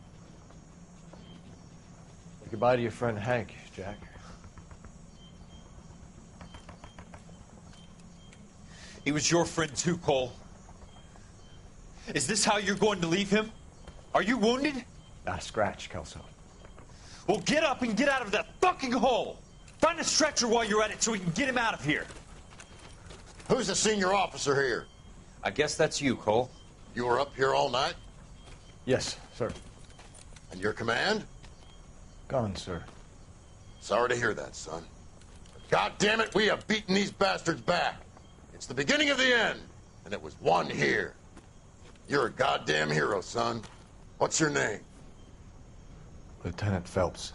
Say goodbye to your friend Hank, Jack. He was your friend too, Cole. Is this how you're going to leave him? Are you wounded? Not a scratch, Kelso. Well, get up and get out of that fucking hole! Find a stretcher while you're at it so we can get him out of here. Who's the senior officer here? I guess that's you, Cole. You were up here all night? Yes, sir. And your command? Gone, sir. Sorry to hear that, son. God damn it, we have beaten these bastards back. It's the beginning of the end, and it was one here. You're a goddamn hero, son. What's your name? Lieutenant Phelps,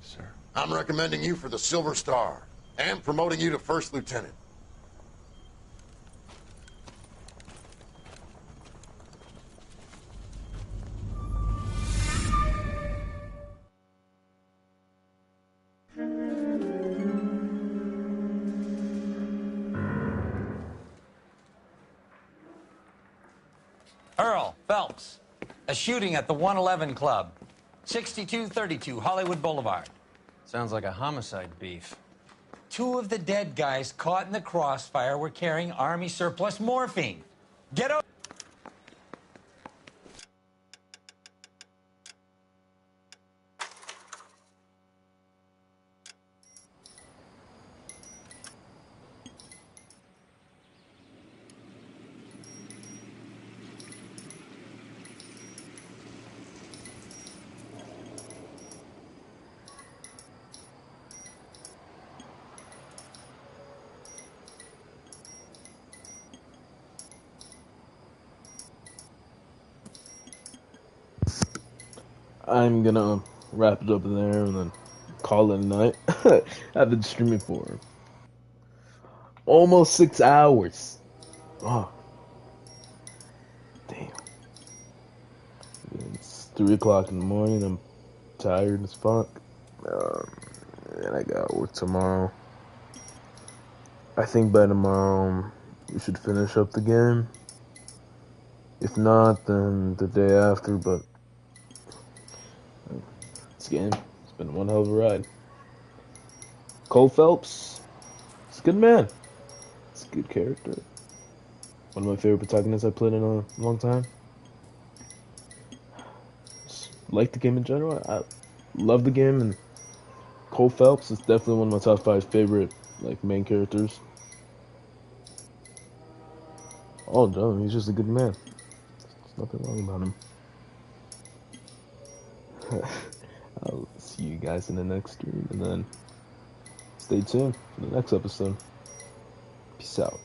sir. I'm recommending you for the Silver Star, and promoting you to First Lieutenant. Earl Phelps, a shooting at the 111 Club, 6232 Hollywood Boulevard. Sounds like a homicide beef. 2 of the dead guys caught in the crossfire were carrying Army surplus morphine. Get over. I'm gonna wrap it up there and then call it a night. I've been streaming for almost 6 hours. Oh, damn. It's 3 o'clock in the morning. I'm tired as fuck. And I got work tomorrow. I think by tomorrow we should finish up the game. If not, then the day after, but this game, it's been one hell of a ride. Cole Phelps, he's a good man. He's a good character. One of my favorite protagonists I played in a long time. Just like the game in general. I love the game, and Cole Phelps is definitely one of my top 5 favorite main characters. Oh no, he's just a good man. There's nothing wrong about him. I'll see you guys in the next stream, and then stay tuned for the next episode. Peace out.